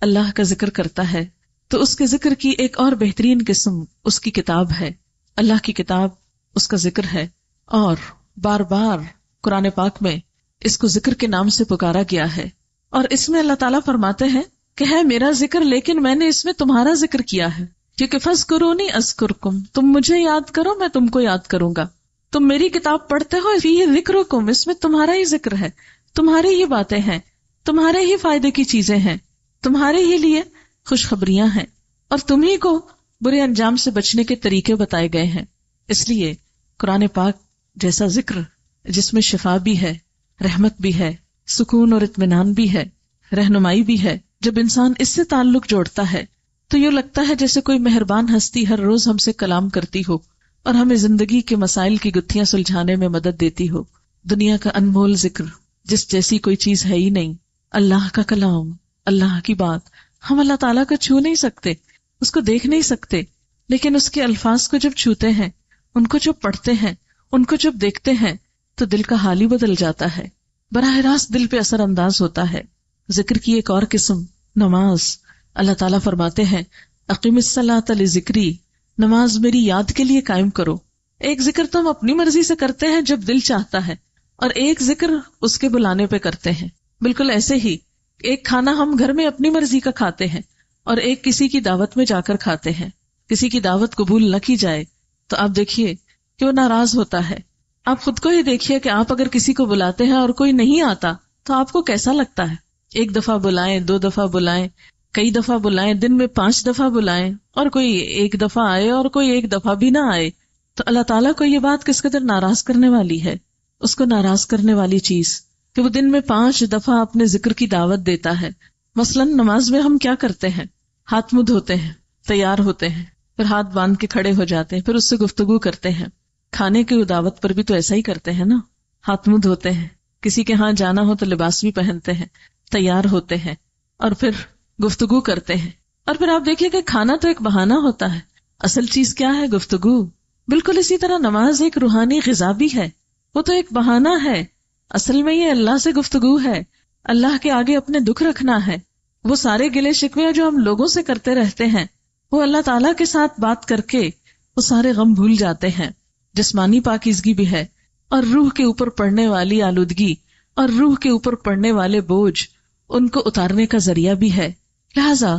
اللہ کا ذکر کرتا ہے تو اس کے ذکر کی ایک اور بہترین قسم اس کی کتاب ہے. اللہ کی کتاب اس کا ذکر ہے، اور بار بار قرآن پاک میں اس کو ذکر کے نام سے پکارا گیا ہے. اور اس میں اللہ تعالیٰ فرماتے ہیں کہ ہے میرا ذکر لیکن میں نے اس میں تمہارا ذکر کیا ہے، کیونکہ فَاذْكُرُونِی أَذْكُرْكُمْ، تم مجھے یاد کرو میں تم کو یاد کروں گا. تم میری کتاب پڑھتے ہو، فیہ ذکرکم، اس میں تمہارا ہی ذکر ہے، تمہاری ہی باتیں ہیں، تمہارے ہی فائدے کی چیزیں ہیں، تمہارے ہی لیے خوشخبریاں ہیں، اور تمہیں کو برے انجام سے بچنے کے طریقے بتائے گئے ہیں. اس لیے قرآن پاک جیسا ذکر جس میں شفا بھی ہے، رحمت بھی ہے، سکون اور اطمینان بھی ہے، رہنمائی بھی ہے، جب انسان اس سے تعلق جوڑتا ہے تو یہ لگتا ہے جیسے کوئی مہربان ہستی ہر روز ہم سے کلام کرتی ہو اور ہمیں زندگی کے مسائل کی گتھیاں سلجھانے میں مدد دیتی ہو. دنیا کا انمول ذکر جس جیسی کوئی چیز ہے ہی نہیں. اللہ کا کلام، اللہ کی بات، ہم اللہ تعالیٰ کو چھو نہیں سکتے، اس کو دیکھ نہیں سکتے، لیکن اس کے الفاظ کو جب چھوتے ہیں، ان کو جب پڑھتے ہیں، ان کو جب دیکھتے ہیں تو دل کا حال ہی بدل جاتا ہے، براہ راست دل پہ اثر انداز ہوتا ہے. ذکر کی ایک اور قسم نماز. اللہ تعالیٰ فرماتے ہیں اقیم الصلاۃ لذکری، نماز میری یاد کے لیے قائم کرو. ایک ذکر تو ہم اپنی مرضی سے کرتے ہیں جب دل چاہتا ہے، اور ایک ذکر اس کے بلانے پہ کرتے ہیں. بالکل ایسے ہی ایک کھانا ہم گھر میں اپنی مرضی کا کھاتے ہیں اور ایک کسی کی دعوت میں جا کر کھاتے ہیں. کسی کی دعوت قبول نہ کی جائے تو آپ دیکھیے کہ وہ ناراض ہوتا ہے. آپ خود کو ہی دیکھیے کہ آپ اگر کسی کو بلاتے ہیں اور کوئی نہیں آتا تو آپ کو کیسا لگتا ہے. ایک دفعہ بلائیں، 2 دفعہ بلائیں، کئی دفعہ بلائیں، دن میں 5 دفعہ بلائیں، اور کوئی ایک دفعہ آئے اور کوئی ایک دفعہ بھی نہ آئے، تو اللہ تعالیٰ کو یہ بات کس قدر ناراض کرنے والی ہے. اس کو ناراض کرنے والی چیز کہ وہ دن میں 5 دفعہ اپنے ذکر کی دعوت دیتا ہے. مثلاً نماز میں ہم کیا کرتے ہیں؟ ہاتھ منہ دھوتے ہیں، تیار ہوتے ہیں، پھر ہاتھ باندھ کے کھڑے ہو جاتے ہیں، پھر اس سے گفتگو کرتے ہیں. کھانے کی دعوت پر بھی تو ایسا ہی کرتے ہیں نا، ہاتھ منہ دھوتے ہیں، کسی کے ہاں جانا ہو تو لباس بھی پہنتے ہیں، تیار ہوتے ہیں، اور پھر گفتگو کرتے ہیں. اور پھر آپ دیکھیے کہ کھانا تو ایک بہانہ ہوتا ہے، اصل چیز کیا ہے؟ گفتگو. بالکل اسی طرح نماز ایک روحانی غذا بھی ہے، وہ تو ایک بہانہ ہے، اصل میں یہ اللہ سے گفتگو ہے، اللہ کے آگے اپنے دکھ رکھنا ہے. وہ سارے گلے شکوے جو ہم لوگوں سے کرتے رہتے ہیں، وہ اللہ تعالیٰ کے ساتھ بات کر کے وہ سارے غم بھول جاتے ہیں. جسمانی پاکیزگی بھی ہے، اور روح کے اوپر پڑنے والی آلودگی اور روح کے اوپر پڑنے والے بوجھ ان کو اتارنے کا ذریعہ بھی ہے. لہذا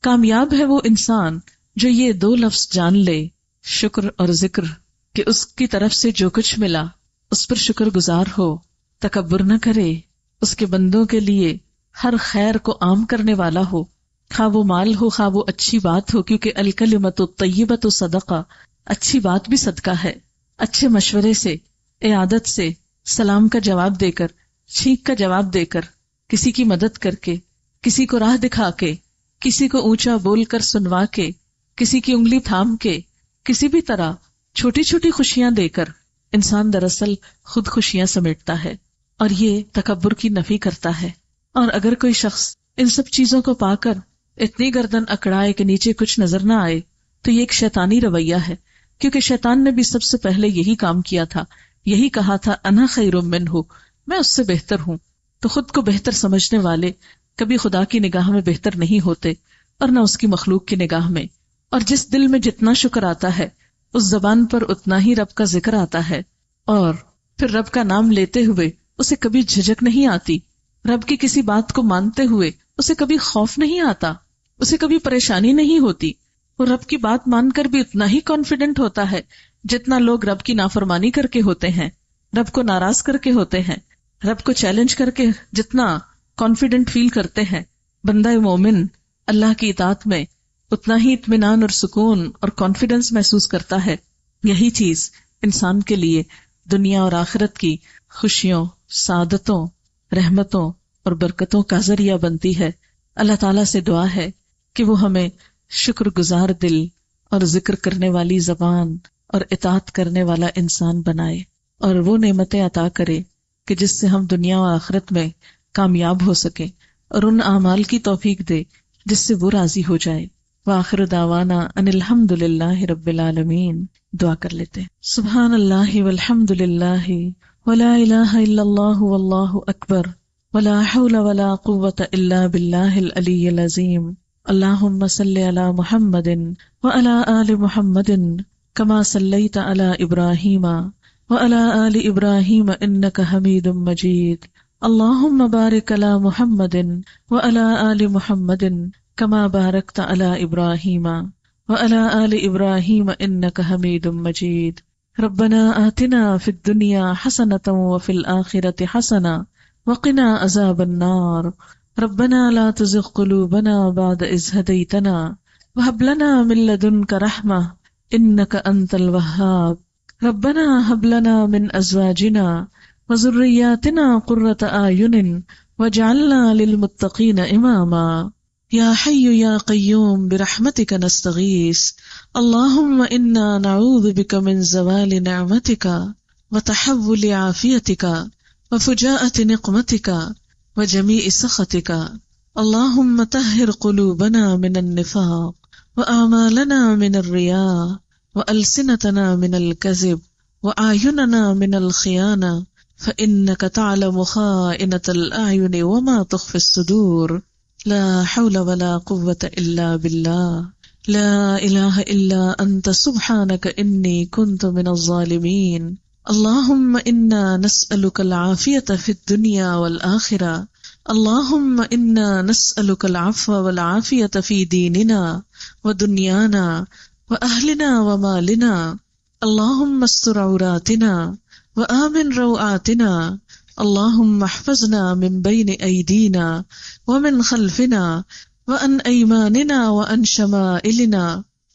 کامیاب ہے وہ انسان جو یہ 2 لفظ جان لے، شکر اور ذکر، کہ اس کی طرف سے جو کچھ ملا اس پر شکر گزار ہو، تکبر نہ کرے، اس کے بندوں کے لیے ہر خیر کو عام کرنے والا ہو، خواہ وہ مال ہو خواہ وہ اچھی بات ہو، کیونکہ الکلمۃ الطیبۃ صدقہ، اچھی بات بھی صدقہ ہے. اچھے مشورے سے، عیادت سے، سلام کا جواب دے کر، چھینک کا جواب دے کر، کسی کی مدد کر کے، کسی کو راہ دکھا کے، کسی کو اونچا بول کر سنوا کے، کسی کی انگلی تھام کے، کسی بھی طرح چھوٹی چھوٹی خوشیاں دے کر انسان دراصل خود خوشیاں سمیٹتا ہے، اور یہ تکبر کی نفی کرتا ہے. اور اگر کوئی شخص ان سب چیزوں کو پا کر اتنی گردن اکڑائے کہ نیچے کچھ نظر نہ آئے تو یہ ایک شیطانی رویہ ہے، کیونکہ شیطان نے بھی سب سے پہلے یہی کام کیا تھا، یہی کہا تھا انا خیر منہ، میں اس سے بہتر ہوں. تو خود کو بہتر سمجھنے والے کبھی خدا کی نگاہ میں بہتر نہیں ہوتے اور نہ اس کی مخلوق کی نگاہ میں. اور جس دل میں جتنا شکر آتا ہے اس زبان پر اتنا ہی رب کا ذکر آتا ہے، اور پھر رب کا نام لیتے ہوئے اسے کبھی جھجک نہیں آتی، رب کی کسی بات کو مانتے ہوئے اسے کبھی خوف نہیں آتا، اسے کبھی پریشانی نہیں ہوتی. وہ رب کی بات مان کر بھی اتنا ہی کانفیڈنٹ ہوتا ہے جتنا لوگ رب کی نافرمانی کر کے ہوتے ہیں، رب کو ناراض کر کے ہوتے ہیں، رب کو چیلنج کر کے جتنا کانفیڈنٹ فیل کرتے ہیں. بندہ مومن اللہ کی اطاعت میں اتنا ہی اطمینان اور سکون اور کانفیڈنس محسوس کرتا ہے. یہی چیز انسان کے لیے دنیا اور آخرت کی خوشیوں، سعادتوں، رحمتوں اور برکتوں کا ذریعہ بنتی ہے. اللہ تعالیٰ سے دعا ہے کہ وہ ہمیں شکر گزار دل اور ذکر کرنے والی زبان اور اطاعت کرنے والا انسان بنائے، اور وہ نعمتیں عطا کرے کہ جس سے ہم دنیا و آخرت میں کامیاب ہو سکیں، اور ان اعمال کی توفیق دے جس سے وہ راضی ہو جائے. وآخر دعوانا ان الحمد للہ رب العالمین. دعا کر لیتے ہیں. سبحان اللہ والحمد للہ ولا الہ الا اللہ واللہ اکبر ولا حول ولا قوة الا باللہ العلی العظیم. اللہم صل علی محمد وعلی آل محمد کما صلیت علی ابراہیم وعلی آل ابراہیم انک حمید مجید. اللہم بارک علی محمد وعلی آل محمد کما بارکت علی ابراہیم وعلی آل ابراہیم انک حمید مجید. ربنا آتنا فی الدنیا حسنۃ وفی الآخرۃ حسنۃ وقنا عذاب النار. ربنا لا تزغ قلوبنا بعد اذ ہدیتنا وہب لنا من لدنک رحمہ انک انت الوہاب. ربنا ہب لنا من ازواجنا وذریاتنا قرۃ اعین واجعلنا للمتقین اماما. یا حی یا قیوم برحمتک نستغیث. اللہم انا نعوذ بک من زوال نعمتک وتحول عافیتک وفجاءۃ نقمتک وجمیع سخطک. اللہم طہر قلوبنا من النفاق واعمالنا من الریاء والسنتنا من الکذب واعیننا من الخیانہ فانک تعلم خائنۃ الاعین وما تخفی الصدور. لا حول ولا قوة الا باللہ. لا الہ الا انت سبحانک انی کنت من الظالمین. اللہم انا نسألک العافیۃ فی الدنیا والآخرہ. اللہم انا نسألک العفو والعافیۃ فی دیننا ودنیانا واہلنا ومالنا. اللہم استر عوراتنا وآمن روعاتنا. اللہم احفظنا من بین ایدینا ومن خلفنا وعن ایماننا وعن شمائلنا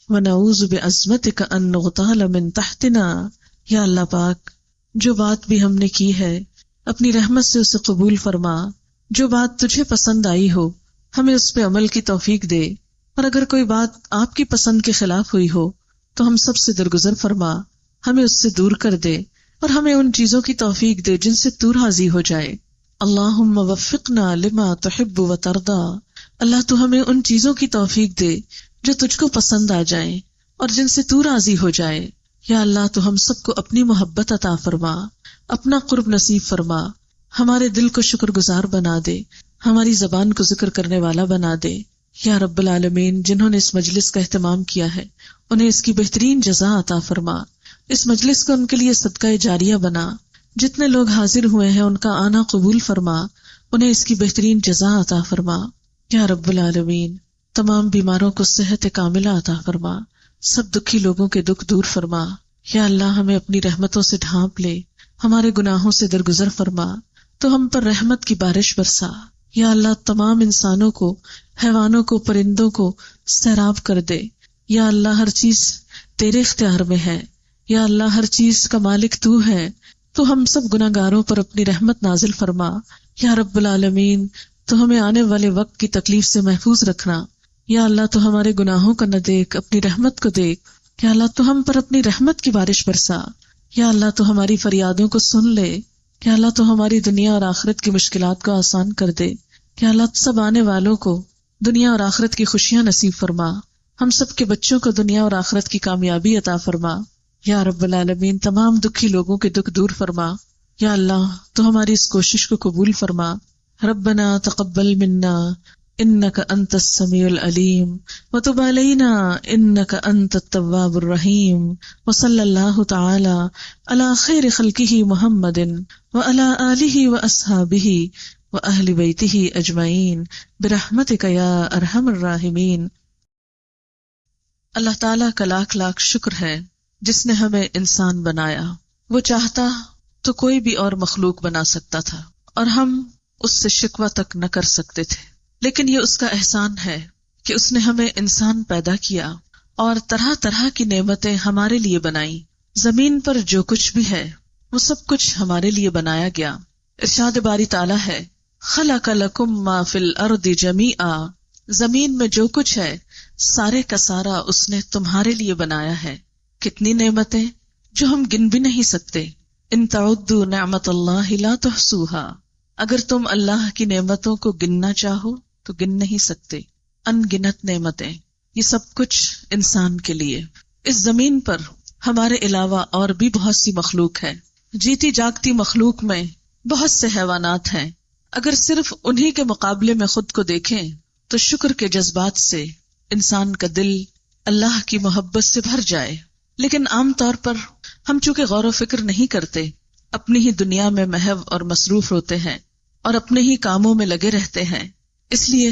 ونعوذ بعظمتک ان نغتال من تحتنا. یا اللہ پاک، جو بات بھی ہم نے کی ہے اپنی رحمت سے اسے قبول فرما. جو بات تجھے پسند آئی ہو ہمیں اس پہ عمل کی توفیق دے، اور اگر کوئی بات آپ کی پسند کے خلاف ہوئی ہو تو ہم سب سے درگزر فرما، ہمیں اس سے دور کر دے، اور ہمیں ان چیزوں کی توفیق دے جن سے تو راضی ہو جائے. اللہم وفقنا لما تحب و ترضا. اللہ تو ہمیں ان چیزوں کی توفیق دے جو تجھ کو پسند آ جائیں اور جن سے تو راضی ہو جائے. یا اللہ تو ہم سب کو اپنی محبت عطا فرما، اپنا قرب نصیب فرما، ہمارے دل کو شکر گزار بنا دے، ہماری زبان کو ذکر کرنے والا بنا دے. یا رب العالمین، جنہوں نے اس مجلس کا اہتمام کیا ہے انہیں اس کی بہترین جزا عطا فرما. اس مجلس کو ان کے لیے صدقہ جاریہ بنا. جتنے لوگ حاضر ہوئے ہیں ان کا آنا قبول فرما، انہیں اس کی بہترین جزا عطا فرما. یا رب العالمین، تمام بیماروں کو صحت کاملہ عطا فرما، سب دکھی لوگوں کے دکھ دور فرما. یا اللہ، ہمیں اپنی رحمتوں سے ڈھانپ لے، ہمارے گناہوں سے درگزر فرما، تو ہم پر رحمت کی بارش برسا. یا اللہ، تمام انسانوں کو، حیوانوں کو، پرندوں کو سیراب کر دے. یا اللہ، ہر چیز تیرے اختیار میں ہے. یا اللہ، ہر چیز کا مالک تو ہے، تو ہم سب گناہ گاروں پر اپنی رحمت نازل فرما. یا رب العالمین، تو ہمیں آنے والے وقت کی تکلیف سے محفوظ رکھنا. یا اللہ، تو ہمارے گناہوں کا نہ دیکھ، اپنی رحمت کو دیکھ. یا اللہ، تو ہم پر اپنی رحمت کی بارش برسا. یا اللہ، تو ہماری فریادوں کو سن لے. یا اللہ، تو ہماری دنیا اور آخرت کی مشکلات کو آسان کر دے. یا اللہ، سب آنے والوں کو دنیا اور آخرت کی خوشیاں نصیب فرما. ہم سب کے بچوں کو دنیا اور آخرت کی کامیابی عطا فرما. یا رب العالمین، تمام دکھی لوگوں کے دکھ دور فرما. یا اللہ، تو ہماری اس کوشش کو قبول فرما. ربنا تقبل منا انک انت السمیع العلیم وتب علینا انک انت التواب الرحیم. وصلی اللہ تعالی علی خیر خلقہ محمد وعلی آلہ واصحابہ واہل بیتہ اجمعین برحمتک یا ارحم الراحمین. اللہ تعالیٰ کا لاکھ لاکھ شکر ہے جس نے ہمیں انسان بنایا. وہ چاہتا تو کوئی بھی اور مخلوق بنا سکتا تھا اور ہم اس سے شکوہ تک نہ کر سکتے تھے، لیکن یہ اس کا احسان ہے کہ اس نے ہمیں انسان پیدا کیا اور طرح طرح کی نعمتیں ہمارے لیے بنائیں. زمین پر جو کچھ بھی ہے وہ سب کچھ ہمارے لیے بنایا گیا. ارشاد باری تعالیٰ ہے، خلق لکم ما فی الارض جمیعا. زمین میں جو کچھ ہے سارے کا سارا اس نے تمہارے لیے بنایا ہے. کتنی نعمتیں جو ہم گن بھی نہیں سکتے. ان تعدوا نعمت اللہ لا تحصوها. اگر تم اللہ کی نعمتوں کو گننا چاہو تو گن نہیں سکتے. ان گنت نعمتیں، یہ سب کچھ انسان کے لیے. اس زمین پر ہمارے علاوہ اور بھی بہت سی مخلوق ہے. جیتی جاگتی مخلوق میں بہت سے حیوانات ہیں. اگر صرف انہی کے مقابلے میں خود کو دیکھیں تو شکر کے جذبات سے انسان کا دل اللہ کی محبت سے بھر جائے. لیکن عام طور پر ہم چونکہ غور و فکر نہیں کرتے، اپنی ہی دنیا میں محو اور مصروف ہوتے ہیں اور اپنے ہی کاموں میں لگے رہتے ہیں، اس لیے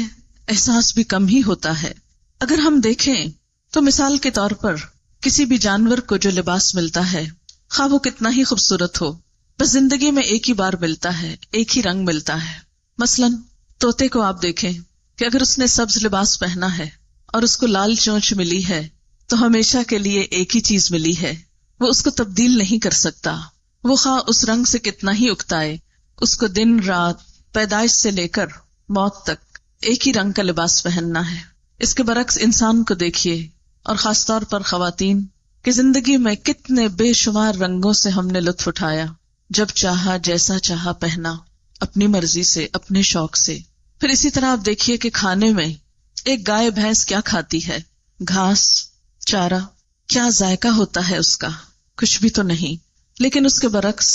احساس بھی کم ہی ہوتا ہے. اگر ہم دیکھیں تو مثال کے طور پر کسی بھی جانور کو جو لباس ملتا ہے، خواہ وہ کتنا ہی خوبصورت ہو، بس زندگی میں ایک ہی بار ملتا ہے، ایک ہی رنگ ملتا ہے. مثلاً طوطے کو آپ دیکھیں کہ اگر اس نے سبز لباس پہنا ہے اور اس کو لال چونچ ملی ہے تو ہمیشہ کے لیے ایک ہی چیز ملی ہے، وہ اس کو تبدیل نہیں کر سکتا. وہ خواہ اس رنگ سے کتنا ہی اکتائے، اس کو دن رات، پیدائش سے لے کر موت تک ایک ہی رنگ کا لباس پہننا ہے. اس کے برعکس انسان کو دیکھیے، اور خاص طور پر خواتین، کہ زندگی میں کتنے بے شمار رنگوں سے ہم نے لطف اٹھایا، جب چاہا جیسا چاہا پہنا، اپنی مرضی سے، اپنے شوق سے. پھر اسی طرح آپ دیکھیے کہ کھانے میں ایک گائے بھینس کیا کھاتی ہے؟ گھاس، چارہ. کیا ذائقہ ہوتا ہے اس کا؟ کچھ بھی تو نہیں. لیکن اس کے برعکس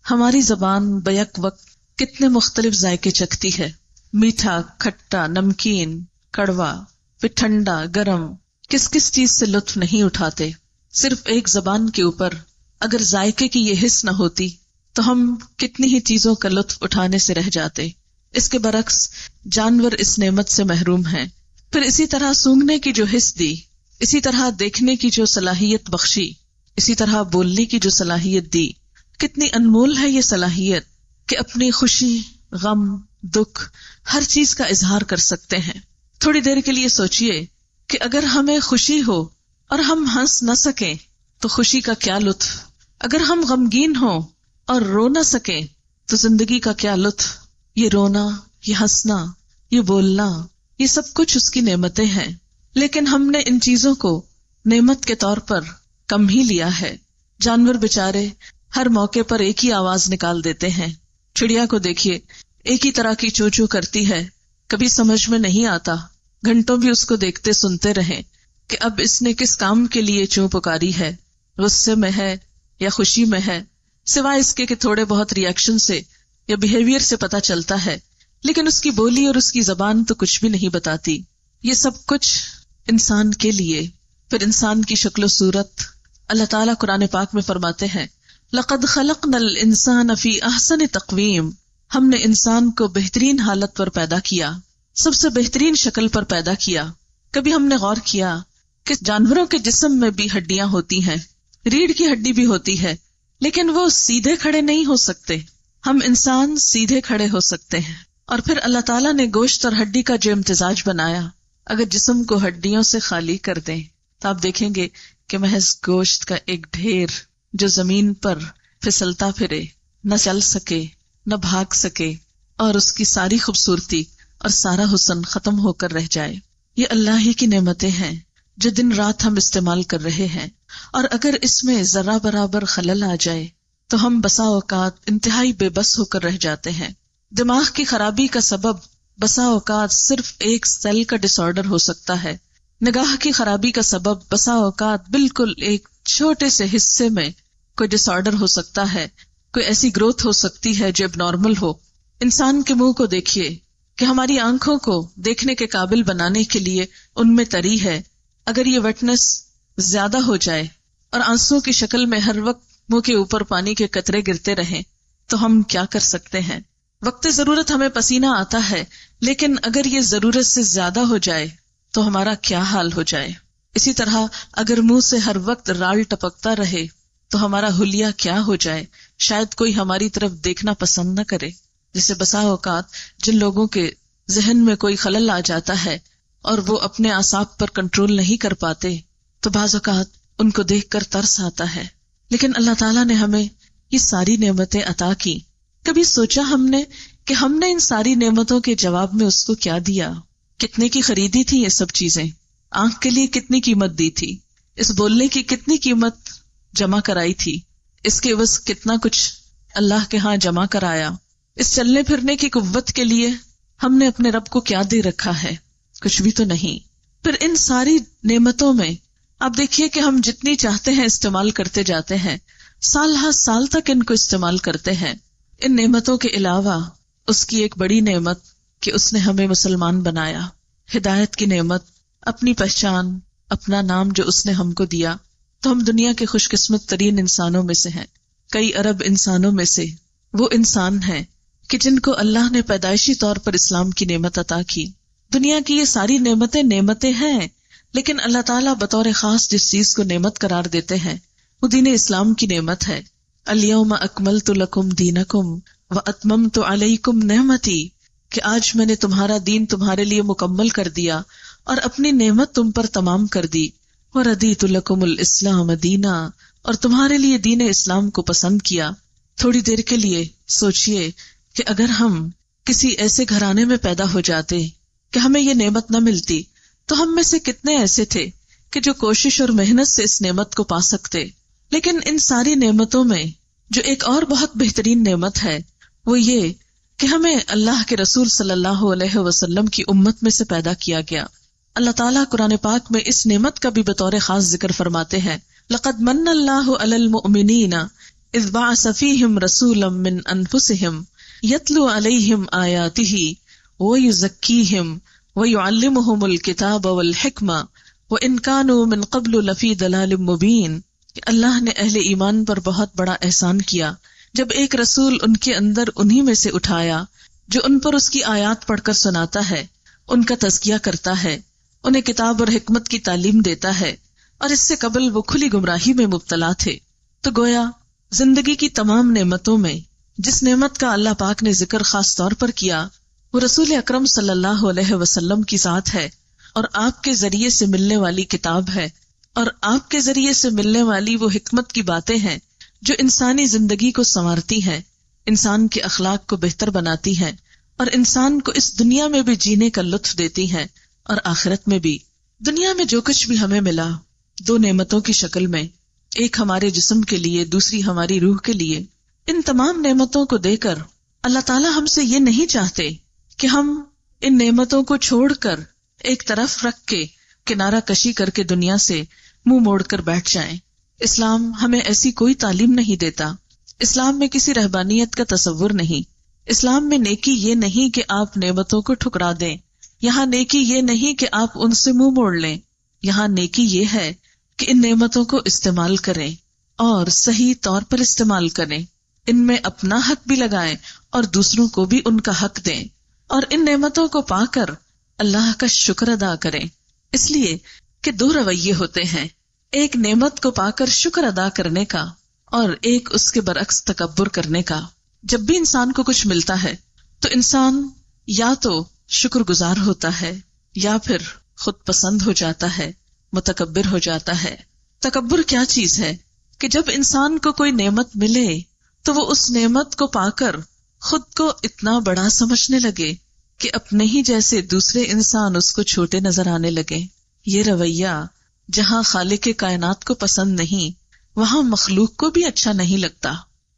ہماری زبان بیک وقت کتنے مختلف ذائقے چکھتی ہے. میٹھا، کھٹا، نمکین، کڑوا، پھر ٹھنڈا، گرم. کس کس چیز سے لطف نہیں اٹھاتے. صرف ایک زبان کے اوپر اگر ذائقے کی یہ حس نہ ہوتی تو ہم کتنی ہی چیزوں کا لطف اٹھانے سے رہ جاتے. اس کے برعکس جانور اس نعمت سے محروم ہیں. پھر اسی طرح سونگھنے کی جو حس دی، اسی طرح دیکھنے کی جو صلاحیت بخشی، اسی طرح بولنے کی جو صلاحیت دی، کتنی انمول ہے یہ صلاحیت کہ اپنی خوشی، غم، دکھ، ہر چیز کا اظہار کر سکتے ہیں. تھوڑی دیر کے لیے سوچئے کہ اگر ہمیں خوشی ہو اور ہم ہنس نہ سکیں تو خوشی کا کیا لطف. اگر ہم غمگین ہوں اور رو نہ سکیں تو زندگی کا کیا لطف. یہ رونا، یہ ہنسنا، یہ بولنا، یہ سب کچھ اس کی نعمتیں ہیں. لیکن ہم نے ان چیزوں کو نعمت کے طور پر کم ہی لیا ہے. جانور بےچارے ہر موقع پر ایک ہی آواز نکال دیتے ہیں. چڑیا کو دیکھیے، ایک ہی طرح کی چو چو کرتی ہے، کبھی سمجھ میں نہیں آتا. گھنٹوں بھی اس کو دیکھتے سنتے رہیں کہ اب اس نے کس کام کے لیے چوں پکاری ہے، غصے میں ہے یا خوشی میں ہے، سوائے اس کے کہ تھوڑے بہت ری ایکشن سے یا بیہیویئر سے پتا چلتا ہے. لیکن اس کی بولی اور اس کی زبان تو کچھ بھی نہیں بتاتی. یہ سب کچھ انسان کے لیے. پھر انسان کی شکل و صورت اللہ تعالیٰ قرآن پاک میں فرماتے ہیں، لَقَدْ خَلَقْنَا الْإِنسَانَ فِي أَحْسَنِ تَقْوِيمٍ. ہم نے انسان کو بہترین حالت پر پیدا کیا، سب سے بہترین شکل پر پیدا کیا. کبھی ہم نے غور کیا کہ جانوروں کے جسم میں بھی ہڈیاں ہوتی ہیں، ریڑھ کی ہڈی بھی ہوتی ہے، لیکن وہ سیدھے کھڑے نہیں ہو سکتے. ہم انسان سیدھے کھڑے ہو سکتے ہیں. اور پھر اللہ تعالیٰ نے گوشت اور ہڈی کا جو امتزاج بنایا، اگر جسم کو ہڈیوں سے خالی کر دیں تو آپ دیکھیں گے کہ محض گوشت کا ایک ڈھیر جو زمین پر پھسلتا پھرے، نہ چل سکے، نہ بھاگ سکے، اور اس کی ساری خوبصورتی اور سارا حسن ختم ہو کر رہ جائے. یہ اللہ ہی کی نعمتیں ہیں جو دن رات ہم استعمال کر رہے ہیں. اور اگر اس میں ذرہ برابر خلل آ جائے تو ہم بسا اوقات انتہائی بے بس ہو کر رہ جاتے ہیں. دماغ کی خرابی کا سبب بسا اوقات صرف ایک سیل کا ڈس آرڈر ہو سکتا ہے. نگاہ کی خرابی کا سبب بسا اوقات بالکل ایک چھوٹے سے حصے میں کوئی ڈس آرڈر ہو سکتا ہے، کوئی ایسی گروتھ ہو سکتی ہے جو اب نارمل ہو. انسان کے منہ کو دیکھیے کہ ہماری آنکھوں کو دیکھنے کے قابل بنانے کے لیے ان میں تری ہے. اگر یہ ویٹنس زیادہ ہو جائے اور آنسوں کی شکل میں ہر وقت منہ کے اوپر پانی کے قطرے گرتے رہیں تو ہم کیا کر سکتے ہیں؟ وقت ضرورت ہمیں پسینہ آتا ہے، لیکن اگر یہ ضرورت سے زیادہ ہو جائے تو ہمارا کیا حال ہو جائے. اسی طرح اگر منہ سے ہر وقت رال ٹپکتا رہے تو ہمارا حلیہ کیا ہو جائے. شاید کوئی ہماری طرف دیکھنا پسند نہ کرے. جسے بسا اوقات جن لوگوں کے ذہن میں کوئی خلل آ جاتا ہے اور وہ اپنے اعصاب پر کنٹرول نہیں کر پاتے تو بعض اوقات ان کو دیکھ کر ترس آتا ہے. لیکن اللہ تعالیٰ نے ہمیں یہ ساری نعمتیں عطا کی. کبھی سوچا ہم نے کہ ہم نے ان ساری نعمتوں کے جواب میں اس کو کیا دیا؟ کتنے کی خریدی تھی یہ سب چیزیں؟ آنکھ کے لیے کتنی قیمت دی تھی؟ اس بولنے کی کتنی قیمت جمع کرائی تھی؟ اس کے عوض کتنا کچھ اللہ کے ہاں جمع کرایا؟ اس چلنے پھرنے کی قوت کے لیے ہم نے اپنے رب کو کیا دے رکھا ہے؟ کچھ بھی تو نہیں. پھر ان ساری نعمتوں میں آپ دیکھیے کہ ہم جتنی چاہتے ہیں استعمال کرتے جاتے ہیں، سال ہر سال تک ان کو استعمال کرتے ہیں۔ ان نعمتوں کے علاوہ اس کی ایک بڑی نعمت کہ اس نے ہمیں مسلمان بنایا، ہدایت کی نعمت، اپنی پہچان، اپنا نام جو اس نے ہم کو دیا، تو ہم دنیا کے خوش قسمت ترین انسانوں میں سے ہیں۔ کئی ارب انسانوں میں سے وہ انسان ہیں کہ جن کو اللہ نے پیدائشی طور پر اسلام کی نعمت عطا کی۔ دنیا کی یہ ساری نعمتیں ہیں، لیکن اللہ تعالیٰ بطور خاص جس چیز کو نعمت قرار دیتے ہیں وہ دین اسلام کی نعمت ہے۔ الیوم اکملت لکم دینکم واتممت علیکم نعمتی، کہ آج میں نے تمہارا دین تمہارے لیے مکمل کر دیا اور اپنی نعمت تم پر تمام کر دی۔ وردیت لکم الاسلام دینا، اور تمہارے لیے دین اسلام کو پسند کیا۔ تھوڑی دیر کے لیے سوچئے کہ اگر ہم کسی ایسے گھرانے میں پیدا ہو جاتے کہ ہمیں یہ نعمت نہ ملتی، تو ہم میں سے کتنے ایسے تھے کہ جو کوشش اور محنت سے اس نعمت کو پا سکتے۔ لیکن ان ساری نعمتوں میں جو ایک اور بہت بہترین نعمت ہے وہ یہ کہ ہمیں اللہ کے رسول صلی اللہ علیہ وسلم کی امت میں سے پیدا کیا گیا۔ اللہ تعالیٰ قرآن پاک میں اس نعمت کا بھی بطور خاص ذکر فرماتے ہیں، لقد من اللہ علی المؤمنین اذ بعث فیہم رسولا من انفسہم یتلو علیہم آیاتہ ویزکیہم ویعلمہم الکتاب والحکمہ وان کانوا من قبل لفی ضلال مبین، کہ اللہ نے اہل ایمان پر بہت بڑا احسان کیا جب ایک رسول ان کے اندر انہی میں سے اٹھایا جو ان پر اس کی آیات پڑھ کر سناتا ہے، ان کا تزکیہ کرتا ہے، انہیں کتاب اور حکمت کی تعلیم دیتا ہے، اور اس سے قبل وہ کھلی گمراہی میں مبتلا تھے۔ تو گویا زندگی کی تمام نعمتوں میں جس نعمت کا اللہ پاک نے ذکر خاص طور پر کیا وہ رسول اکرم صلی اللہ علیہ وسلم کی ذات ہے، اور آپ کے ذریعے سے ملنے والی کتاب ہے، اور آپ کے ذریعے سے ملنے والی وہ حکمت کی باتیں ہیں جو انسانی زندگی کو سنوارتی ہیں، انسان کے اخلاق کو بہتر بناتی ہیں، اور انسان کو اس دنیا میں بھی جینے کا لطف دیتی ہیں اور آخرت میں بھی۔ دنیا میں جو کچھ بھی ہمیں ملا دو نعمتوں کی شکل میں، ایک ہمارے جسم کے لیے، دوسری ہماری روح کے لیے، ان تمام نعمتوں کو دے کر اللہ تعالیٰ ہم سے یہ نہیں چاہتے کہ ہم ان نعمتوں کو چھوڑ کر ایک طرف رکھ کے کنارہ کشی کر کے دنیا سے منہ موڑ کر بیٹھ جائیں۔ اسلام ہمیں ایسی کوئی تعلیم نہیں دیتا، اسلام میں کسی رہبانیت کا تصور نہیں، اسلام میں نیکی یہ نہیں کہ آپ نعمتوں کو ٹھکرا دیں، یہاں نیکی یہ نہیں کہ آپ ان سے منہ موڑ لیں، یہاں نیکی یہ ہے کہ ان نعمتوں کو استعمال کریں اور صحیح طور پر استعمال کریں، ان میں اپنا حق بھی لگائیں اور دوسروں کو بھی ان کا حق دیں، اور ان نعمتوں کو پا کر اللہ کا شکر ادا کریں۔ اس لیے کہ دو رویے ہوتے ہیں، ایک نعمت کو پا کر شکر ادا کرنے کا اور ایک اس کے برعکس تکبر کرنے کا۔ جب بھی انسان کو کچھ ملتا ہے تو انسان یا تو شکر گزار ہوتا ہے یا پھر خود پسند ہو جاتا ہے، متکبر ہو جاتا ہے۔ تکبر کیا چیز ہے کہ جب انسان کو کوئی نعمت ملے تو وہ اس نعمت کو پا کر خود کو اتنا بڑا سمجھنے لگے کہ اپنے ہی جیسے دوسرے انسان اس کو چھوٹے نظر آنے لگے۔ یہ رویہ جہاں خالق کائنات کو پسند نہیں وہاں مخلوق کو بھی اچھا نہیں لگتا۔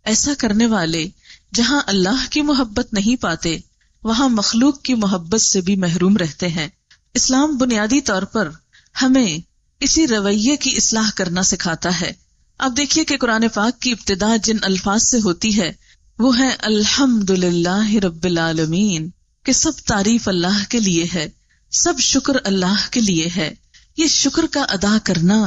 ایسا کرنے والے جہاں اللہ کی محبت نہیں پاتے وہاں مخلوق کی محبت سے بھی محروم رہتے ہیں۔ اسلام بنیادی طور پر ہمیں اسی رویے کی اصلاح کرنا سکھاتا ہے۔ اب دیکھیے کہ قرآن پاک کی ابتدا جن الفاظ سے ہوتی ہے وہ ہے الحمدللہ رب العالمین، کہ سب تعریف اللہ کے لیے ہے، سب شکر اللہ کے لیے ہے۔ یہ شکر کا ادا کرنا،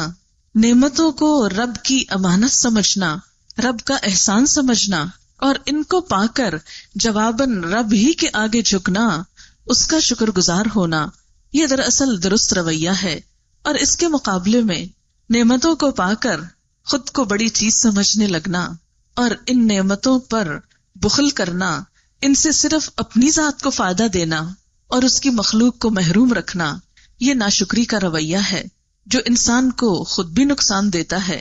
نعمتوں کو رب کی امانت سمجھنا، رب کا احسان سمجھنا اور ان کو پا کر جواباً رب ہی کے آگے جھکنا، اس کا شکر گزار ہونا، یہ دراصل درست رویہ ہے۔ اور اس کے مقابلے میں نعمتوں کو پا کر خود کو بڑی چیز سمجھنے لگنا اور ان نعمتوں پر بخل کرنا، ان سے صرف اپنی ذات کو فائدہ دینا اور اس کی مخلوق کو محروم رکھنا، یہ ناشکری کا رویہ ہے جو انسان کو خود بھی نقصان دیتا ہے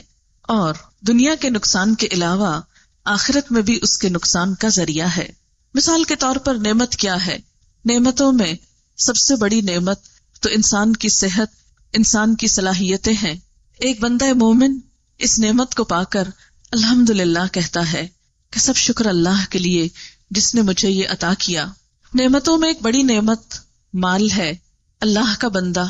اور دنیا کے نقصان کے علاوہ آخرت میں بھی اس کے نقصان کا ذریعہ ہے۔ مثال کے طور پر نعمت کیا ہے؟ نعمتوں میں سب سے بڑی نعمت تو انسان کی صحت، انسان کی صلاحیتیں ہیں۔ ایک بندہ مومن اس نعمت کو پا کر الحمدللہ کہتا ہے کہ سب شکر اللہ کے لیے جس نے مجھے یہ عطا کیا۔ نعمتوں میں ایک بڑی نعمت مال ہے۔ اللہ کا بندہ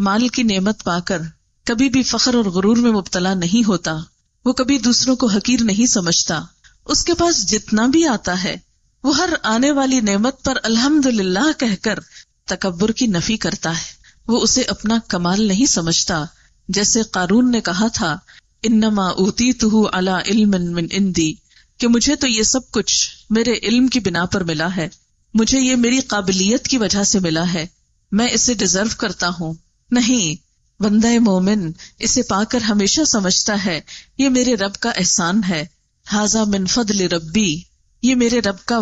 مال کی نعمت پا کر کبھی بھی فخر اور غرور میں مبتلا نہیں ہوتا، وہ کبھی دوسروں کو حقیر نہیں سمجھتا، اس کے پاس جتنا بھی آتا ہے وہ ہر آنے والی نعمت پر الحمدللہ کہہ کر تکبر کی نفی کرتا ہے، وہ اسے اپنا کمال نہیں سمجھتا، جیسے قارون نے کہا تھا انما اوتیتہ علی علم من عندی، کہ مجھے تو یہ سب کچھ میرے علم کی بنا پر ملا ہے، مجھے یہ میری قابلیت کی وجہ سے ملا ہے، میں اسے ڈیزرو کرتا ہوں۔ نہیں، بندہ مومن اسے پا کر ہمیشہ سمجھتا ہے یہ میرے رب کا احسان ہے، ھذا من فضل ربی، یہ میرے رب کا